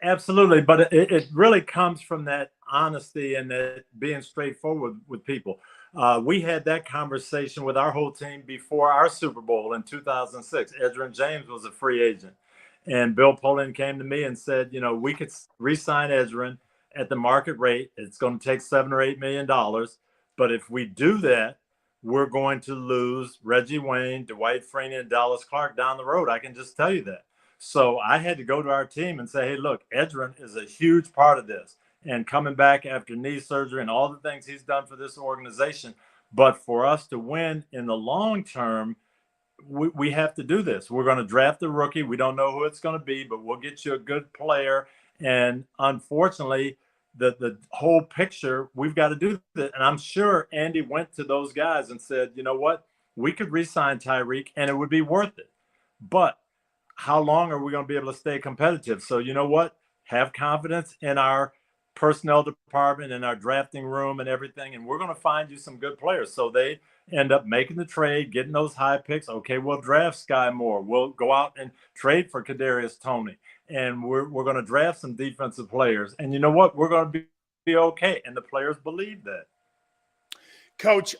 Absolutely, but it really comes from that honesty and that being straightforward with people. We had that conversation with our whole team before our Super Bowl in 2006. Edgerrin James was a free agent, and Bill Polian came to me and said, you know, we could re-sign Edgerrin at the market rate. It's going to take $7 or $8 million, but if we do that, we're going to lose Reggie Wayne, Dwight Freeney, and Dallas Clark down the road. I can just tell you that. So I had to go to our team and say, hey, look, Edgerrin is a huge part of this. And coming back after knee surgery and all the things he's done for this organization. But for us to win in the long term, we have to do this. We're going to draft a rookie. We don't know who it's going to be, but we'll get you a good player. And unfortunately, the whole picture, we've got to do that. And I'm sure Andy went to those guys and said, you know what, we could re-sign Tyreek and it would be worth it. But how long are we going to be able to stay competitive? So you know what? Have confidence in our personnel department and our drafting room and everything, and we're going to find you some good players. So they end up making the trade, getting those high picks. Okay, we'll draft Sky Moore. We'll go out and trade for Kadarius Toney, and we're going to draft some defensive players. And you know what? We're going to be okay, and the players believe that. Coach,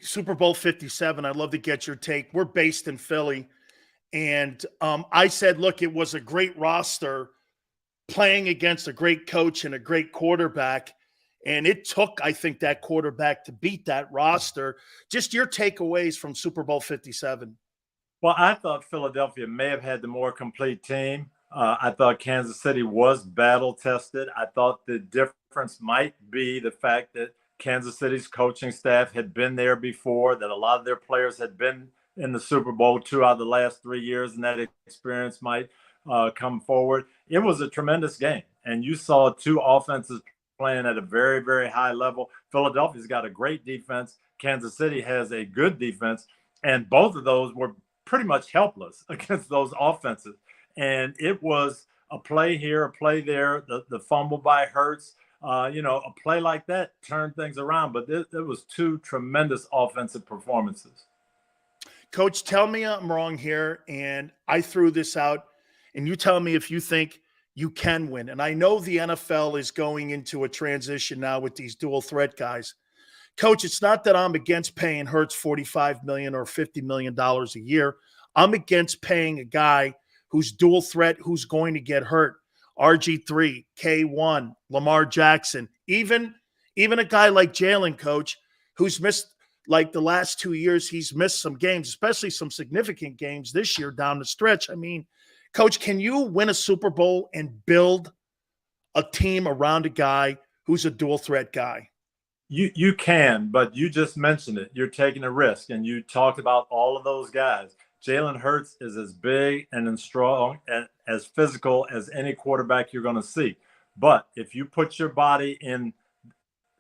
Super Bowl 57, I'd love to get your take. We're based in Philly. And I said, look, it was a great roster playing against a great coach and a great quarterback. And it took, I think, that quarterback to beat that roster. Just your takeaways from Super Bowl 57. Well, I thought Philadelphia may have had the more complete team. I thought Kansas City was battle tested. I thought the difference might be the fact that Kansas City's coaching staff had been there before, that a lot of their players had been in the Super Bowl 2 out of the last 3 years, and that experience might come forward. It was a tremendous game, and you saw two offenses playing at a very, very high level. Philadelphia's got a great defense. Kansas City has a good defense, and both of those were pretty much helpless against those offenses. And it was a play here, a play there, the fumble by Hurts. A play like that turned things around, but there was two tremendous offensive performances. Coach, tell me I'm wrong here, and I threw this out, and you tell me if you think you can win. And I know the NFL is going into a transition now with these dual threat guys. Coach, it's not that I'm against paying Hurts $45 million or $50 million a year. I'm against paying a guy who's dual threat, who's going to get hurt. RG3, K1, Lamar Jackson, even a guy like Jalen, Coach, who's missed like the last 2 years. He's missed some games, especially some significant games this year down the stretch. I mean, Coach, can you win a Super Bowl and build a team around a guy who's a dual threat guy? You can, but you just mentioned it. You're taking a risk, and you talked about all of those guys. Jalen Hurts is as big and as strong and as physical as any quarterback you're going to see. But if you put your body in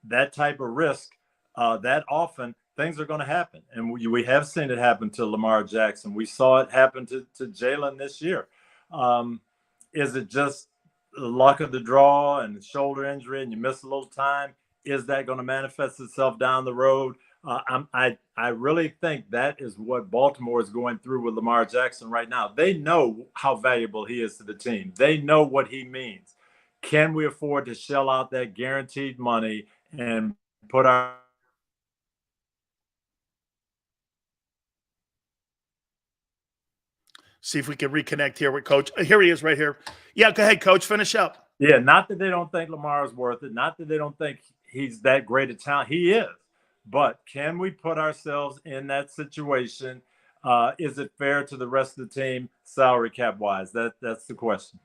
that type of risk that often, things are going to happen. And we have seen it happen to Lamar Jackson. We saw it happen to Jalen this year. Is it just the luck of the draw and the shoulder injury and you miss a little time? Is that going to manifest itself down the road? I really think that is what Baltimore is going through with Lamar Jackson right now. They know how valuable he is to the team. They know what he means. Can we afford to shell out that guaranteed money and put our See if we can reconnect here with Coach. Here he is right here. Yeah, go ahead, Coach. Finish up. Yeah, not that they don't think Lamar is worth it. Not that they don't think he's that great a talent. He is. But can we put ourselves in that situation? Is it fair to the rest of the team, salary cap wise? That's the question.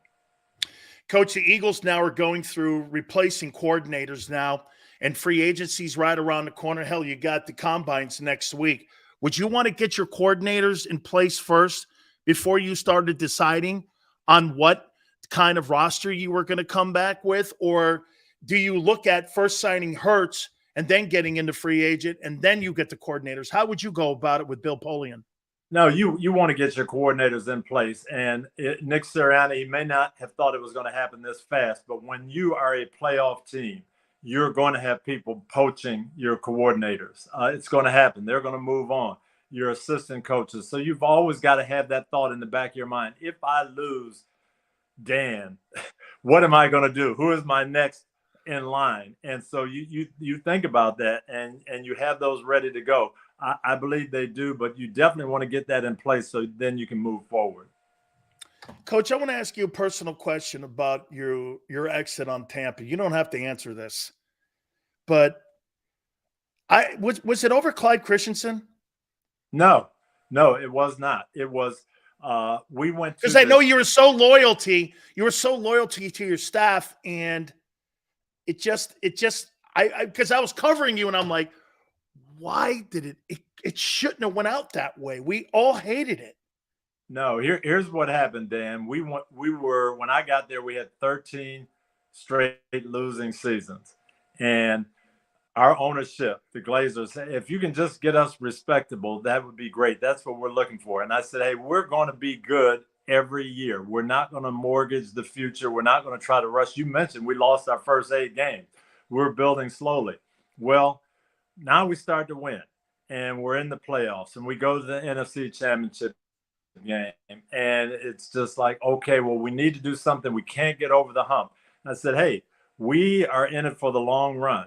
Coach, the Eagles now are going through replacing coordinators now, and free agency's right around the corner. Hell, you got the combines next week. Would you want to get your coordinators in place first before you started deciding on what kind of roster you were going to come back with? Or do you look at first signing Hurts and then getting into free agent, and then you get the coordinators? How would you go about it with Bill Polian? No, you want to get your coordinators in place. And Nick Sirianni, he may not have thought it was going to happen this fast, but when you are a playoff team, you're going to have people poaching your coordinators. It's going to happen. They're going to move on. Your assistant coaches. So you've always got to have that thought in the back of your mind. If I lose Dan, what am I going to do? Who is my next in line? And so you think about that, and you have those ready to go. I believe they do, but you definitely want to get that in place so then you can move forward. Coach, I want to ask you a personal question about your exit on Tampa. You don't have to answer this, but was it over Clyde Christensen? No, it was not. It was we went because I know you were so loyal to your staff, and it just because I was covering you and I'm like, why did it shouldn't have went out that way. We all hated it. No, here's what happened, Dan. When I got there, we had 13 straight losing seasons, and our ownership, the Glazers, said, if you can just get us respectable, that would be great. That's what we're looking for. And I said, hey, we're going to be good every year. We're not going to mortgage the future. We're not going to try to rush. You mentioned we lost our first 8 games. We're building slowly. Well, now we start to win, and we're in the playoffs, and we go to the NFC Championship game. And it's just like, okay, well, we need to do something. We can't get over the hump. And I said, hey, we are in it for the long run.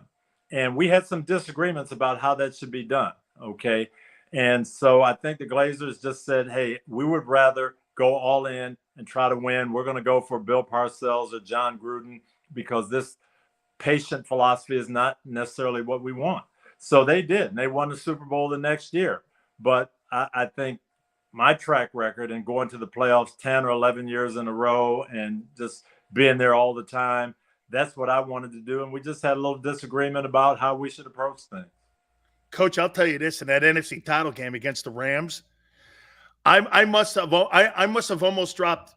And we had some disagreements about how that should be done, okay? And so I think the Glazers just said, hey, we would rather go all in and try to win. We're going to go for Bill Parcells or John Gruden because this patient philosophy is not necessarily what we want. So they did, and they won the Super Bowl the next year. But I think my track record in going to the playoffs 10 or 11 years in a row and just being there all the time, that's what I wanted to do, and we just had a little disagreement about how we should approach things. Coach, I'll tell you this: in that NFC title game against the Rams, I must have almost dropped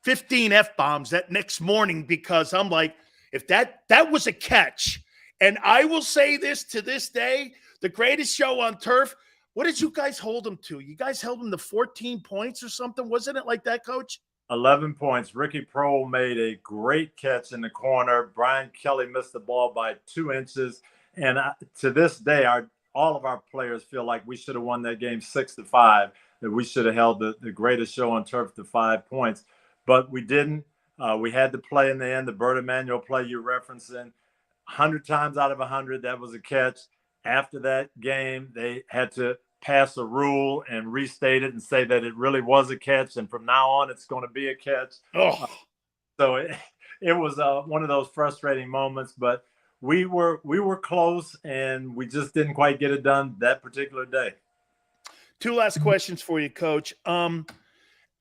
15 F-bombs that next morning because I'm like, if that was a catch, and I will say this to this day, the greatest show on turf. What did you guys hold them to? You guys held them to 14 points or something, wasn't it like that, Coach? 11 points. Ricky Prohl made a great catch in the corner. Brian Kelly missed the ball by 2 inches. And to this day, all of our players feel like we should have won that game 6-5, that we should have held the greatest show on turf to 5 points, but we didn't. We had to play in the end, the Bert Emanuel play you're referencing. 100 times out of 100, that was a catch. After that game, they had to pass a rule and restate it and say that it really was a catch, and from now on, it's going to be a catch. Oh. So it was one of those frustrating moments, but we were close, and we just didn't quite get it done that particular day. 2 last questions for you, Coach. I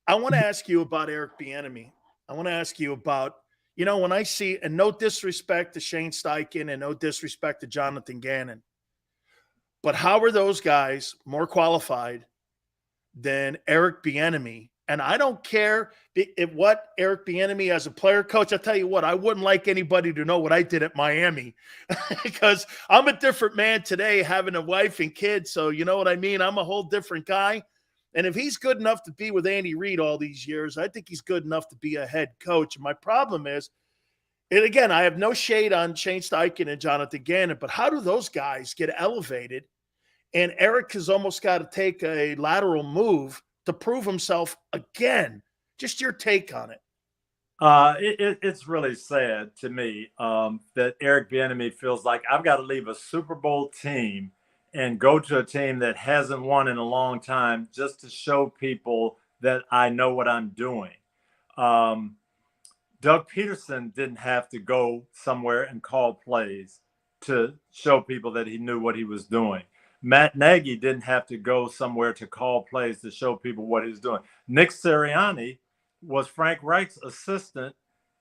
want to ask you about Eric Bieniemy. I want to ask you about, when I see, and no disrespect to Shane Steichen and no disrespect to Jonathan Gannon, but how are those guys more qualified than Eric Bieniemy? And I don't care what Eric Bieniemy as a player coach. I'll tell you what, I wouldn't like anybody to know what I did at Miami because I'm a different man today, having a wife and kids. So you know what I mean? I'm a whole different guy. And if he's good enough to be with Andy Reid all these years, I think he's good enough to be a head coach. And my problem is, and again, I have no shade on Shane Steichen and Jonathan Gannon, but how do those guys get elevated? And Eric has almost got to take a lateral move to prove himself again. Just your take on it. It's really sad to me that Eric Bieniemy feels like I've got to leave a Super Bowl team and go to a team that hasn't won in a long time just to show people that I know what I'm doing. Doug Peterson didn't have to go somewhere and call plays to show people that he knew what he was doing. Matt Nagy didn't have to go somewhere to call plays to show people what he was doing. Nick Sirianni was Frank Reich's assistant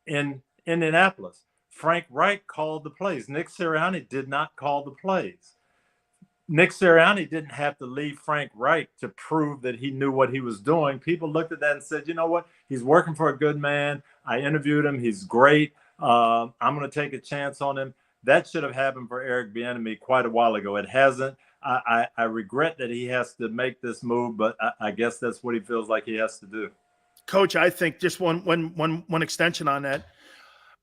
in Indianapolis. Frank Reich called the plays. Nick Sirianni did not call the plays. Nick Sirianni didn't have to leave Frank Reich to prove that he knew what he was doing. People looked at that and said, you know what? He's working for a good man. I interviewed him. He's great. I'm going to take a chance on him. That should have happened for Eric Bieniemy quite a while ago. It hasn't. I regret that he has to make this move, but I guess that's what he feels like he has to do. Coach, I think just one extension on that.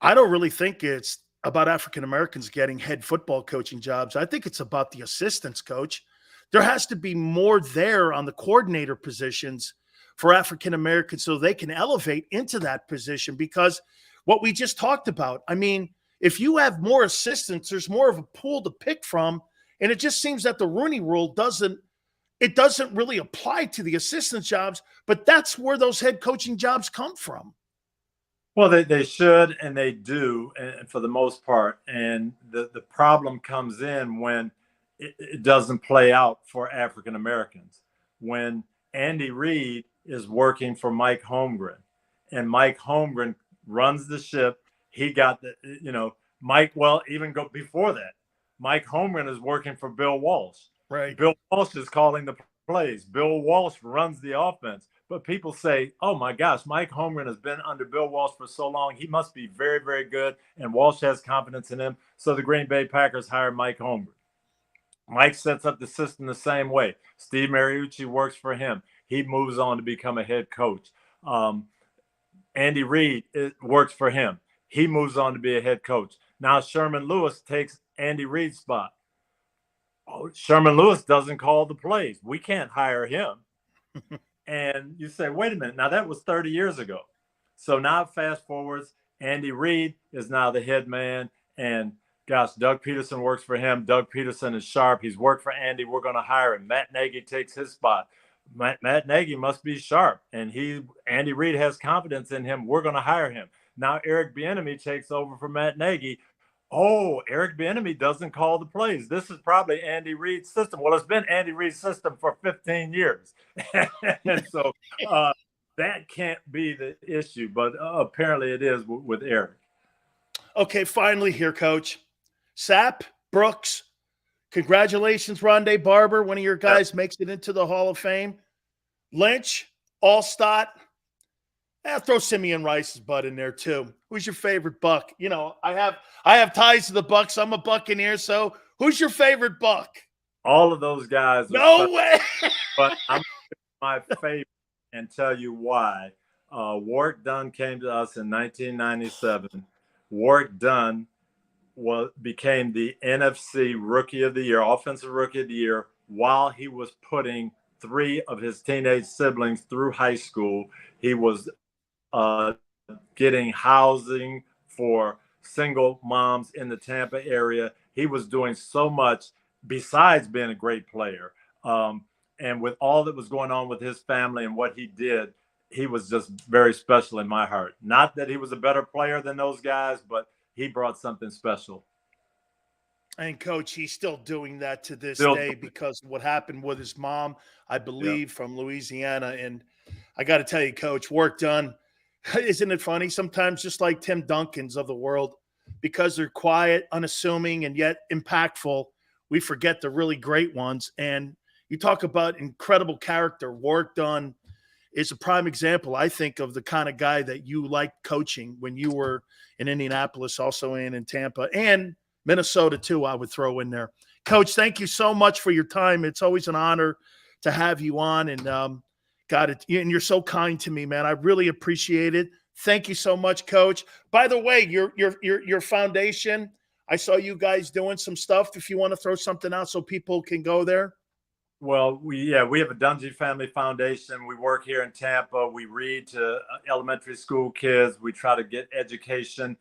I don't really think it's about African Americans getting head football coaching jobs. I think it's about the assistants, Coach. There has to be more there on the coordinator positions for African Americans so they can elevate into that position, because what we just talked about, I mean, if you have more assistants, there's more of a pool to pick from. And it just seems that the Rooney Rule doesn't really apply to the assistant jobs, but that's where those head coaching jobs come from. Well, they should, and they do, and for the most part. And the problem comes in when it doesn't play out for African Americans. When Andy Reid is working for Mike Holmgren, and Mike Holmgren runs the ship, he got Mike. Well, even go before that, Mike Holmgren is working for Bill Walsh. Right. Bill Walsh is calling the plays. Bill Walsh runs the offense. But people say, oh, my gosh, Mike Holmgren has been under Bill Walsh for so long. He must be very, very good. And Walsh has confidence in him. So the Green Bay Packers hire Mike Holmgren. Mike sets up the system the same way. Steve Mariucci works for him. He moves on to become a head coach. Andy Reid works for him. He moves on to be a head coach. Now Sherman Lewis takes Andy Reid's spot. Oh, Sherman Lewis doesn't call the plays. We can't hire him. And you say, wait a minute. Now that was 30 years ago. So now fast forwards, Andy Reid is now the head man. And gosh, Doug Peterson works for him. Doug Peterson is sharp. He's worked for Andy. We're going to hire him. Matt Nagy takes his spot. Matt Nagy must be sharp. And Andy Reid has confidence in him. We're going to hire him. Now Eric Bieniemy takes over for Matt Nagy. Oh, Eric Bieniemy doesn't call the plays. This is probably Andy Reid's system. Well, it's been Andy Reid's system for 15 years. And so that can't be the issue, but apparently it is with Eric. Okay, finally here, Coach. Sapp, Brooks, congratulations, Rondé Barber. One of your guys makes it into the Hall of Fame. Lynch, Allstott. Throw Simeon Rice's butt in there too. Who's your favorite Buck? You know, I have ties to the Bucks. I'm a Buccaneer. So who's your favorite Buck? All of those guys. No way. But I'm my favorite and tell you why. Warwick Dunn came to us in 1997. Warwick Dunn became the NFC Rookie of the Year, Offensive Rookie of the Year, while he was putting 3 of his teenage siblings through high school. He was getting housing for single moms in the Tampa area. He was doing so much besides being a great player. And with all that was going on with his family and what he did, he was just very special in my heart. Not that he was a better player than those guys, but he brought something special. And Coach, he's still doing that to this day because of what happened with his mom, I believe, from Louisiana. And I got to tell you, Coach, work done. Isn't it funny? Sometimes just like Tim Duncan's of the world, because they're quiet, unassuming, and yet impactful, we forget the really great ones. And you talk about incredible character, work done is a prime example, I think, of the kind of guy that you liked coaching when you were in Indianapolis, also in Tampa, and Minnesota too, I would throw in there. Coach, thank you so much for your time. It's always an honor to have you on, and and you're so kind to me, man. I really appreciate it. Thank you so much, Coach. By the way, your foundation, I saw you guys doing some stuff. If you want to throw something out so people can go there. Well, we have a Dungy Family Foundation. We work here in Tampa. We read to elementary school kids. We try to get education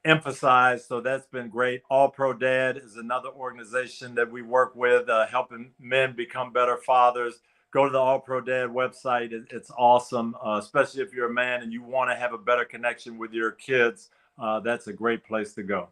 emphasized. So that's been great. All Pro Dad is another organization that we work with, helping men become better fathers. Go to the All Pro Dad website. It's awesome, especially if you're a man and you want to have a better connection with your kids. That's a great place to go.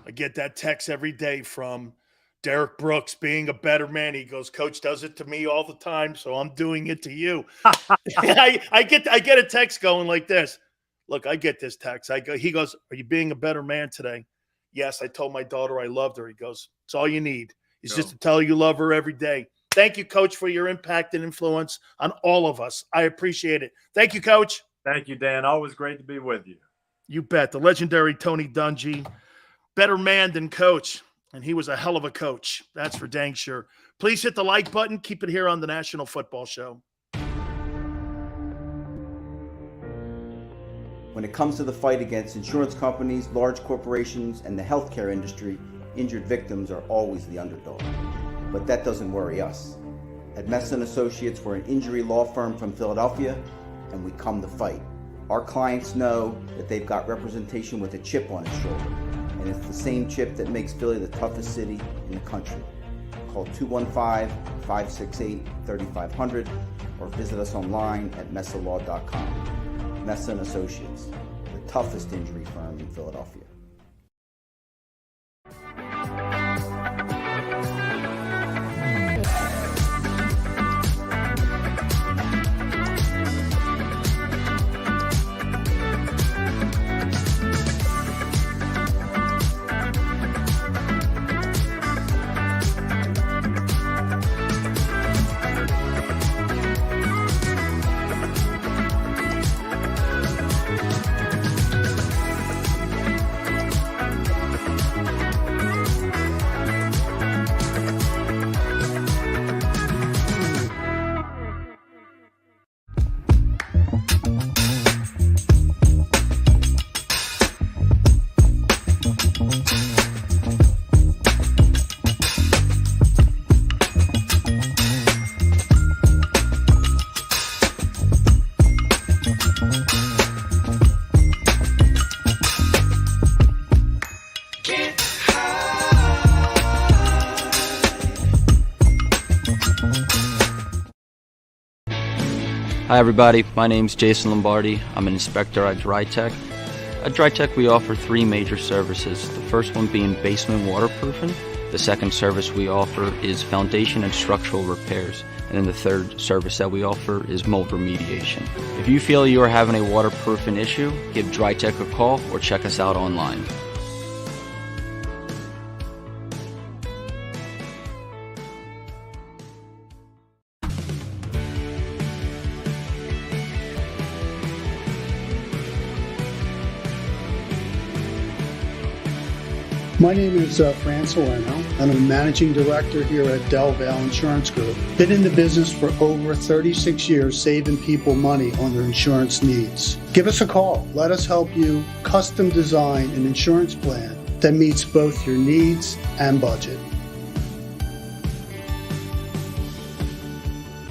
I get that text every day from Derek Brooks, being a better man. He goes, Coach does it to me all the time, so I'm doing it to you. I get a text going like this. Look, I get this text. He goes, are you being a better man today? Yes, I told my daughter I loved her. He goes, it's all you need. It's just to tell her you love her every day. Thank you, Coach, for your impact and influence on all of us. I appreciate it. Thank you, Coach. Thank you, Dan. Always great to be with you. You bet. The legendary Tony Dungy, better man than coach. And he was a hell of a coach. That's for dang sure. Please hit the like button. Keep it here on the National Football Show. When it comes to the fight against insurance companies, large corporations, and the healthcare industry, injured victims are always the underdog. But that doesn't worry us. At Messon Associates, we're an injury law firm from Philadelphia, and we come to fight. Our clients know that they've got representation with a chip on its shoulder, and it's the same chip that makes Philly the toughest city in the country. Call 215-568-3500 or visit us online at messalaw.com. Messon Associates, the toughest injury firm in Philadelphia. Hi everybody, my name's Jason Lombardi. I'm an inspector at DryTech. At DryTech we offer 3 major services, the first one being basement waterproofing, the second service we offer is foundation and structural repairs, and then the third service that we offer is mold remediation. If you feel you are having a waterproofing issue, give DryTech a call or check us out online. My name is Fran Salerno. and I'm a managing director here at Del Valle Insurance Group. Been in the business for over 36 years, saving people money on their insurance needs. Give us a call. Let us help you custom design an insurance plan that meets both your needs and budget.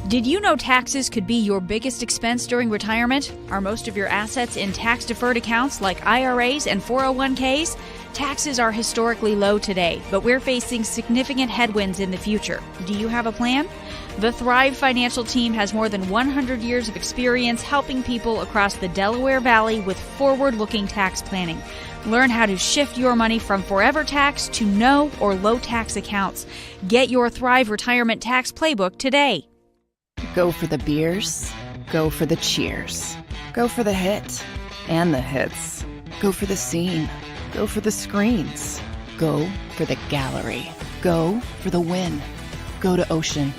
Did you know taxes could be your biggest expense during retirement? Are most of your assets in tax-deferred accounts like IRAs and 401ks? Taxes are historically low today, but we're facing significant headwinds in the future. Do you have a plan? The Thrive Financial Team has more than 100 years of experience helping people across the Delaware Valley with forward-looking tax planning. Learn how to shift your money from forever tax to no or low tax accounts. Get your Thrive Retirement Tax Playbook today. Go for the beers. Go for the cheers. Go for the hit and the hits. Go for the scene. Go for the screens. Go for the gallery. Go for the win. Go to Ocean.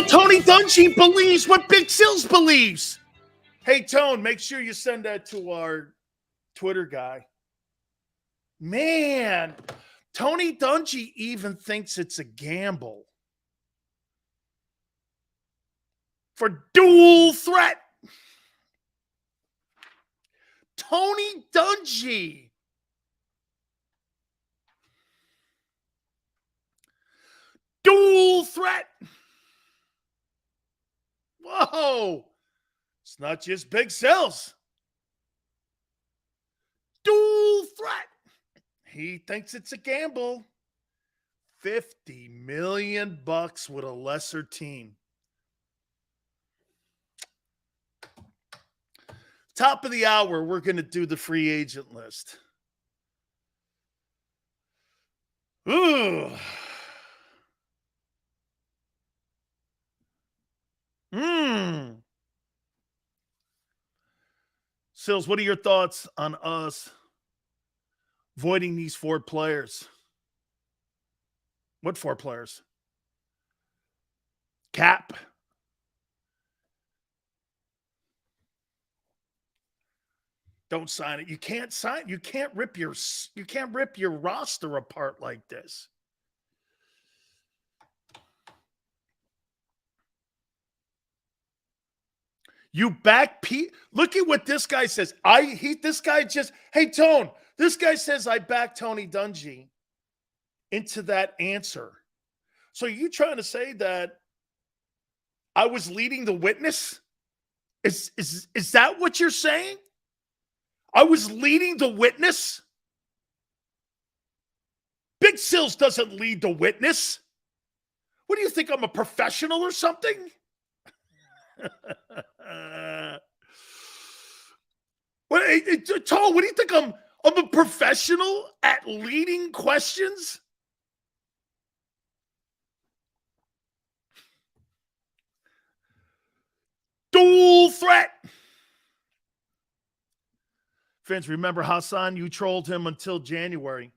Tony Dungy believes what Big Sills believes. Hey, Tone, make sure you send that to our Twitter guy. Man, Tony Dungy even thinks it's a gamble for dual threat. Tony Dungy. Dual threat. Whoa, it's not just Big Sills. Dual threat. He thinks it's a gamble. $50 million with a lesser team. Top of the hour, we're going to do the free agent list. Ooh. Sills, what are your thoughts on us voiding these 4 players? What 4 players? Cap. Don't sign it. You can't sign. You can't rip your roster apart like this. You back Pete. Look at what this guy says. Hey, Tone, this guy says I back Tony Dungy into that answer. So are you trying to say that I was leading the witness? Is that what you're saying? I was leading the witness? Big Sills doesn't lead the witness. What do you think? I'm a professional or something? Tone, what do you think? I'm a professional at leading questions? Dual threat. Fans, remember Hassan? You trolled him until January.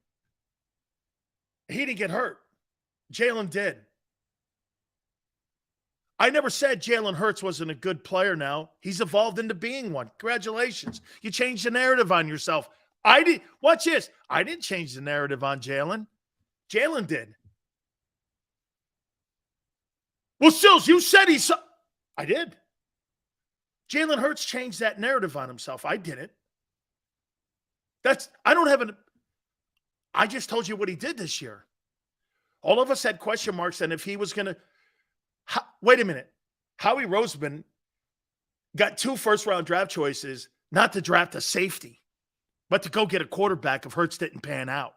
He didn't get hurt. Jalen did. I never said Jalen Hurts wasn't a good player now. He's evolved into being one. Congratulations. You changed the narrative on yourself. Watch this. I didn't change the narrative on Jalen. Jalen did. Well, Sills, you said I did. Jalen Hurts changed that narrative on himself. I didn't. I just told you what he did this year. All of us had question marks and if he was going to. Wait a minute. Howie Roseman got 2 first-round draft choices not to draft a safety, but to go get a quarterback if Hurts didn't pan out.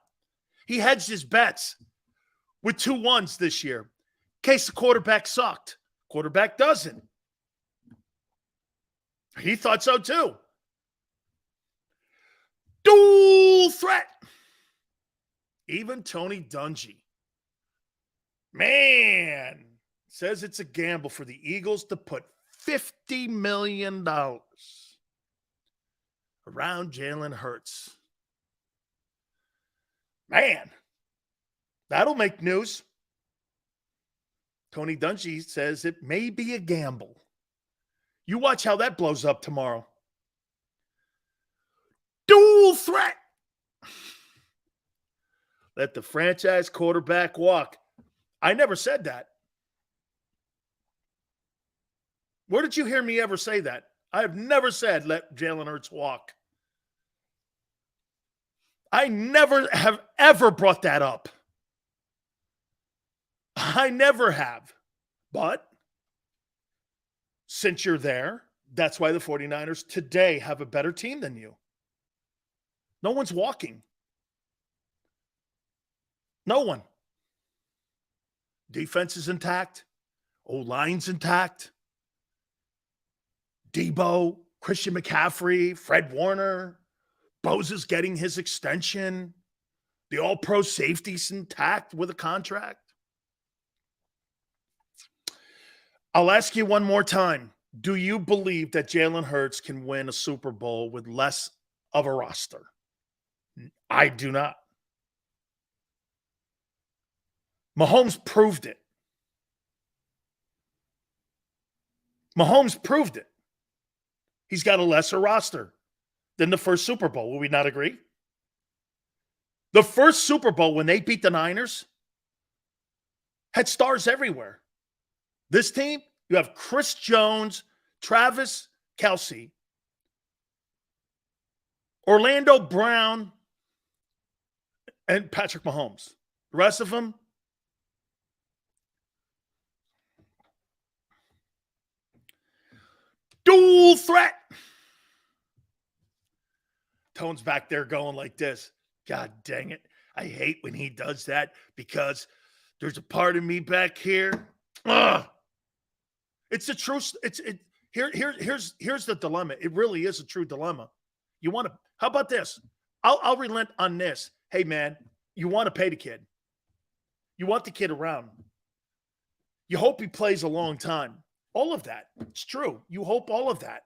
He hedged his bets with 2 1s this year in case the quarterback sucked. Quarterback doesn't. He thought so too. Dual threat. Even Tony Dungy. Man. Says it's a gamble for the Eagles to put $50 million around Jalen Hurts. Man, that'll make news. Tony Dungy says it may be a gamble. You watch how that blows up tomorrow. Dual threat. Let the franchise quarterback walk. I never said that. Where did you hear me ever say that? I have never said let Jalen Hurts walk. I never have ever brought that up. I never have. But since you're there, that's why the 49ers today have a better team than you. No one's walking. No one. Defense is intact. O-line's intact. Debo, Christian McCaffrey, Fred Warner, Bosa's getting his extension. The all-pro safety's intact with a contract. I'll ask you one more time. Do you believe that Jalen Hurts can win a Super Bowl with less of a roster? I do not. Mahomes proved it. Mahomes proved it. He's got a lesser roster than the first Super Bowl. Will we not agree? The first Super Bowl, when they beat the Niners, had stars everywhere. This team, you have Chris Jones, Travis Kelce, Orlando Brown, and Patrick Mahomes. The rest of them, dual threat. Tone's back there going like this. God dang it. I hate when he does that because there's a part of me back here. Ugh. It's the truth. Here's the dilemma. It really is a true dilemma. You want to, how about this? I'll relent on this. Hey man, you want to pay the kid. You want the kid around. You hope he plays a long time. All of that. It's true. You hope all of that.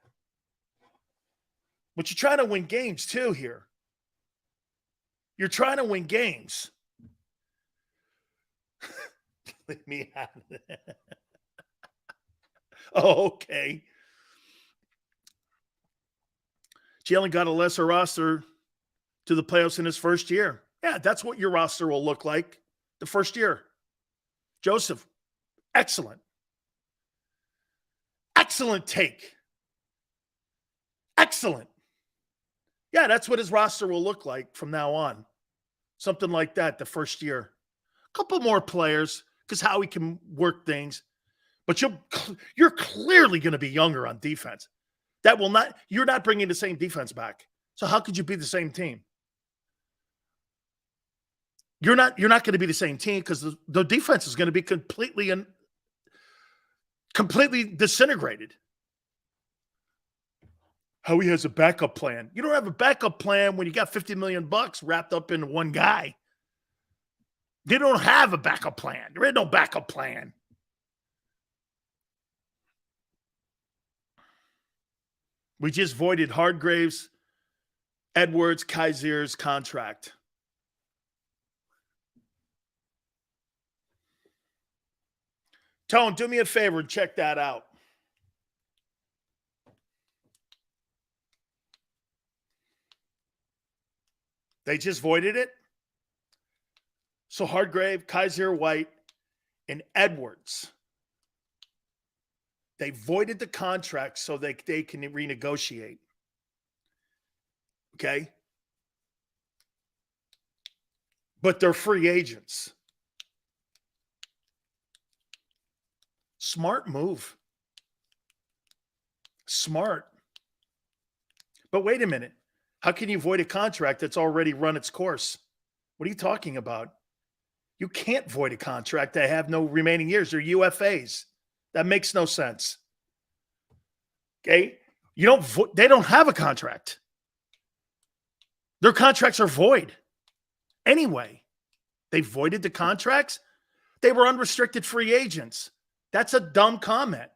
But you're trying to win games too here. You're trying to win games. Let me have that. Oh, okay. Jalen got a lesser roster to the playoffs in his first year. Yeah, that's what your roster will look like the first year. Joseph, excellent. Excellent take. Excellent. Yeah, that's what his roster will look like from now on. Something like that the first year. A couple more players because Howie can work things. But you're clearly going to be younger on defense. You're not bringing the same defense back. So how could you be the same team? You're not going to be the same team because the defense is going to be completely disintegrated. Howie has a backup plan. You don't have a backup plan when you got $50 million wrapped up in one guy. They don't have a backup plan. There is no backup plan. We just voided Hargraves, Edwards, Kaiser's contract. Tone, do me a favor and check that out. They just voided it. So Hargrave, Kaiser, White, and Edwards. They voided the contract so they can renegotiate. Okay? But they're free agents. Smart move. Smart. But wait a minute. How can you void a contract that's already run its course? What are you talking about? You can't void a contract that have no remaining years. They're UFAs. That makes no sense. Okay? They don't have a contract. Their contracts are void. Anyway, they voided the contracts. They were unrestricted free agents. That's a dumb comment.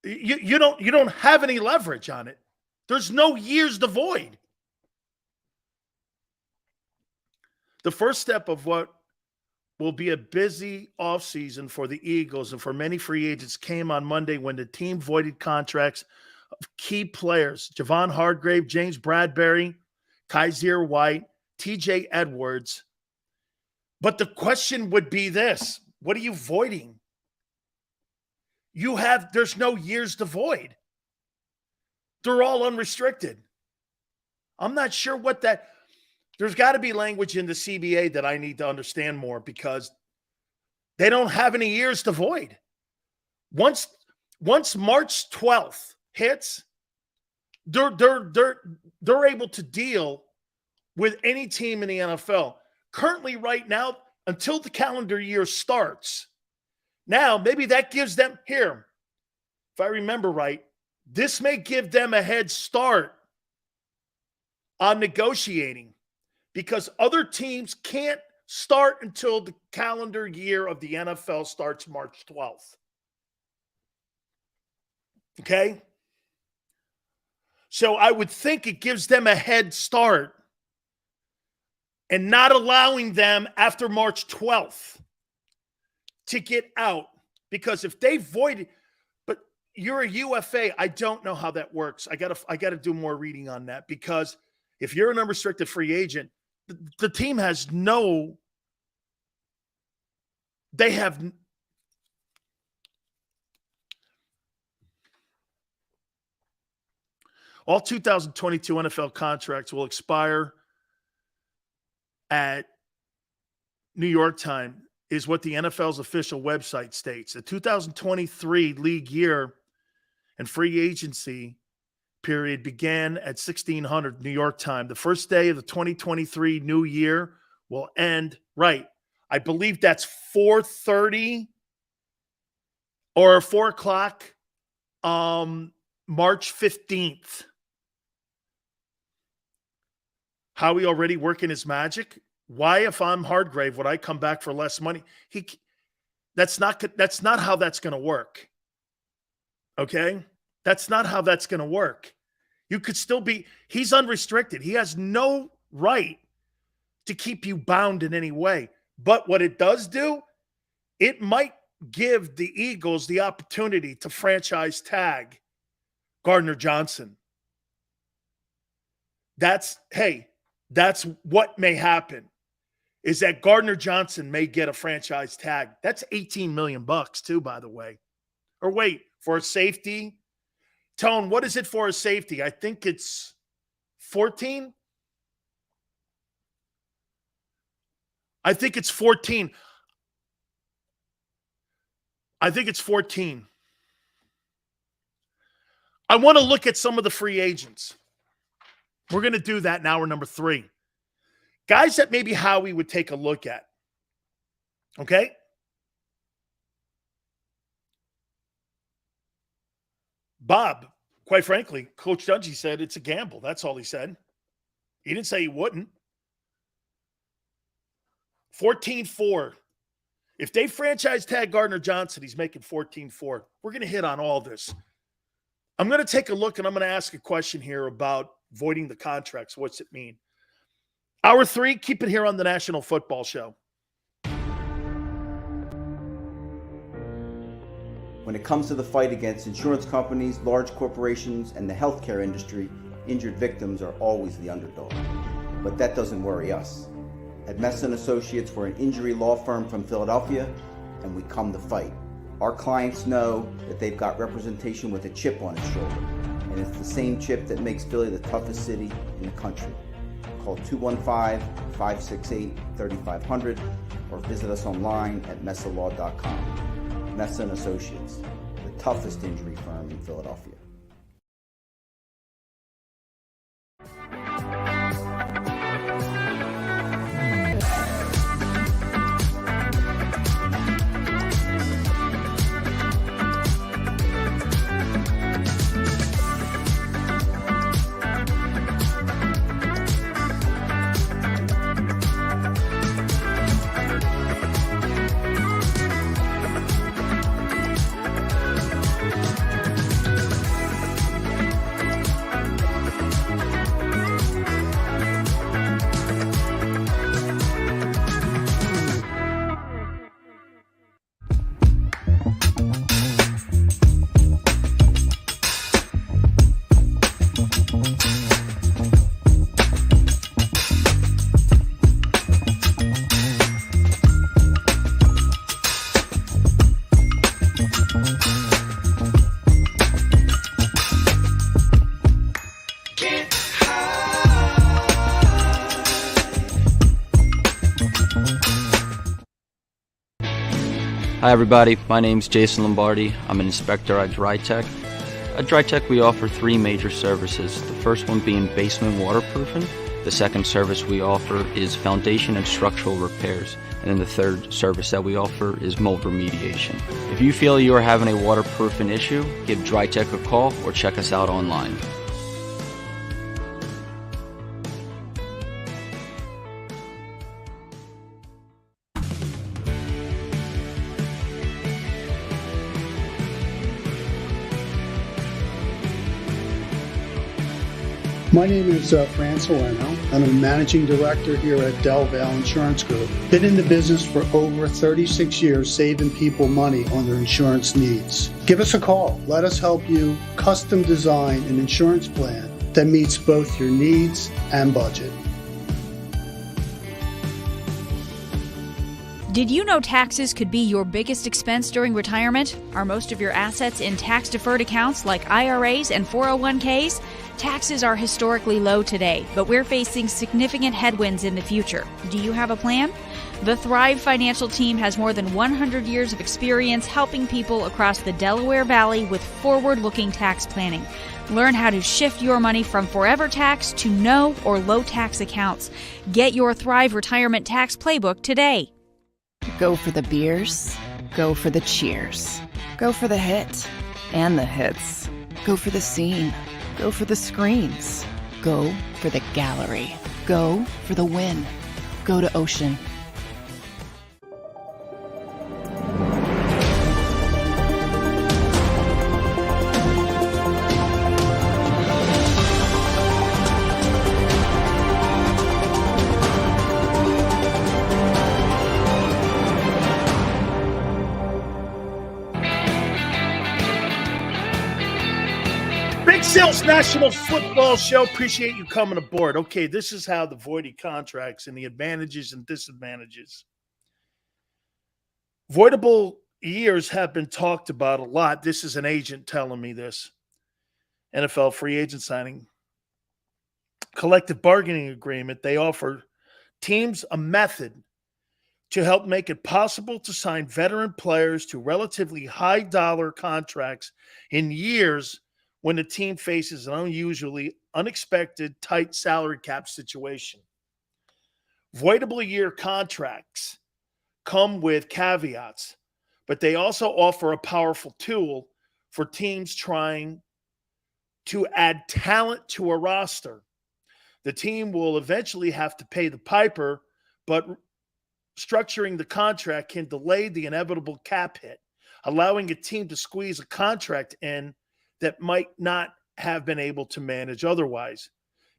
You don't have any leverage on it. There's no years to void. The first step of what will be a busy offseason for the Eagles and for many free agents came on Monday when the team voided contracts of key players: Javon Hargrave, James Bradbury, Kaiser White, TJ Edwards. But the question would be this: what are you voiding? There's no years to void. They're all unrestricted. I'm not sure what there's got to be language in the CBA that I need to understand more, because they don't have any years to void. Once March 12th hits, they're able to deal with any team in the NFL. Currently, right now, until the calendar year starts. Now, maybe that gives them, here, if I remember right, this may give them a head start on negotiating, because other teams can't start until the calendar year of the NFL starts March 12th. Okay? So I would think it gives them a head start and not allowing them after March 12th to get out, because if they void it, but you're a UFA, I don't know how that works. I gotta do more reading on that, because if you're an unrestricted free agent, the team has all 2022 NFL contracts will expire at New York time, is what the NFL's official website states. The 2023 league year and free agency period began at 1600 New York time. The first day of the 2023 new year will end, right, I believe that's 4:30 or 4 o'clock, March 15th. Howie already working his magic? Why, if I'm Hargrave, would I come back for less money? That's not how that's going to work. Okay? That's not how that's going to work. You could still he's unrestricted. He has no right to keep you bound in any way. But what it does do, it might give the Eagles the opportunity to franchise tag Gardner Johnson. That's what may happen, is that Gardner Johnson may get a franchise tag. That's $18 million too, by the way. Or wait, for a safety? Tone, what is it for a safety? I think it's 14. I think it's 14. I think it's 14. I want to look at some of the free agents. We're going to do that in hour number 3. Guys that maybe Howie would take a look at. Okay? Bob, quite frankly, Coach Dungy said it's a gamble. That's all he said. He didn't say he wouldn't. 14-4. If they franchise tag Gardner Johnson, he's making 14-4. We're going to hit on all this. I'm going to take a look, and I'm going to ask a question here about voiding the contracts. What's it mean? Hour 3, keep it here on the National Football Show. When it comes to the fight against insurance companies, large corporations, and the healthcare industry, injured victims are always the underdog. But that doesn't worry us. At Messon Associates, we're an injury law firm from Philadelphia, and we come to fight. Our clients know that they've got representation with a chip on its shoulder, and it's the same chip that makes Philly the toughest city in the country. Call 215-568-3500 or visit us online at messalaw.com. Messon Associates, the toughest injury firm in Philadelphia. Hi everybody, my name's Jason Lombardi. I'm an inspector at DryTech. At DryTech we offer three major services, the first one being basement waterproofing. The second service we offer is foundation and structural repairs. And then the third service that we offer is mold remediation. If you feel you are having a waterproofing issue, give DryTech a call or check us out online. My name is Fran Soleno. I'm a managing director here at Del Valle Insurance Group. Been in the business for over 36 years, saving people money on their insurance needs. Give us a call. Let us help you custom design an insurance plan that meets both your needs and budget. Did you know taxes could be your biggest expense during retirement? Are most of your assets in tax-deferred accounts like IRAs and 401ks? Taxes are historically low today, but we're facing significant headwinds in the future. Do you have a plan? The Thrive Financial team has more than 100 years of experience helping people across the Delaware Valley with forward-looking tax planning. Learn how to shift your money from forever tax to no or low tax accounts. Get your Thrive Retirement Tax Playbook today. Go for the beers, go for the cheers, go for the hit and the hits, go for the scene, go for the screens, go for the gallery, go for the win, go to Ocean. Big Sales National Football Show. Appreciate you coming aboard. Okay, this is how the voided contracts and the advantages and disadvantages. Voidable years have been talked about a lot. This is an agent telling me this. NFL free agent signing. Collective bargaining agreement. They offer teams a method to help make it possible to sign veteran players to relatively high dollar contracts in years when the team faces an unusually unexpected tight salary cap situation. Voidable year contracts come with caveats, but they also offer a powerful tool for teams trying to add talent to a roster. The team will eventually have to pay the piper, but structuring the contract can delay the inevitable cap hit, allowing a team to squeeze a contract in that might not have been able to manage otherwise.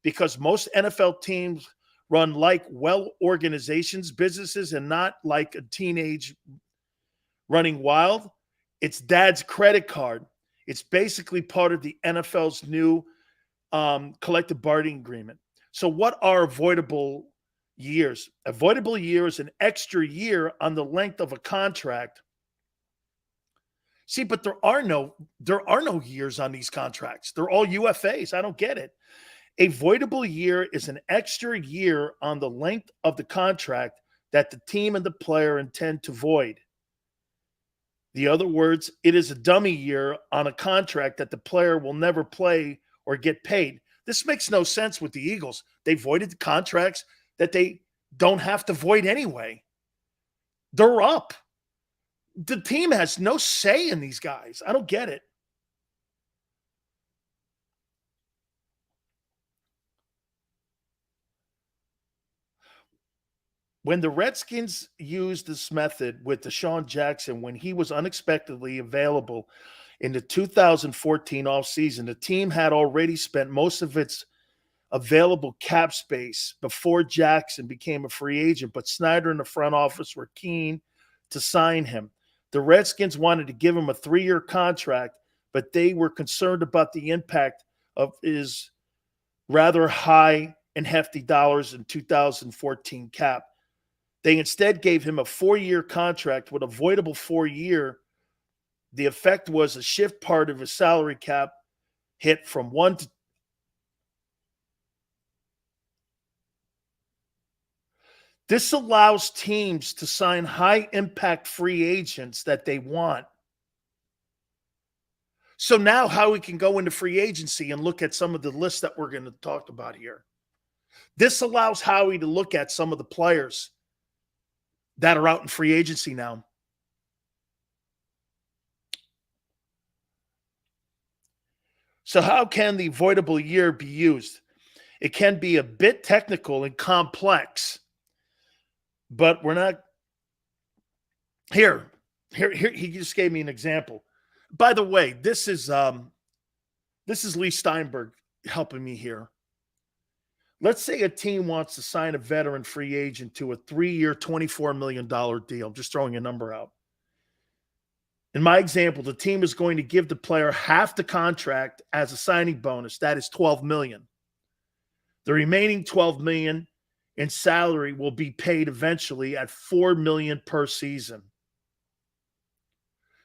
Because most NFL teams run like organizations, businesses, and not like a teenage running wild. It's dad's credit card. It's basically part of the NFL's new collective bargaining agreement. So what are avoidable years? Avoidable year is an extra year on the length of a contract. See, but there are no years on these contracts. They're all UFAs. I don't get it. A voidable year is an extra year on the length of the contract that the team and the player intend to void. In other words, it is a dummy year on a contract that the player will never play or get paid. This makes no sense with the Eagles. They voided the contracts that they don't have to void anyway. They're up. The team has no say in these guys. I don't get it. When the Redskins used this method with Deshaun Jackson, when he was unexpectedly available in the 2014 offseason, the team had already spent most of its available cap space before Jackson became a free agent, but Snyder and the front office were keen to sign him. The Redskins wanted to give him a 3-year contract, but they were concerned about the impact of his rather high and hefty dollars in 2014 cap. They instead gave him a 4-year contract with a voidable 4-year. The effect was a shift part of his salary cap hit from 1 to This allows teams to sign high-impact free agents that they want. So now Howie can go into free agency and look at some of the lists that we're going to talk about here. This allows Howie to look at some of the players that are out in free agency now. So how can the voidable year be used? It can be a bit technical and complex, but we're not here. He just gave me an example. By the way, this is Lee Steinberg helping me here. Let's say a team wants to sign a veteran free agent to a 3-year, $24 million deal. I'm just throwing a number out. In my example, the team is going to give the player half the contract as a signing bonus. That is $12 million. The remaining $12 million in salary will be paid eventually at $4 million per season.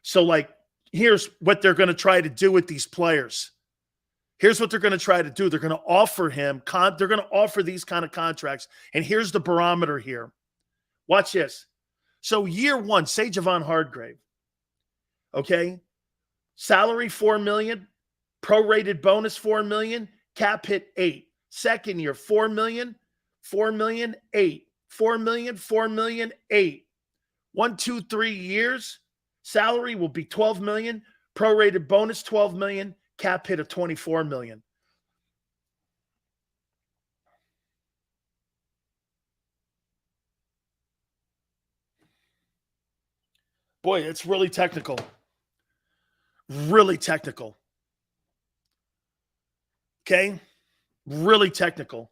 So, like, here's what they're going to try to do with these players. Here's what they're going to try to do. They're going to offer him, they're going to offer these kind of contracts. And here's the barometer here. Watch this. So year one, say Javon Hargrave. Okay. Salary, $4 million. Prorated bonus, $4 million. Cap hit 8. Second year, $4 million. $4 million, 8. $4 million, $4 million, 8. 1, 2, 3 years. Salary will be $12 million. Prorated bonus, $12 million. Cap hit of $24 million. Boy, it's really technical. Really technical. Okay? Really technical.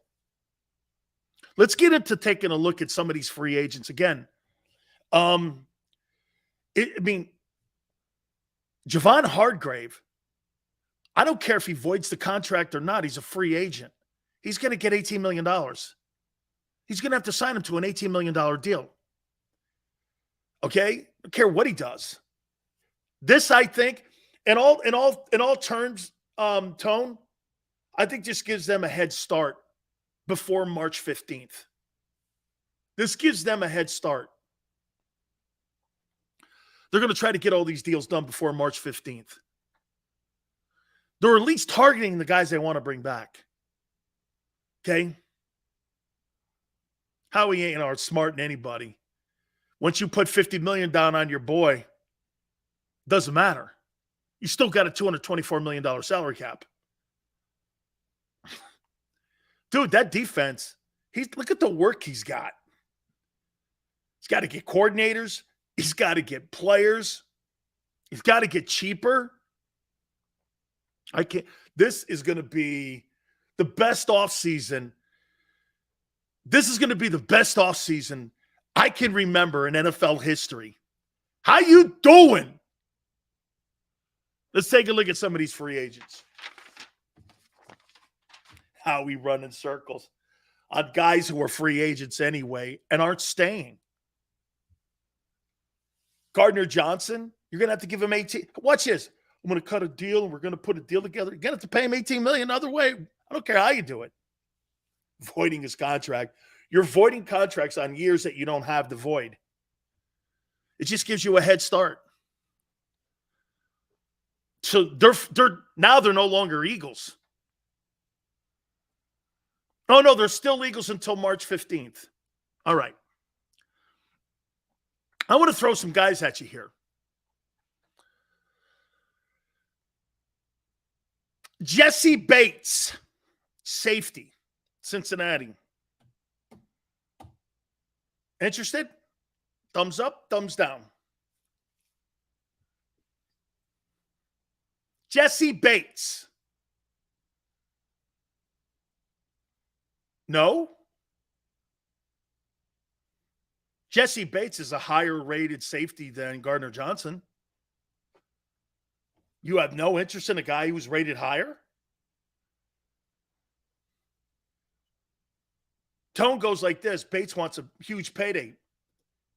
Let's get into taking a look at some of these free agents again. Javon Hargrave, I don't care if he voids the contract or not. He's a free agent. He's going to get $18 million. He's going to have to sign him to an $18 million deal. Okay? I don't care what he does. This, I think, in all terms, Tone, I think this gives them a head start before March 15th. This gives them a head start. They're going to try to get all these deals done before March 15th. They're at least targeting the guys they want to bring back. Okay? Howie ain't outsmarting anybody. Once you put $50 million down on your boy, doesn't matter. You still got a $224 million salary cap. Dude, that defense, look at the work he's got. He's got to get coordinators. He's got to get players. He's got to get cheaper. This is going to be the best offseason. This is going to be the best offseason I can remember in NFL history. How you doing? Let's take a look at some of these free agents. How we run in circles on guys who are free agents anyway and aren't staying. Gardner Johnson, you're going to have to give him 18. Watch this. I'm going to cut a deal and we're going to put a deal together. You're going to have to pay him $18 million other way. I don't care how you do it. Voiding his contract. You're voiding contracts on years that you don't have to void. It just gives you a head start. So they're no longer Eagles. Oh, no, they're still Eagles until March 15th. All right. I want to throw some guys at you here. Jesse Bates, safety, Cincinnati. Interested? Thumbs up, thumbs down. Jesse Bates. No. Jesse Bates is a higher rated safety than Gardner Johnson. You have no interest in a guy who's rated higher? Tone goes like this. Bates wants a huge payday.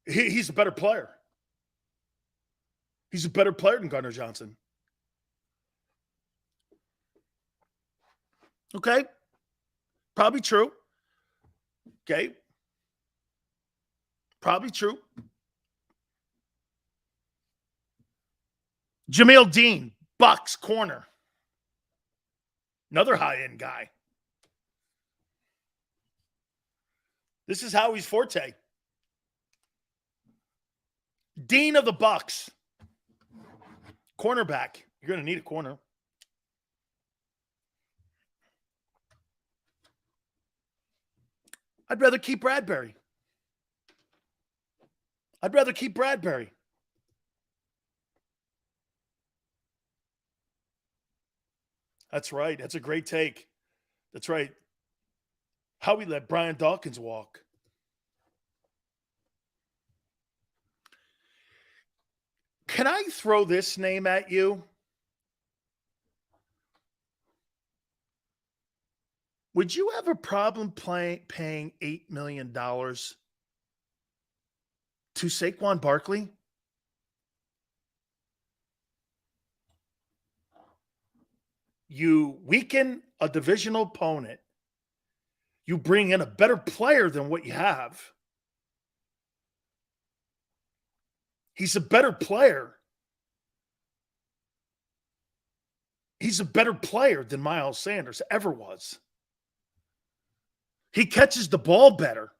He's a better player. He's a better player than Gardner Johnson. Okay. Probably true. Okay. Probably true. Jamil Dean, Bucks, corner. Another high-end guy. This is Howie's forte. Dean of the Bucks. Cornerback. You're going to need a corner. I'd rather keep Bradbury. That's right. That's a great take. That's right. Howie let Brian Dawkins walk. Can I throw this name at you? Would you have a problem paying $8 million to Saquon Barkley? You weaken a divisional opponent. You bring in a better player than what you have. He's a better player. He's a better player than Miles Sanders ever was. He catches the ball better.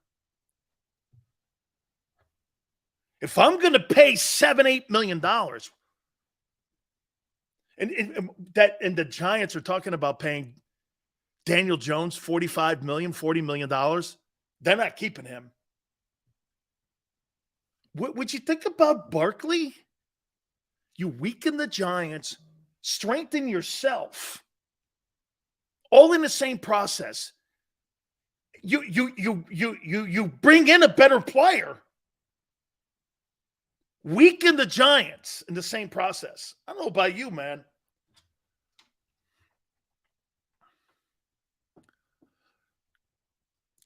If I'm going to pay $7-8 million, and the Giants are talking about paying Daniel Jones $45 million, $40 million, they're not keeping him. Would you think about Barkley? You weaken the Giants, strengthen yourself, all in the same process. You bring in a better player, weaken the Giants in the same process. I don't know about you, man.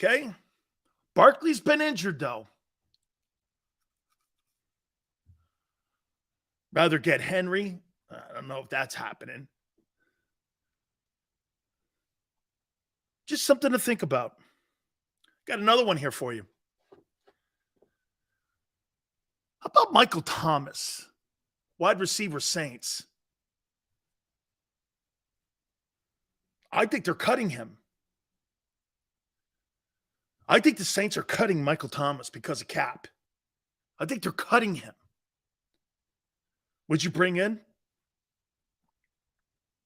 Okay? Barkley's been injured, though. Rather get Henry. I don't know if that's happening. Just something to think about. Got another one here for you. How about Michael Thomas, wide receiver Saints? I think they're cutting him. I think the Saints are cutting Michael Thomas because of cap. I think they're cutting him. Would you bring in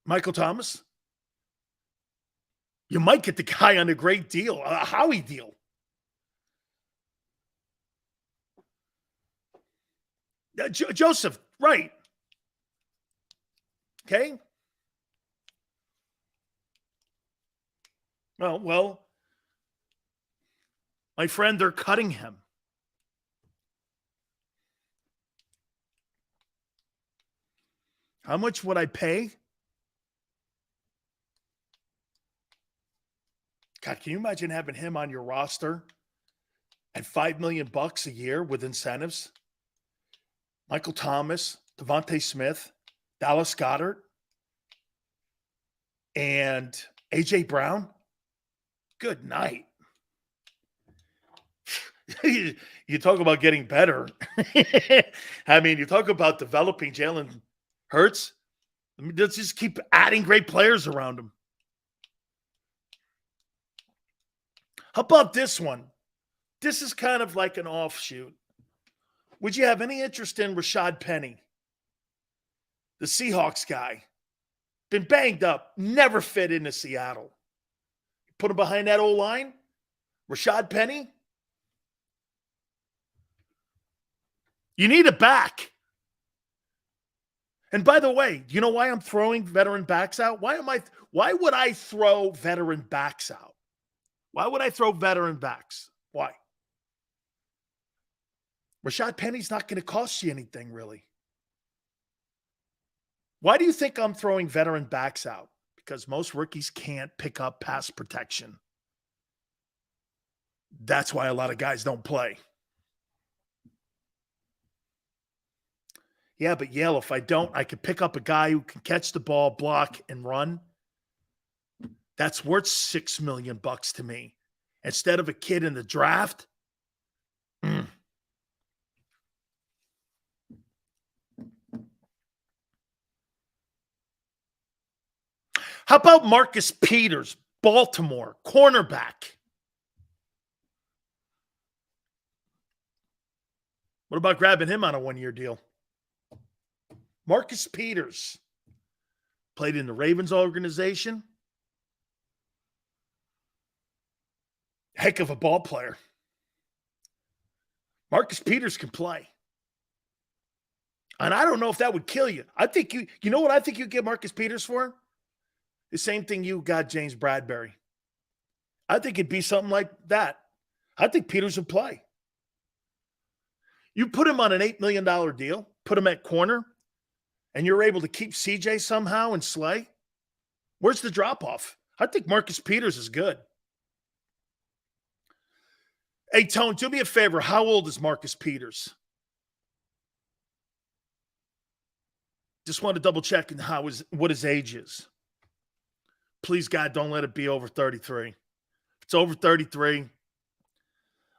Michael Thomas? You might get the guy on a great deal, a Howie deal. Joseph, right. Okay. Well, my friend, they're cutting him. How much would I pay? God, can you imagine having him on your roster at $5 million a year with incentives? Michael Thomas, Devontae Smith, Dallas Goedert, and A.J. Brown. Good night. You talk about getting better. I mean, you talk about developing Jalen Hurts. Let's just keep adding great players around him. How about this one? This is kind of like an offshoot. Would you have any interest in Rashad Penny? The Seahawks guy. Been banged up. Never fit into Seattle. Put him behind that old line. Rashad Penny. You need a back. And by the way, you know why I'm throwing veteran backs out? Why would I throw veteran backs out? Why would I throw veteran backs? Why? Rashad Penny's not going to cost you anything, really. Why do you think I'm throwing veteran backs out? Because most rookies can't pick up pass protection. That's why a lot of guys don't play. Yeah, but Yale, if I don't, I could pick up a guy who can catch the ball, block, and run. That's worth $6 million to me. Instead of a kid in the draft, How about Marcus Peters, Baltimore, cornerback? What about grabbing him on a one-year deal? Marcus Peters played in the Ravens organization. Heck of a ball player. Marcus Peters can play. And I don't know if that would kill you. I think you know what I think you get Marcus Peters for? The same thing you got James Bradbury. I think it'd be something like that. I think Peters would play. You put him on an $8 million deal, put him at corner, and you're able to keep CJ somehow and Slay. Where's the drop-off? I think Marcus Peters is good. Hey, Tone, do me a favor. How old is Marcus Peters? Just want to double check what his age is. Please, God, don't let it be over 33. If it's over 33,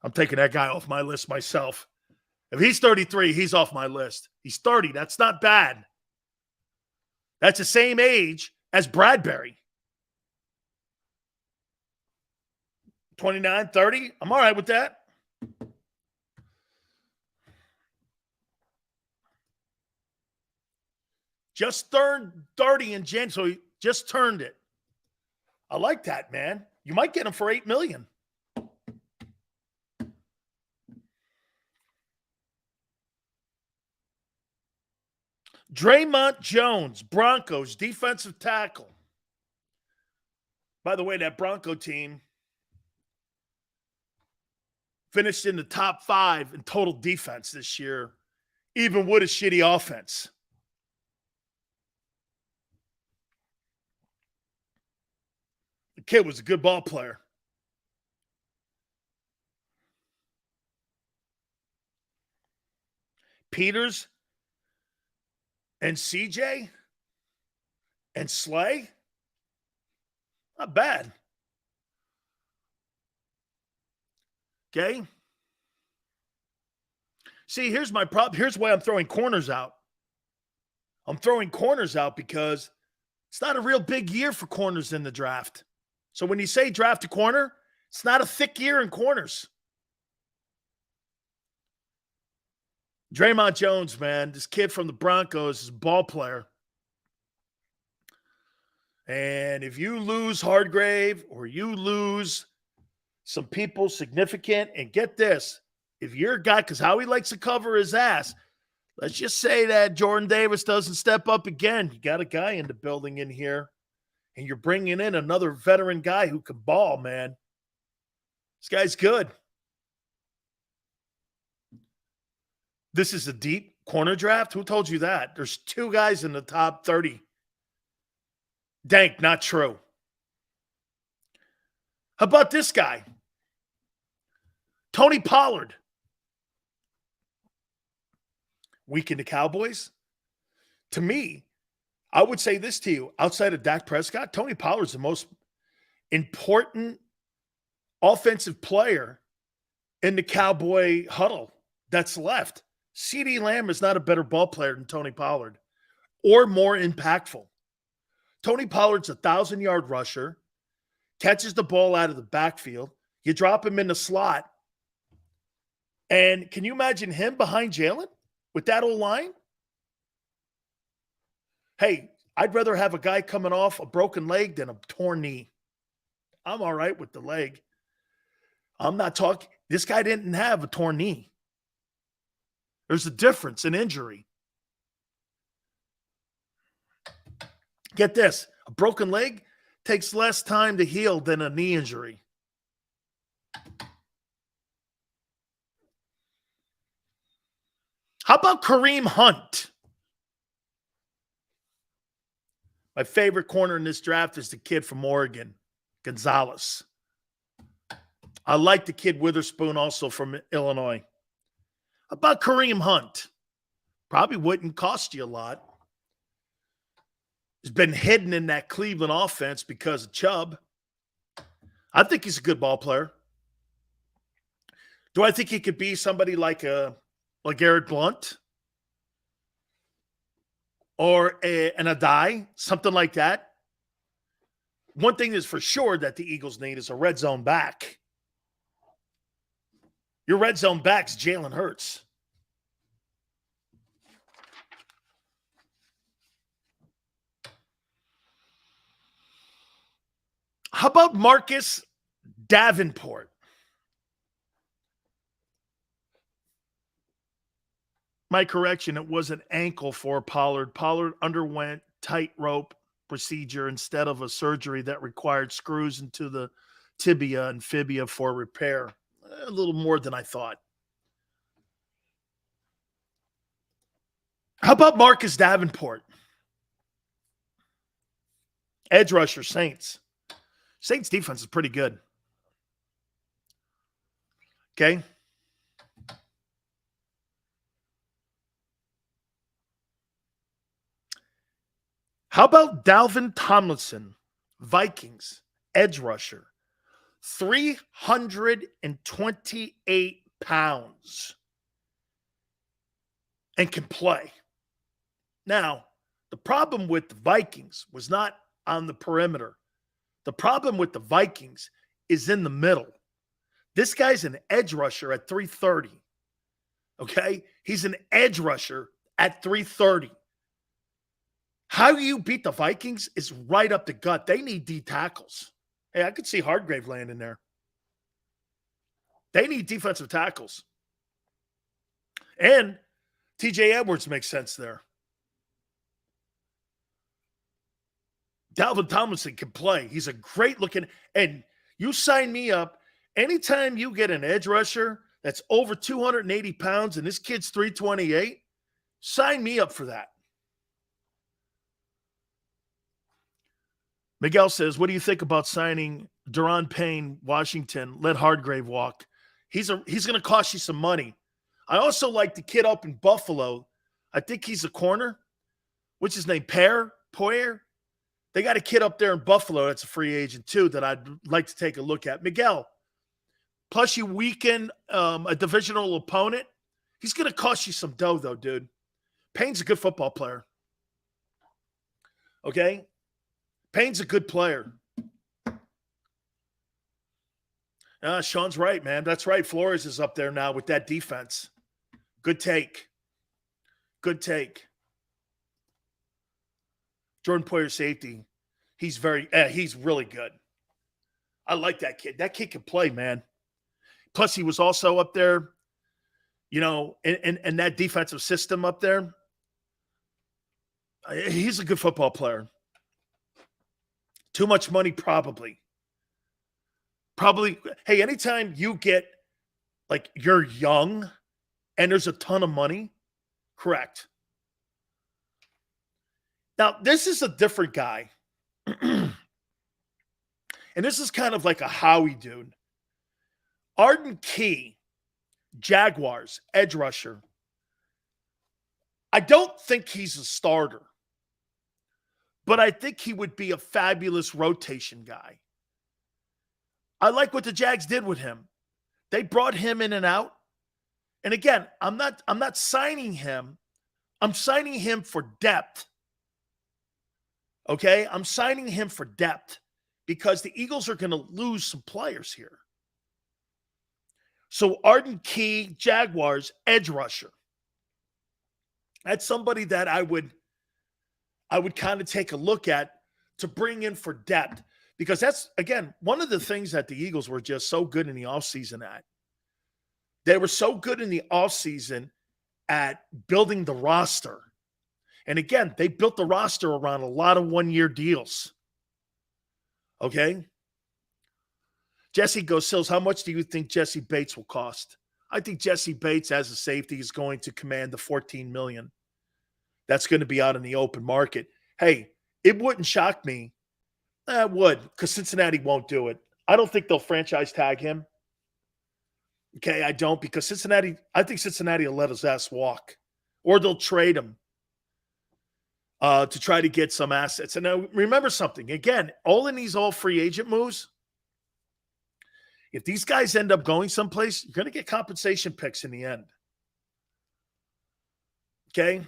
I'm taking that guy off my list myself. If he's 33, he's off my list. He's 30. That's not bad. That's the same age as Bradbury. 29, 30. I'm all right with that. Just turned 30 in January, so he just turned it. I like that, man. You might get him for $8 million. Draymond Jones, Broncos, defensive tackle. By the way, that Bronco team finished in the top 5 in total defense this year, even with a shitty offense. The kid was a good ball player. Peters and CJ and Slay, not bad. Okay. See, here's my problem. Here's why I'm throwing corners out. I'm throwing corners out because it's not a real big year for corners in the draft. So when you say draft a corner, it's not a thick year in corners. Draymond Jones, man, this kid from the Broncos is a ball player. And if you lose Hargrave or you lose some people significant, and get this, if you're a guy, because Howie likes to cover his ass, let's just say that Jordan Davis doesn't step up again. You got a guy in the building in here, and you're bringing in another veteran guy who can ball, man. This guy's good. This is a deep corner draft? Who told you that? There's 2 guys in the top 30. Dank, not true. How about this guy? Tony Pollard. Week in the Cowboys. To me, I would say this to you. Outside of Dak Prescott, Tony Pollard's the most important offensive player in the Cowboy huddle that's left. CeeDee Lamb is not a better ball player than Tony Pollard or more impactful. Tony Pollard's a 1,000-yard rusher, catches the ball out of the backfield. You drop him in the slot. And can you imagine him behind Jalen with that old line? Hey, I'd rather have a guy coming off a broken leg than a torn knee. I'm all right with the leg. I'm not talking. This guy didn't have a torn knee. There's a difference in injury. Get this. A broken leg takes less time to heal than a knee injury. How about Kareem Hunt? My favorite corner in this draft is the kid from Oregon, Gonzalez. I like the kid Witherspoon also from Illinois. How about Kareem Hunt? Probably wouldn't cost you a lot. He's been hidden in that Cleveland offense because of Chubb. I think he's a good ball player. Do I think he could be somebody like Garrett Blunt? Or an Adai? Something like that? one thing is for sure that the Eagles need is a red zone back. Your red zone back's Jalen Hurts. How about Marcus Davenport? My correction, it was an ankle for Pollard. Pollard underwent tightrope procedure instead of a surgery that required screws into the tibia and fibia for repair. A little more than I thought. How about Marcus Davenport? Edge rusher, Saints. Saints defense is pretty good. Okay. How about Dalvin Tomlinson, Vikings, edge rusher, 328 pounds and can play. Now, the problem with the Vikings was not on the perimeter. The problem with the Vikings is in the middle. This guy's an edge rusher at 330. Okay? He's an edge rusher at 330. How you beat the Vikings is right up the gut. They need D tackles. Hey, I could see Hargrave landing there. They need defensive tackles. And TJ Edwards makes sense there. Dalvin Tomlinson can play. He's a great looking, and you sign me up anytime you get an edge rusher that's over 280 pounds and this kid's 328, sign me up for that. Miguel says, what do you think about signing Daron Payne, Washington? Let Hargrave walk. He's going to cost you some money. I also like the kid up in Buffalo. I think he's a corner. What's his name? Poyer? They got a kid up there in Buffalo that's a free agent too that I'd like to take a look at. Miguel, plus you weaken a divisional opponent. He's going to cost you some dough though, dude. Payne's a good football player. Okay? Payne's a good player. Sean's right, man. That's right. Flores is up there now with that defense. Good take. Good take. Jordan Poyer, safety. He's really good. I like that kid. That kid can play, man. Plus, he was also up there, you know, in that defensive system up there. He's a good football player. Too much money, probably. Probably. Hey, anytime you get, like, you're young and there's a ton of money, correct. Now, this is a different guy. And this is kind of like a Howie dude. Arden Key, Jaguars, edge rusher. I don't think he's a starter. But I think he would be a fabulous rotation guy. I like what the Jags did with him. They brought him in and out. And again, I'm not signing him. I'm signing him for depth. Okay? I'm signing him for depth because the Eagles are going to lose some players here. So Arden Key, Jaguars, edge rusher. That's somebody that I would kind of take a look at to bring in for depth because that's, again, one of the things that the Eagles were just so good in the offseason at. They were so good in the offseason at building the roster. And again, they built the roster around a lot of one-year deals. Okay? Jesse goes, Sills, how much do you think Jesse Bates will cost? I think Jesse Bates as a safety is going to command the $14 million. That's going to be out in the open market. Hey, it wouldn't shock me. It would, because Cincinnati won't do it. I don't think they'll franchise tag him. Okay, I don't, because I think Cincinnati will let his ass walk. Or they'll trade him to try to get some assets. And now remember something. Again, all free agent moves, if these guys end up going someplace, you're going to get compensation picks in the end. Okay?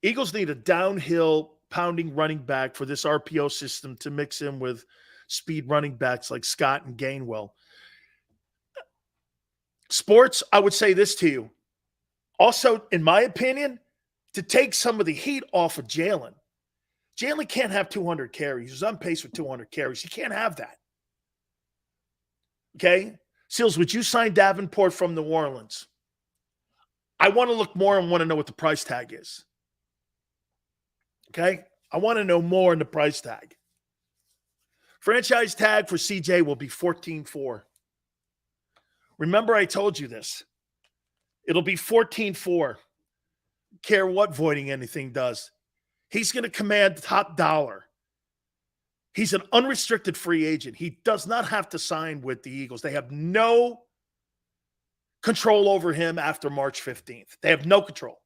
Eagles need a downhill pounding running back for this RPO system to mix in with speed running backs like Scott and Gainwell. Sports, I would say this to you. Also, in my opinion, to take some of the heat off of Jalen. Jalen can't have 200 carries. He's on pace for 200 carries. He can't have that. Okay? Seals, would you sign Davenport from New Orleans? I want to look more and want to know what the price tag is. Okay? I want to know more in the price tag. Franchise tag for CJ will be 14-4. Remember I told you this. It'll be 14-4. Care what voiding anything does. He's going to command top dollar. He's an unrestricted free agent. He does not have to sign with the Eagles. They have no control over him after March 15th. They have no control.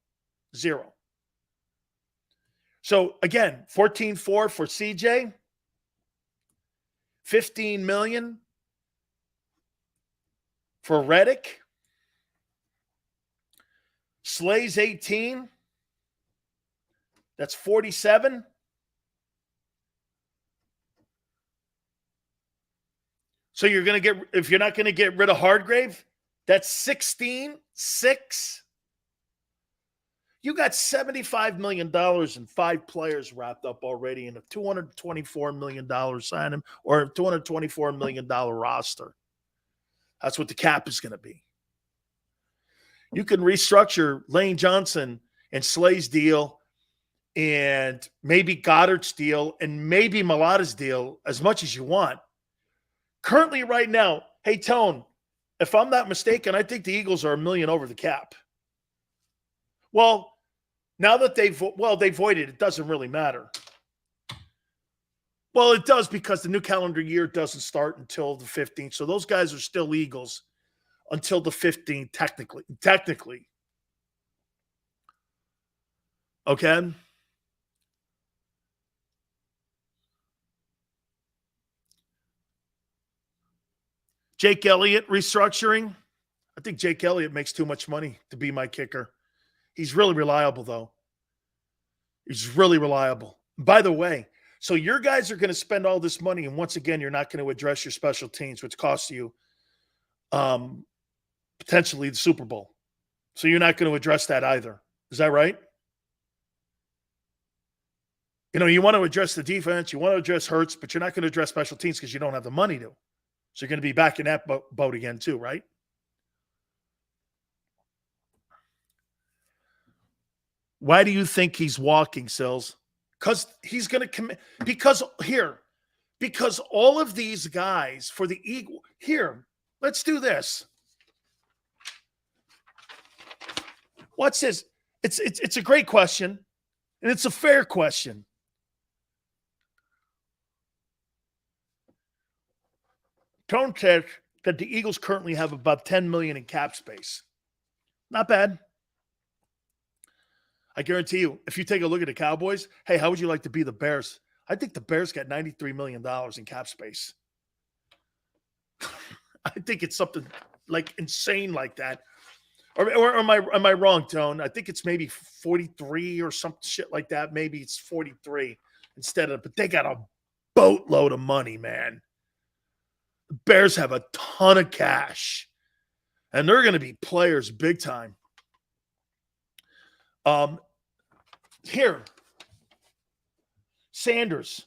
Zero. So, again, 14-4 for CJ. $15 million for Reddick. Slay's 18. That's 47. So you're going to get, if you're not going to get rid of Hardgrave, that's 16-6. You got $75 million and 5 players wrapped up already in a $224 million signing or a $224 million roster. That's what the cap is going to be. You can restructure Lane Johnson and Slay's deal and maybe Goddard's deal and maybe Malata's deal as much as you want. Currently right now, hey, Tone, if I'm not mistaken, I think the Eagles are $1 million over the cap. Well, now that they voided, it doesn't really matter. Well, it does because the new calendar year doesn't start until the 15th. So those guys are still Eagles until the 15th, technically. Okay? Jake Elliott restructuring. I think Jake Elliott makes too much money to be my kicker. He's really reliable, though. He's really reliable. By the way, so your guys are going to spend all this money, and once again, you're not going to address your special teams, which costs you potentially the Super Bowl. So you're not going to address that either. Is that right? You know, you want to address the defense, you want to address Hurts, but you're not going to address special teams because you don't have the money to. So you're going to be back in that boat again too, right? Why do you think he's walking, Sills? Because he's going to commit. Because all of these guys for the Eagle. Here, let's do this. What's this? It's a great question, and it's a fair question. Tone says that the Eagles currently have about $10 million in cap space. Not bad. I guarantee you, if you take a look at the Cowboys, hey, how would you like to be the Bears? I think the Bears got $93 million in cap space. I think it's something like insane like that. Or am I wrong, Tone? I think it's maybe 43 or some shit like that. Maybe it's 43 instead of, but they got a boatload of money, man. The Bears have a ton of cash, and they're going to be players big time. Here, Sanders.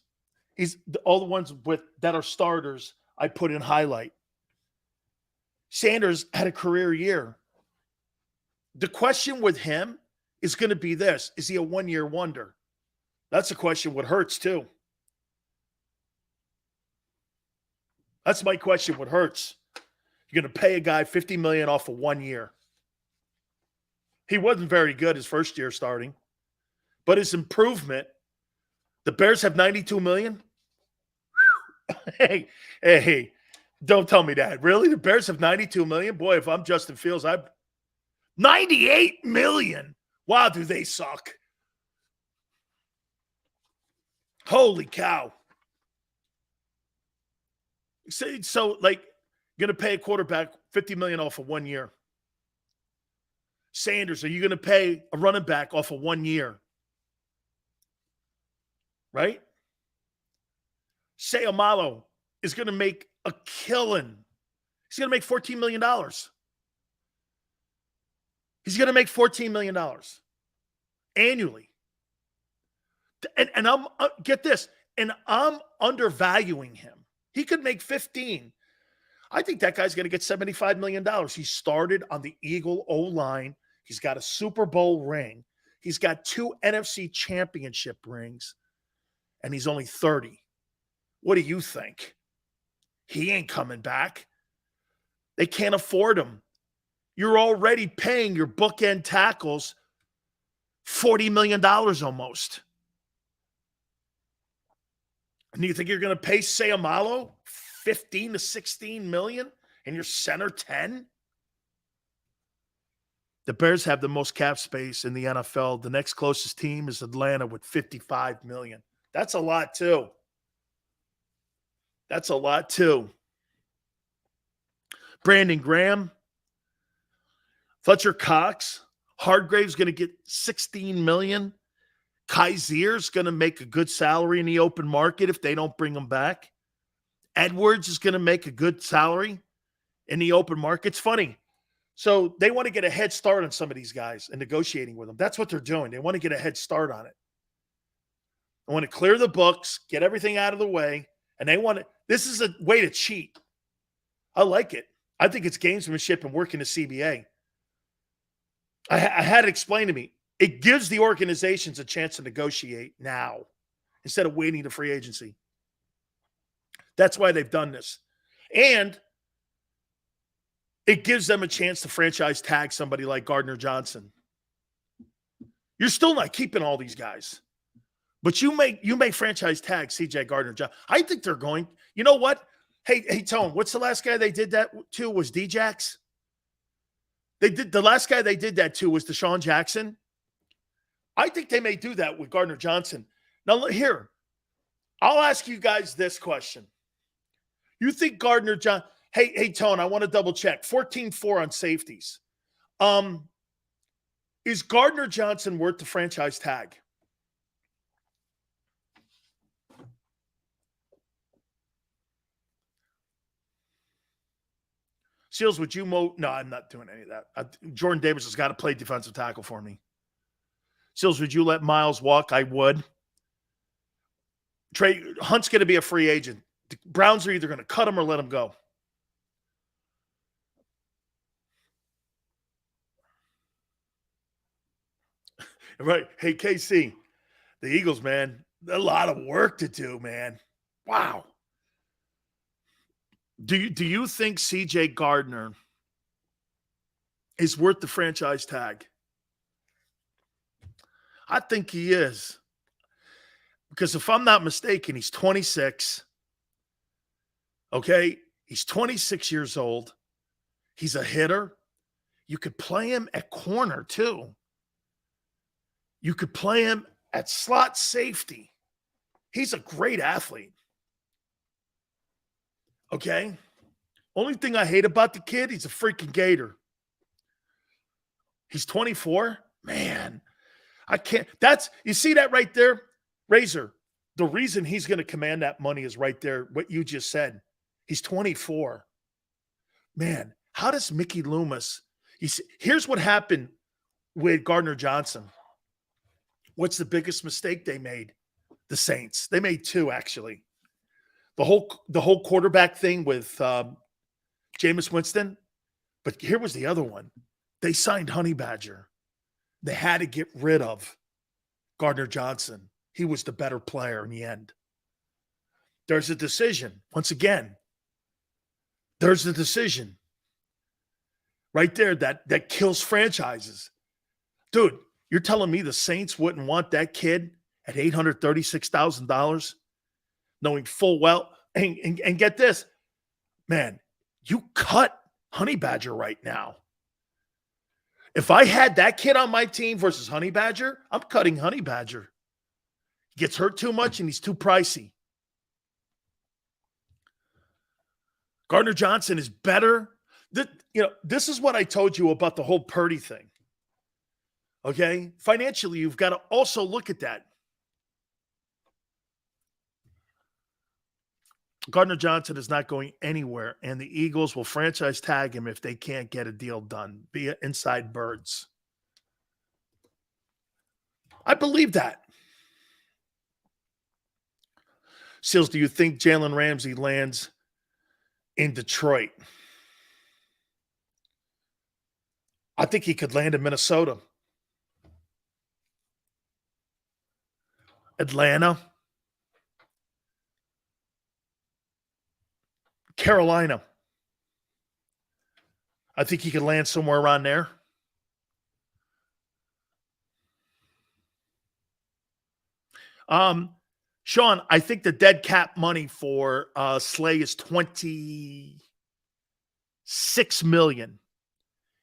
He's all the ones that are starters I put in highlight. Sanders had a career year. The question with him is going to be this. Is he a one-year wonder? That's a question with Hurts, too. That's my question with Hurts. You're going to pay a guy $50 million off of 1 year. He wasn't very good his first year starting. But his improvement, the Bears have $92 million? Hey, don't tell me that. Really? The Bears have $92 million? Boy, if I'm Justin Fields, $98 million. Wow, do they suck. Holy cow. So like, you're going to pay a quarterback $50 million off of 1 year. Sanders, are you going to pay a running back off of 1 year? right? Sayamalo is going to make a killing. He's going to make $14 million. He's going to make $14 million annually. And I'm, get this, and I'm undervaluing him. He could make 15. I think that guy's going to get $75 million. He started on the Eagle O-line. He's got a Super Bowl ring. He's got 2 NFC championship rings, and he's only 30. What do you think? He ain't coming back. They can't afford him. You're already paying your bookend tackles $40 million almost. And you think you're going to pay Sayamalo 15 to 16 million and your center 10? The Bears have the most cap space in the NFL. The next closest team is Atlanta with 55 million. That's a lot too. That's a lot too. Brandon Graham, Fletcher Cox, Hargrave's going to get 16 million. Kazier's going to make a good salary in the open market if they don't bring him back. Edwards is going to make a good salary in the open market. It's funny. So they want to get a head start on some of these guys and negotiating with them. That's what they're doing. They want to get a head start on it. They want to clear the books, get everything out of the way, and they want to – this is a way to cheat. I like it. I think it's gamesmanship and working the CBA. I had it explained to me. It gives the organizations a chance to negotiate now instead of waiting to free agency. That's why they've done this. And it gives them a chance to franchise tag somebody like Gardner Johnson. You're still not keeping all these guys. But you may franchise tag CJ Gardner Johnson. I think they're going. You know what? Hey, Tone, what's the last guy they did that to? Was Djax? The last guy they did that to was Deshaun Jackson. I think they may do that with Gardner Johnson. Now, here, I'll ask you guys this question. You think Gardner Johnson, hey, Tone, I want to double check. 14-4 on safeties. Is Gardner Johnson worth the franchise tag? Seals, would you No, I'm not doing any of that. Jordan Davis has got to play defensive tackle for me. Seals, would you let Miles walk? I would. Trey Hunt's going to be a free agent. The Browns are either going to cut him or let him go. Right. Hey, KC, the Eagles, man, a lot of work to do, man. Wow. Do you think CJ Gardner is worth the franchise tag? I think he is. Because if I'm not mistaken, he's 26. Okay? He's 26 years old. He's a hitter. You could play him at corner, too. You could play him at slot safety. He's a great athlete. Okay? Only thing I hate about the kid, he's a freaking Gator. He's 24. Man, I can't. You see that right there? Razor, the reason he's going to command that money is right there, what you just said. He's 24. Man, how does Mickey Loomis – here's what happened with Gardner Johnson. What's the biggest mistake they made? The Saints. They made 2, actually. The whole quarterback thing with Jameis Winston. But here was the other one. They signed Honey Badger. They had to get rid of Gardner Johnson. He was the better player in the end. There's a decision. Once again, there's a decision right there that kills franchises. Dude, you're telling me the Saints wouldn't want that kid at $836,000? Knowing full well, and get this, man, you cut Honey Badger right now. If I had that kid on my team versus Honey Badger, I'm cutting Honey Badger. He gets hurt too much and he's too pricey. Gardner Johnson is better. This is what I told you about the whole Purdy thing. Okay? Financially, you've got to also look at that. Gardner Johnson is not going anywhere, and the Eagles will franchise tag him if they can't get a deal done via Inside Birds. I believe that. Seals, do you think Jalen Ramsey lands in Detroit? I think he could land in Minnesota. Atlanta. Carolina. I think he could land somewhere around there. Sean, I think the dead cap money for Slay is $26 million.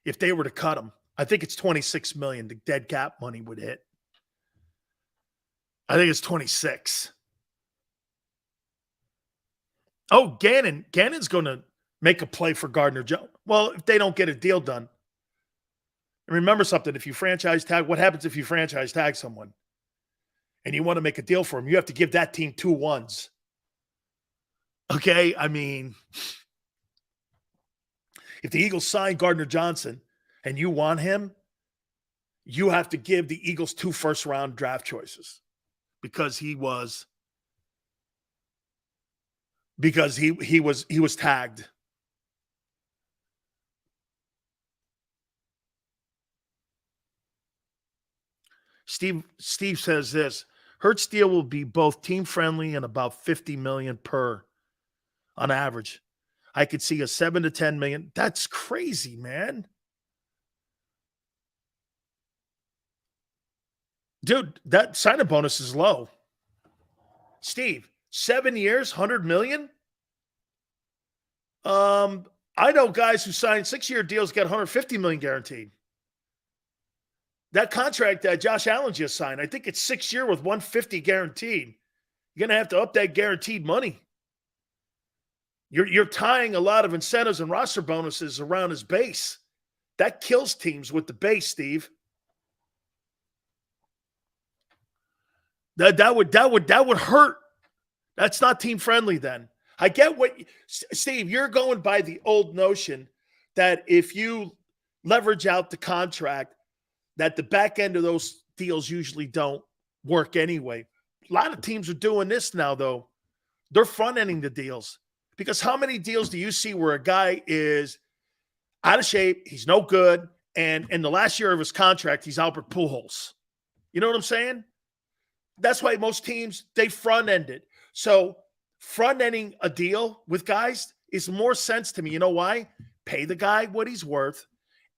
If they were to cut him, I think it's $26 million. The dead cap money would hit. I think it's 26. Oh, Gannon. Gannon's going to make a play for Gardner Jones. Well, if they don't get a deal done. And remember something. If you franchise tag, what happens if you franchise tag someone? And you want to make a deal for him, you have to give that team 2 1s. Okay? I mean, if the Eagles sign Gardner Johnson and you want him, you have to give the Eagles 2 first-round draft choices because he was tagged. Steve says this. Hurts deal will be both team-friendly and about $50 million per on average. I could see a $7 to $10 million. That's crazy, man. Dude, that signing bonus is low. Steve, 7 years, $100 million? I know guys who signed 6-year deals get $150 million guaranteed. That contract that Josh Allen just signed, I think it's 6 year with $150 guaranteed. You're going to have to up that guaranteed money. You're tying a lot of incentives and roster bonuses around his base. That kills teams with the base, Steve. That would hurt. That's not team friendly then. I get what Steve, you're going by the old notion that if you leverage out the contract, that the back end of those deals usually don't work anyway. A lot of teams are doing this now, though. They're front-ending the deals. Because how many deals do you see where a guy is out of shape, he's no good, and in the last year of his contract, he's Albert Pujols? You know what I'm saying? That's why most teams, they front-end it. So front-ending a deal with guys is more sense to me. You know why? Pay the guy what he's worth.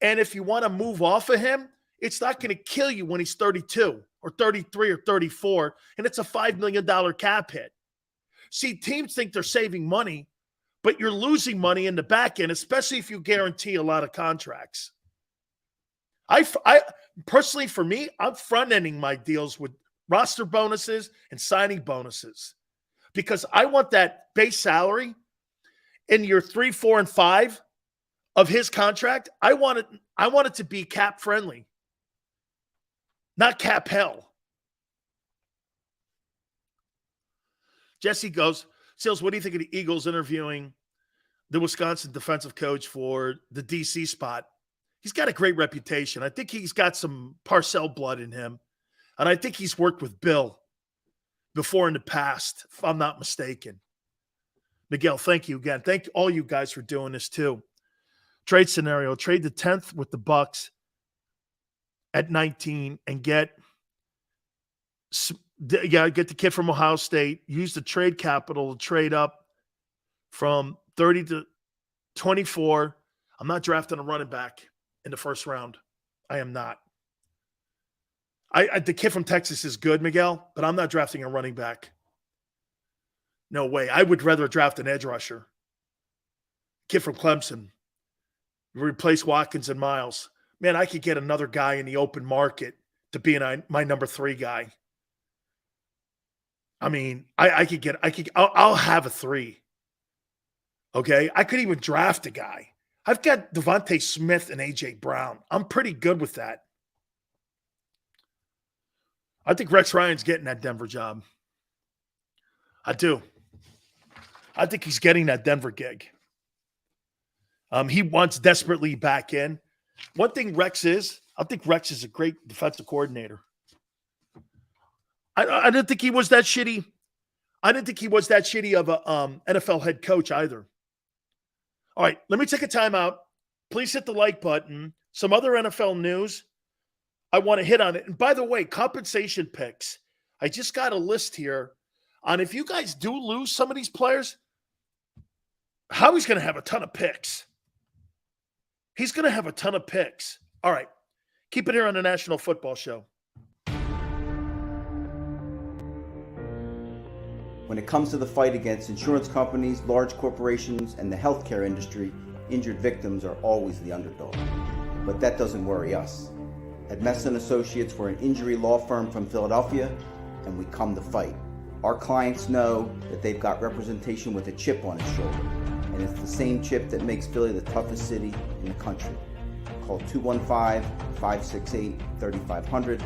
And if you want to move off of him, it's not going to kill you when he's 32 or 33 or 34, and it's a $5 million cap hit. See, teams think they're saving money, but you're losing money in the back end, especially if you guarantee a lot of contracts. I personally, for me, I'm front-ending my deals with roster bonuses and signing bonuses because I want that base salary in year 3, 4, and 5 of his contract. I want it to be cap friendly. Not cap hell. Jesse goes, Sales, what do you think of the Eagles interviewing the Wisconsin defensive coach for the DC spot? He's got a great reputation. I think he's got some Parcell blood in him. And I think he's worked with Bill before in the past, if I'm not mistaken. Miguel, thank you again. Thank all you guys for doing this too. Trade scenario, trade the 10th with the Bucks at 19 and get the kid from Ohio State, use the trade capital to trade up from 30 to 24. I'm not drafting a running back in the first round. I am not. The kid from Texas is good, Miguel, but I'm not drafting a running back. No way. I would rather draft an edge rusher. Kid from Clemson. Replace Watkins and Miles. Man, I could get another guy in the open market to be my number 3 guy. I mean, I'll have a 3. Okay? I could even draft a guy. I've got Devontae Smith and A.J. Brown. I'm pretty good with that. I think Rex Ryan's getting that Denver job. I do. I think he's getting that Denver gig. He wants desperately back in. One thing I think Rex is a great defensive coordinator. I didn't think he was that shitty. I didn't think he was that shitty of a NFL head coach either. All right, let me take a timeout. Please hit the like button. Some other NFL news. I want to hit on it. And by the way, compensation picks. I just got a list here on if you guys do lose some of these players, Howie's going to have a ton of picks. He's going to have a ton of picks. All right, keep it here on the National Football Show. When it comes to the fight against insurance companies, large corporations, and the healthcare industry, injured victims are always the underdog. But that doesn't worry us. At Mess & Associates, we're an injury law firm from Philadelphia, and we come to fight. Our clients know that they've got representation with a chip on its shoulder, and it's the same chip that makes Philly the toughest city in the country. Call 215-568-3500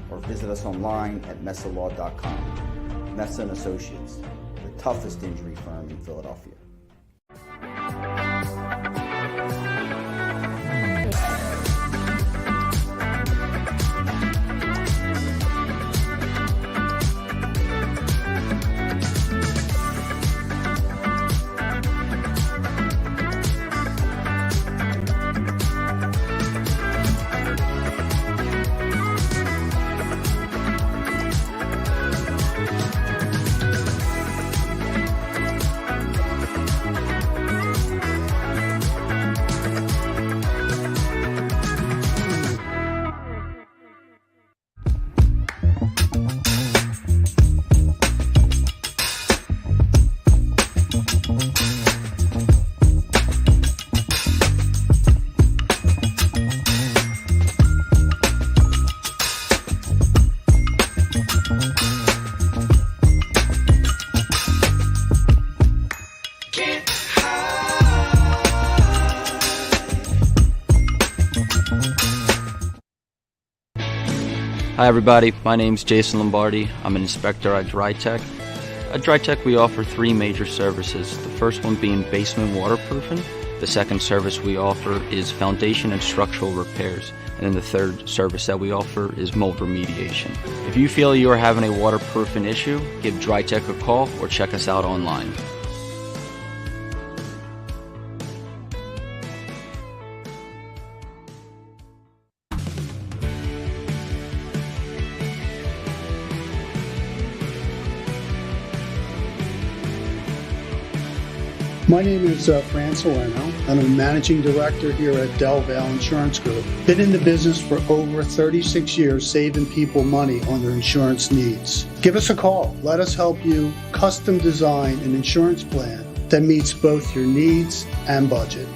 or visit us online at messalaw.com. Mess & Associates, the toughest injury firm in Philadelphia. Hi everybody, my name's Jason Lombardi. I'm an inspector at DryTech. At DryTech we offer three major services, the first one being basement waterproofing, the second service we offer is foundation and structural repairs, and then the third service that we offer is mold remediation. If you feel you are having a waterproofing issue, give DryTech a call or check us out online. My name is Fran Salerno, and I'm a managing director here at Del Valle Insurance Group. Been in the business for over 36 years, saving people money on their insurance needs. Give us a call. Let us help you custom design an insurance plan that meets both your needs and budget.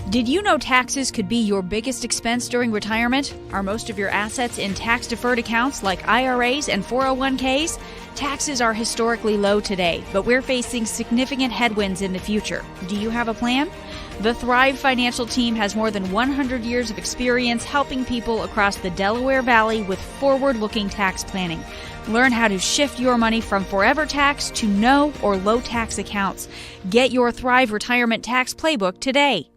Did you know taxes could be your biggest expense during retirement? Are most of your assets in tax-deferred accounts like IRAs and 401ks? Taxes are historically low today, but we're facing significant headwinds in the future. Do you have a plan? The Thrive Financial team has more than 100 years of experience helping people across the Delaware Valley with forward-looking tax planning. Learn how to shift your money from forever tax to no or low tax accounts. Get your Thrive Retirement Tax Playbook today.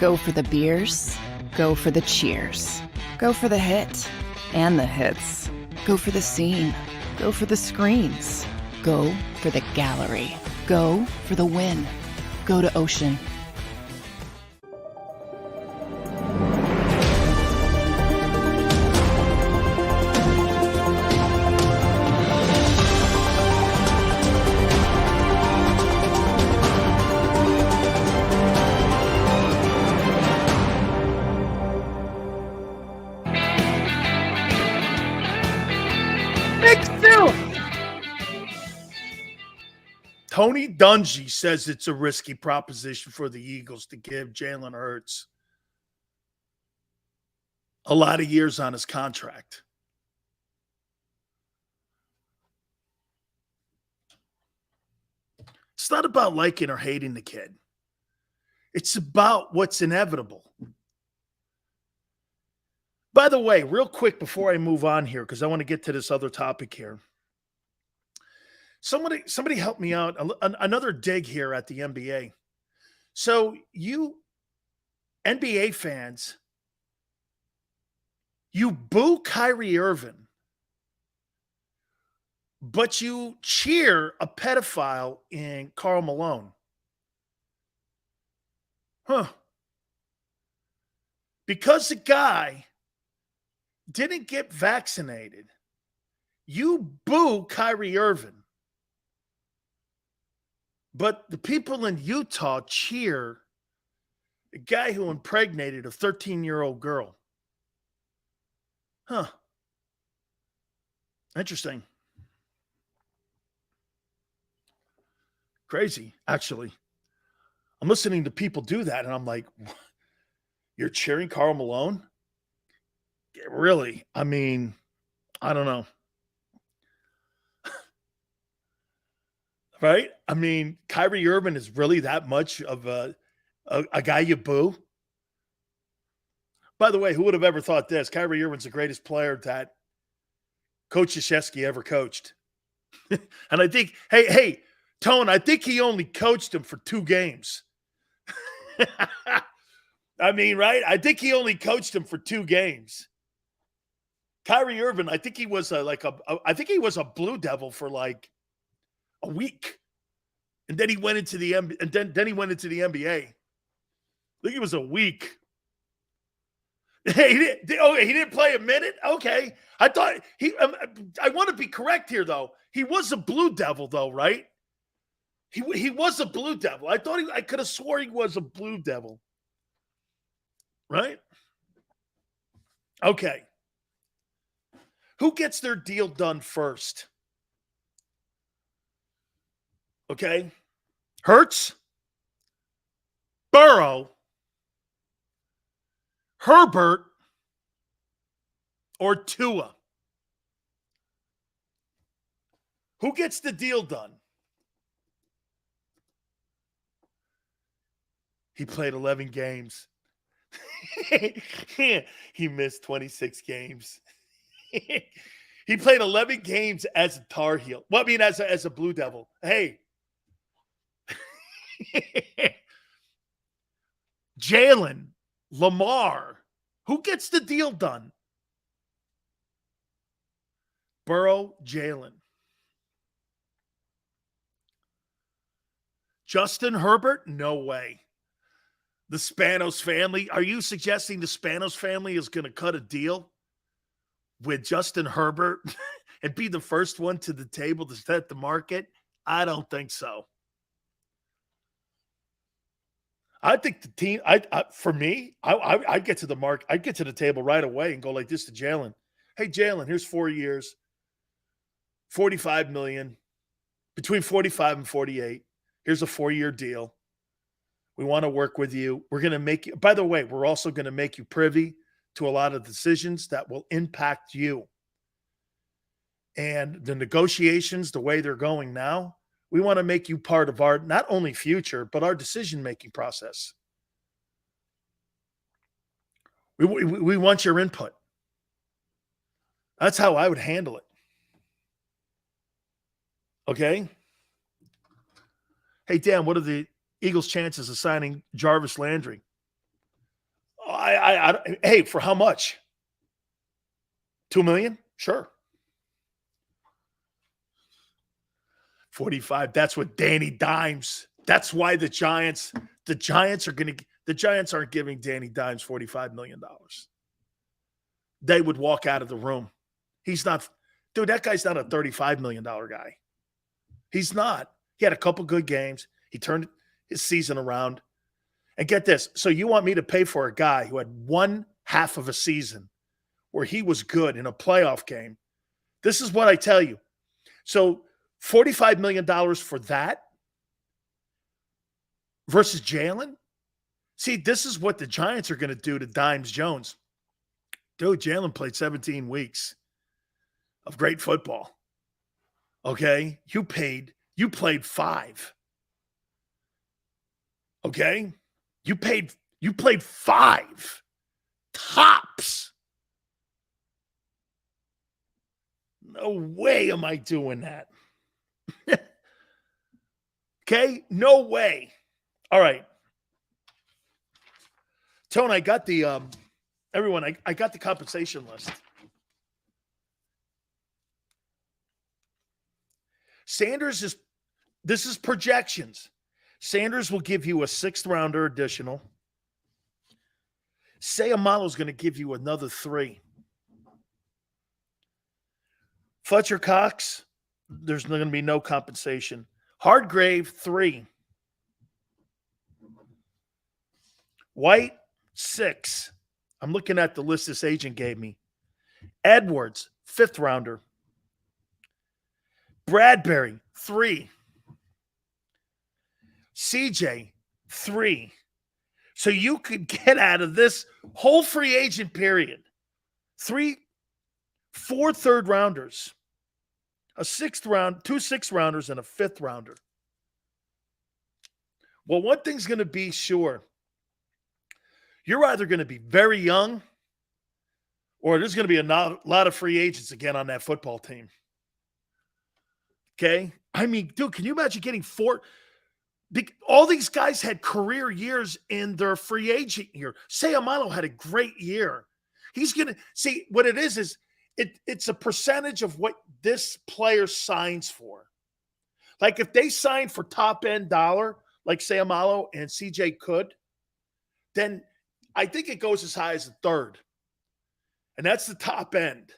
Go for the beers, go for the cheers, go for the hit and the hits, go for the scene, go for the screens, go for the gallery, go for the win, go to Ocean. Tony Dungy says it's a risky proposition for the Eagles to give Jalen Hurts a lot of years on his contract. It's not about liking or hating the kid. It's about what's inevitable. By the way, real quick before I move on here, because I want to get to this other topic here. Somebody help me out. Another dig here at the NBA. So you NBA fans, you boo Kyrie Irving, but you cheer a pedophile in Karl Malone. Huh. Because the guy didn't get vaccinated, you boo Kyrie Irving. But the people in Utah cheer a guy who impregnated a 13-year-old girl. Huh. Interesting. Crazy, actually. I'm listening to people do that, and I'm like, you're cheering Karl Malone? Really? I mean, I don't know. Right? I mean, Kyrie Irving is really that much of a guy you boo? By the way, who would have ever thought this? Kyrie Irving's the greatest player that Coach Krzyzewski ever coached. And I think, hey, Tone, I think he only coached him for 2 games. I mean, right? I think he only coached him for 2 games. Kyrie Irving, I think he was a Blue Devil for like a week, and then he went into the then he went into the NBA. I think it was a week. Hey, he didn't play a minute. Okay, I thought he. I want to be correct here, though. He was a Blue Devil, though, right? He was a Blue Devil. I could have swore he was a Blue Devil, right? Okay. Who gets their deal done first? Okay. Hurts, Burrow, Herbert, or Tua? Who gets the deal done? He played 11 games. He missed 26 games. He played 11 games as a Tar Heel. Well, I mean, as a Blue Devil. Hey. Jalen, Lamar. Who gets the deal done? Burrow, Jalen. Justin Herbert? No way. The Spanos family? Are you suggesting the Spanos family is going to cut a deal with Justin Herbert and be the first one to the table to set the market? I don't think so. I think the team, for me, I'd get to the mark. I'd get to the table right away and go like this to Jalen. Hey, Jalen, here's 4 years, $45 million, between 45 and 48. Here's a 4-year deal. We want to work with you. We're going to make you, by the way, we're also going to make you privy to a lot of decisions that will impact you. And the negotiations, the way they're going now, we want to make you part of our, not only future, but our decision-making process. We want your input. That's how I would handle it. Okay? Hey, Dan, what are the Eagles' chances of signing Jarvis Landry? Hey, for how much? $2 million? Sure. 45. That's what Danny Dimes. That's why the Giants aren't giving Danny Dimes $45 million. They would walk out of the room. He's not, dude, that guy's not a $35 million guy. He's not. He had a couple good games. He turned his season around. And get this. So you want me to pay for a guy who had 1/2 of a season where he was good in a playoff game? This is what I tell you. So $45 million for that versus Jalen? See, this is what the Giants are going to do to Dimes Jones. Dude, Jalen played 17 weeks of great football. Okay? You played 5. Okay? You played 5 tops. No way am I doing that. Okay? No way. All right. Tone, I got the everyone, I got the compensation list. This is projections. Sanders will give you a 6th rounder additional. Sayamalo's going to give you another 3. Fletcher Cox, there's going to be no compensation. Hardgrave, 3. White, 6. I'm looking at the list this agent gave me. Edwards, 5th rounder. Bradbury, 3. CJ, 3. So you could get out of this whole free agent period 4 3rd rounders, a 6th round, 2 6th rounders, and a 5th rounder. Well, one thing's going to be sure. You're either going to be very young or there's going to be a lot of free agents again on that football team. Okay? I mean, dude, can you imagine getting 4? All these guys had career years in their free agent year. Sayamalo had a great year. He's going to – see, what it is it's a percentage of what this player signs for. Like if they sign for top-end dollar, like Sayamalo and CJ could, then I think it goes as high as a 3rd. And that's the top end.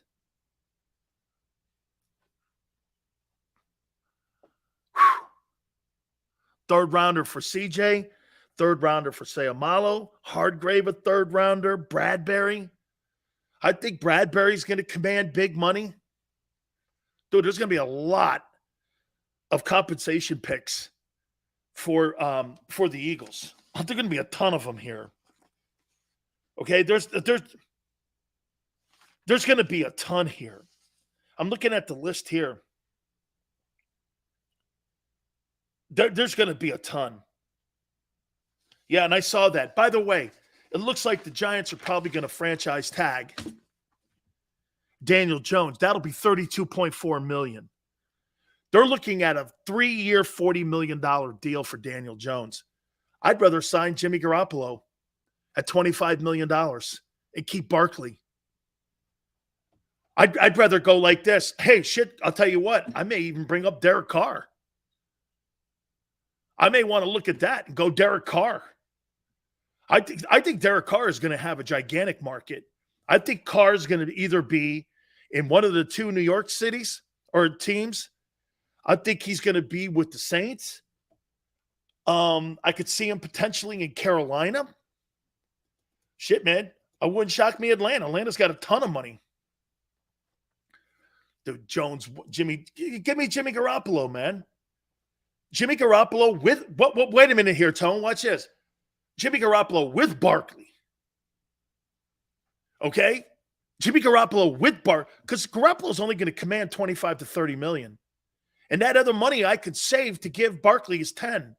Whew. 3rd rounder for CJ, 3rd rounder for Sayamalo, Hardgrave a 3rd rounder, Bradbury. I think Bradbury's going to command big money. Dude, there's going to be a lot of compensation picks for the Eagles. There's going to be a ton of them here. Okay, there's going to be a ton here. I'm looking at the list here. There's going to be a ton. Yeah, and I saw that. By the way, it looks like the Giants are probably going to franchise tag Daniel Jones. That'll be $32.4 million. They're looking at a 3-year, $40 million deal for Daniel Jones. I'd rather sign Jimmy Garoppolo at $25 million and keep Barkley. I'd rather go like this. Hey, shit, I'll tell you what. I may even bring up Derek Carr. I may want to look at that and go Derek Carr. I think Derek Carr is going to have a gigantic market. I think Carr is going to either be in one of the 2 New York cities or teams. I think he's going to be with the Saints. I could see him potentially in Carolina. Shit, man. I wouldn't shock me Atlanta. Atlanta's got a ton of money. Dude, Jones, Jimmy, give me Jimmy Garoppolo, man. Jimmy Garoppolo with what? Wait a minute here, Tone. Watch this. Jimmy Garoppolo with Barkley. Okay? Jimmy Garoppolo with because Garoppolo's only going to command 25 to 30 million. And that other money I could save to give Barkley is 10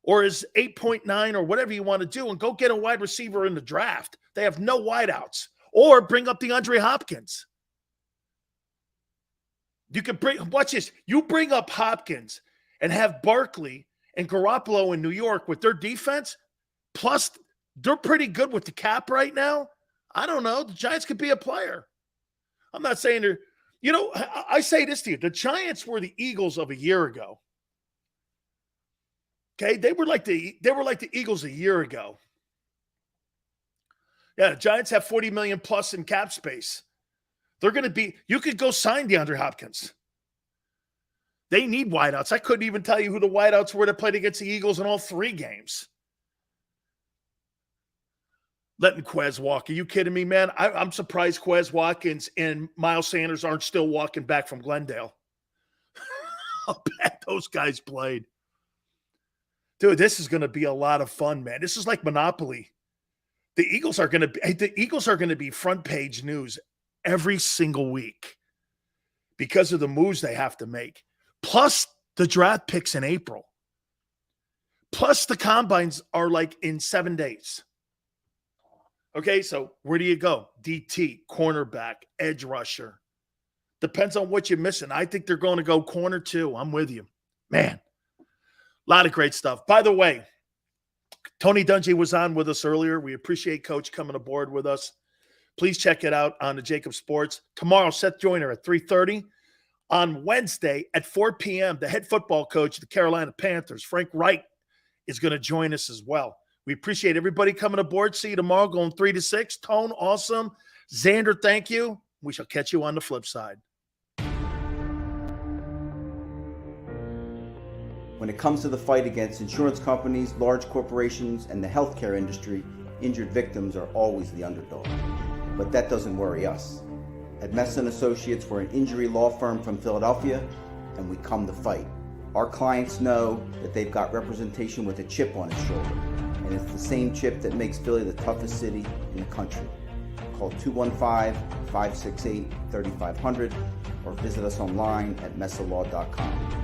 or is 8.9 or whatever you want to do and go get a wide receiver in the draft. They have no wideouts. Or bring up DeAndre Hopkins. You can watch this. You bring up Hopkins and have Barkley and Garoppolo in New York with their defense. Plus, they're pretty good with the cap right now. I don't know. The Giants could be a player. I'm not saying they're, I say this to you. The Giants were the Eagles of a year ago. Okay? They were like the Eagles a year ago. Yeah, the Giants have 40 million plus in cap space. They're going to be, you could go sign DeAndre Hopkins. They need wideouts. I couldn't even tell you who the wideouts were that played against the Eagles in all 3 games. Letting Quez walk. Are you kidding me, man? I'm surprised Quez Watkins and Miles Sanders aren't still walking back from Glendale. How bad those guys played. Dude, this is going to be a lot of fun, man. This is like Monopoly. The Eagles are going to be front page news every single week because of the moves they have to make. Plus the draft picks in April. Plus the combines are like in 7 days. Okay, so where do you go? DT, cornerback, edge rusher. Depends on what you're missing. I think they're going to go corner too. I'm with you. Man, a lot of great stuff. By the way, Tony Dungy was on with us earlier. We appreciate Coach coming aboard with us. Please check it out on the JAKIB Sports. Tomorrow, Seth Joyner at 3:30. On Wednesday at 4 p.m., the head football coach of the Carolina Panthers, Frank Wright, is going to join us as well. We appreciate everybody coming aboard. See you tomorrow going 3 to 6. Tone, awesome. Xander, thank you. We shall catch you on the flip side. When it comes to the fight against insurance companies, large corporations, and the healthcare industry, injured victims are always the underdog. But that doesn't worry us. At Messon Associates, we're an injury law firm from Philadelphia, and we come to fight. Our clients know that they've got representation with a chip on its shoulder, and it's the same chip that makes Philly the toughest city in the country. Call 215-568-3500 or visit us online at messalaw.com.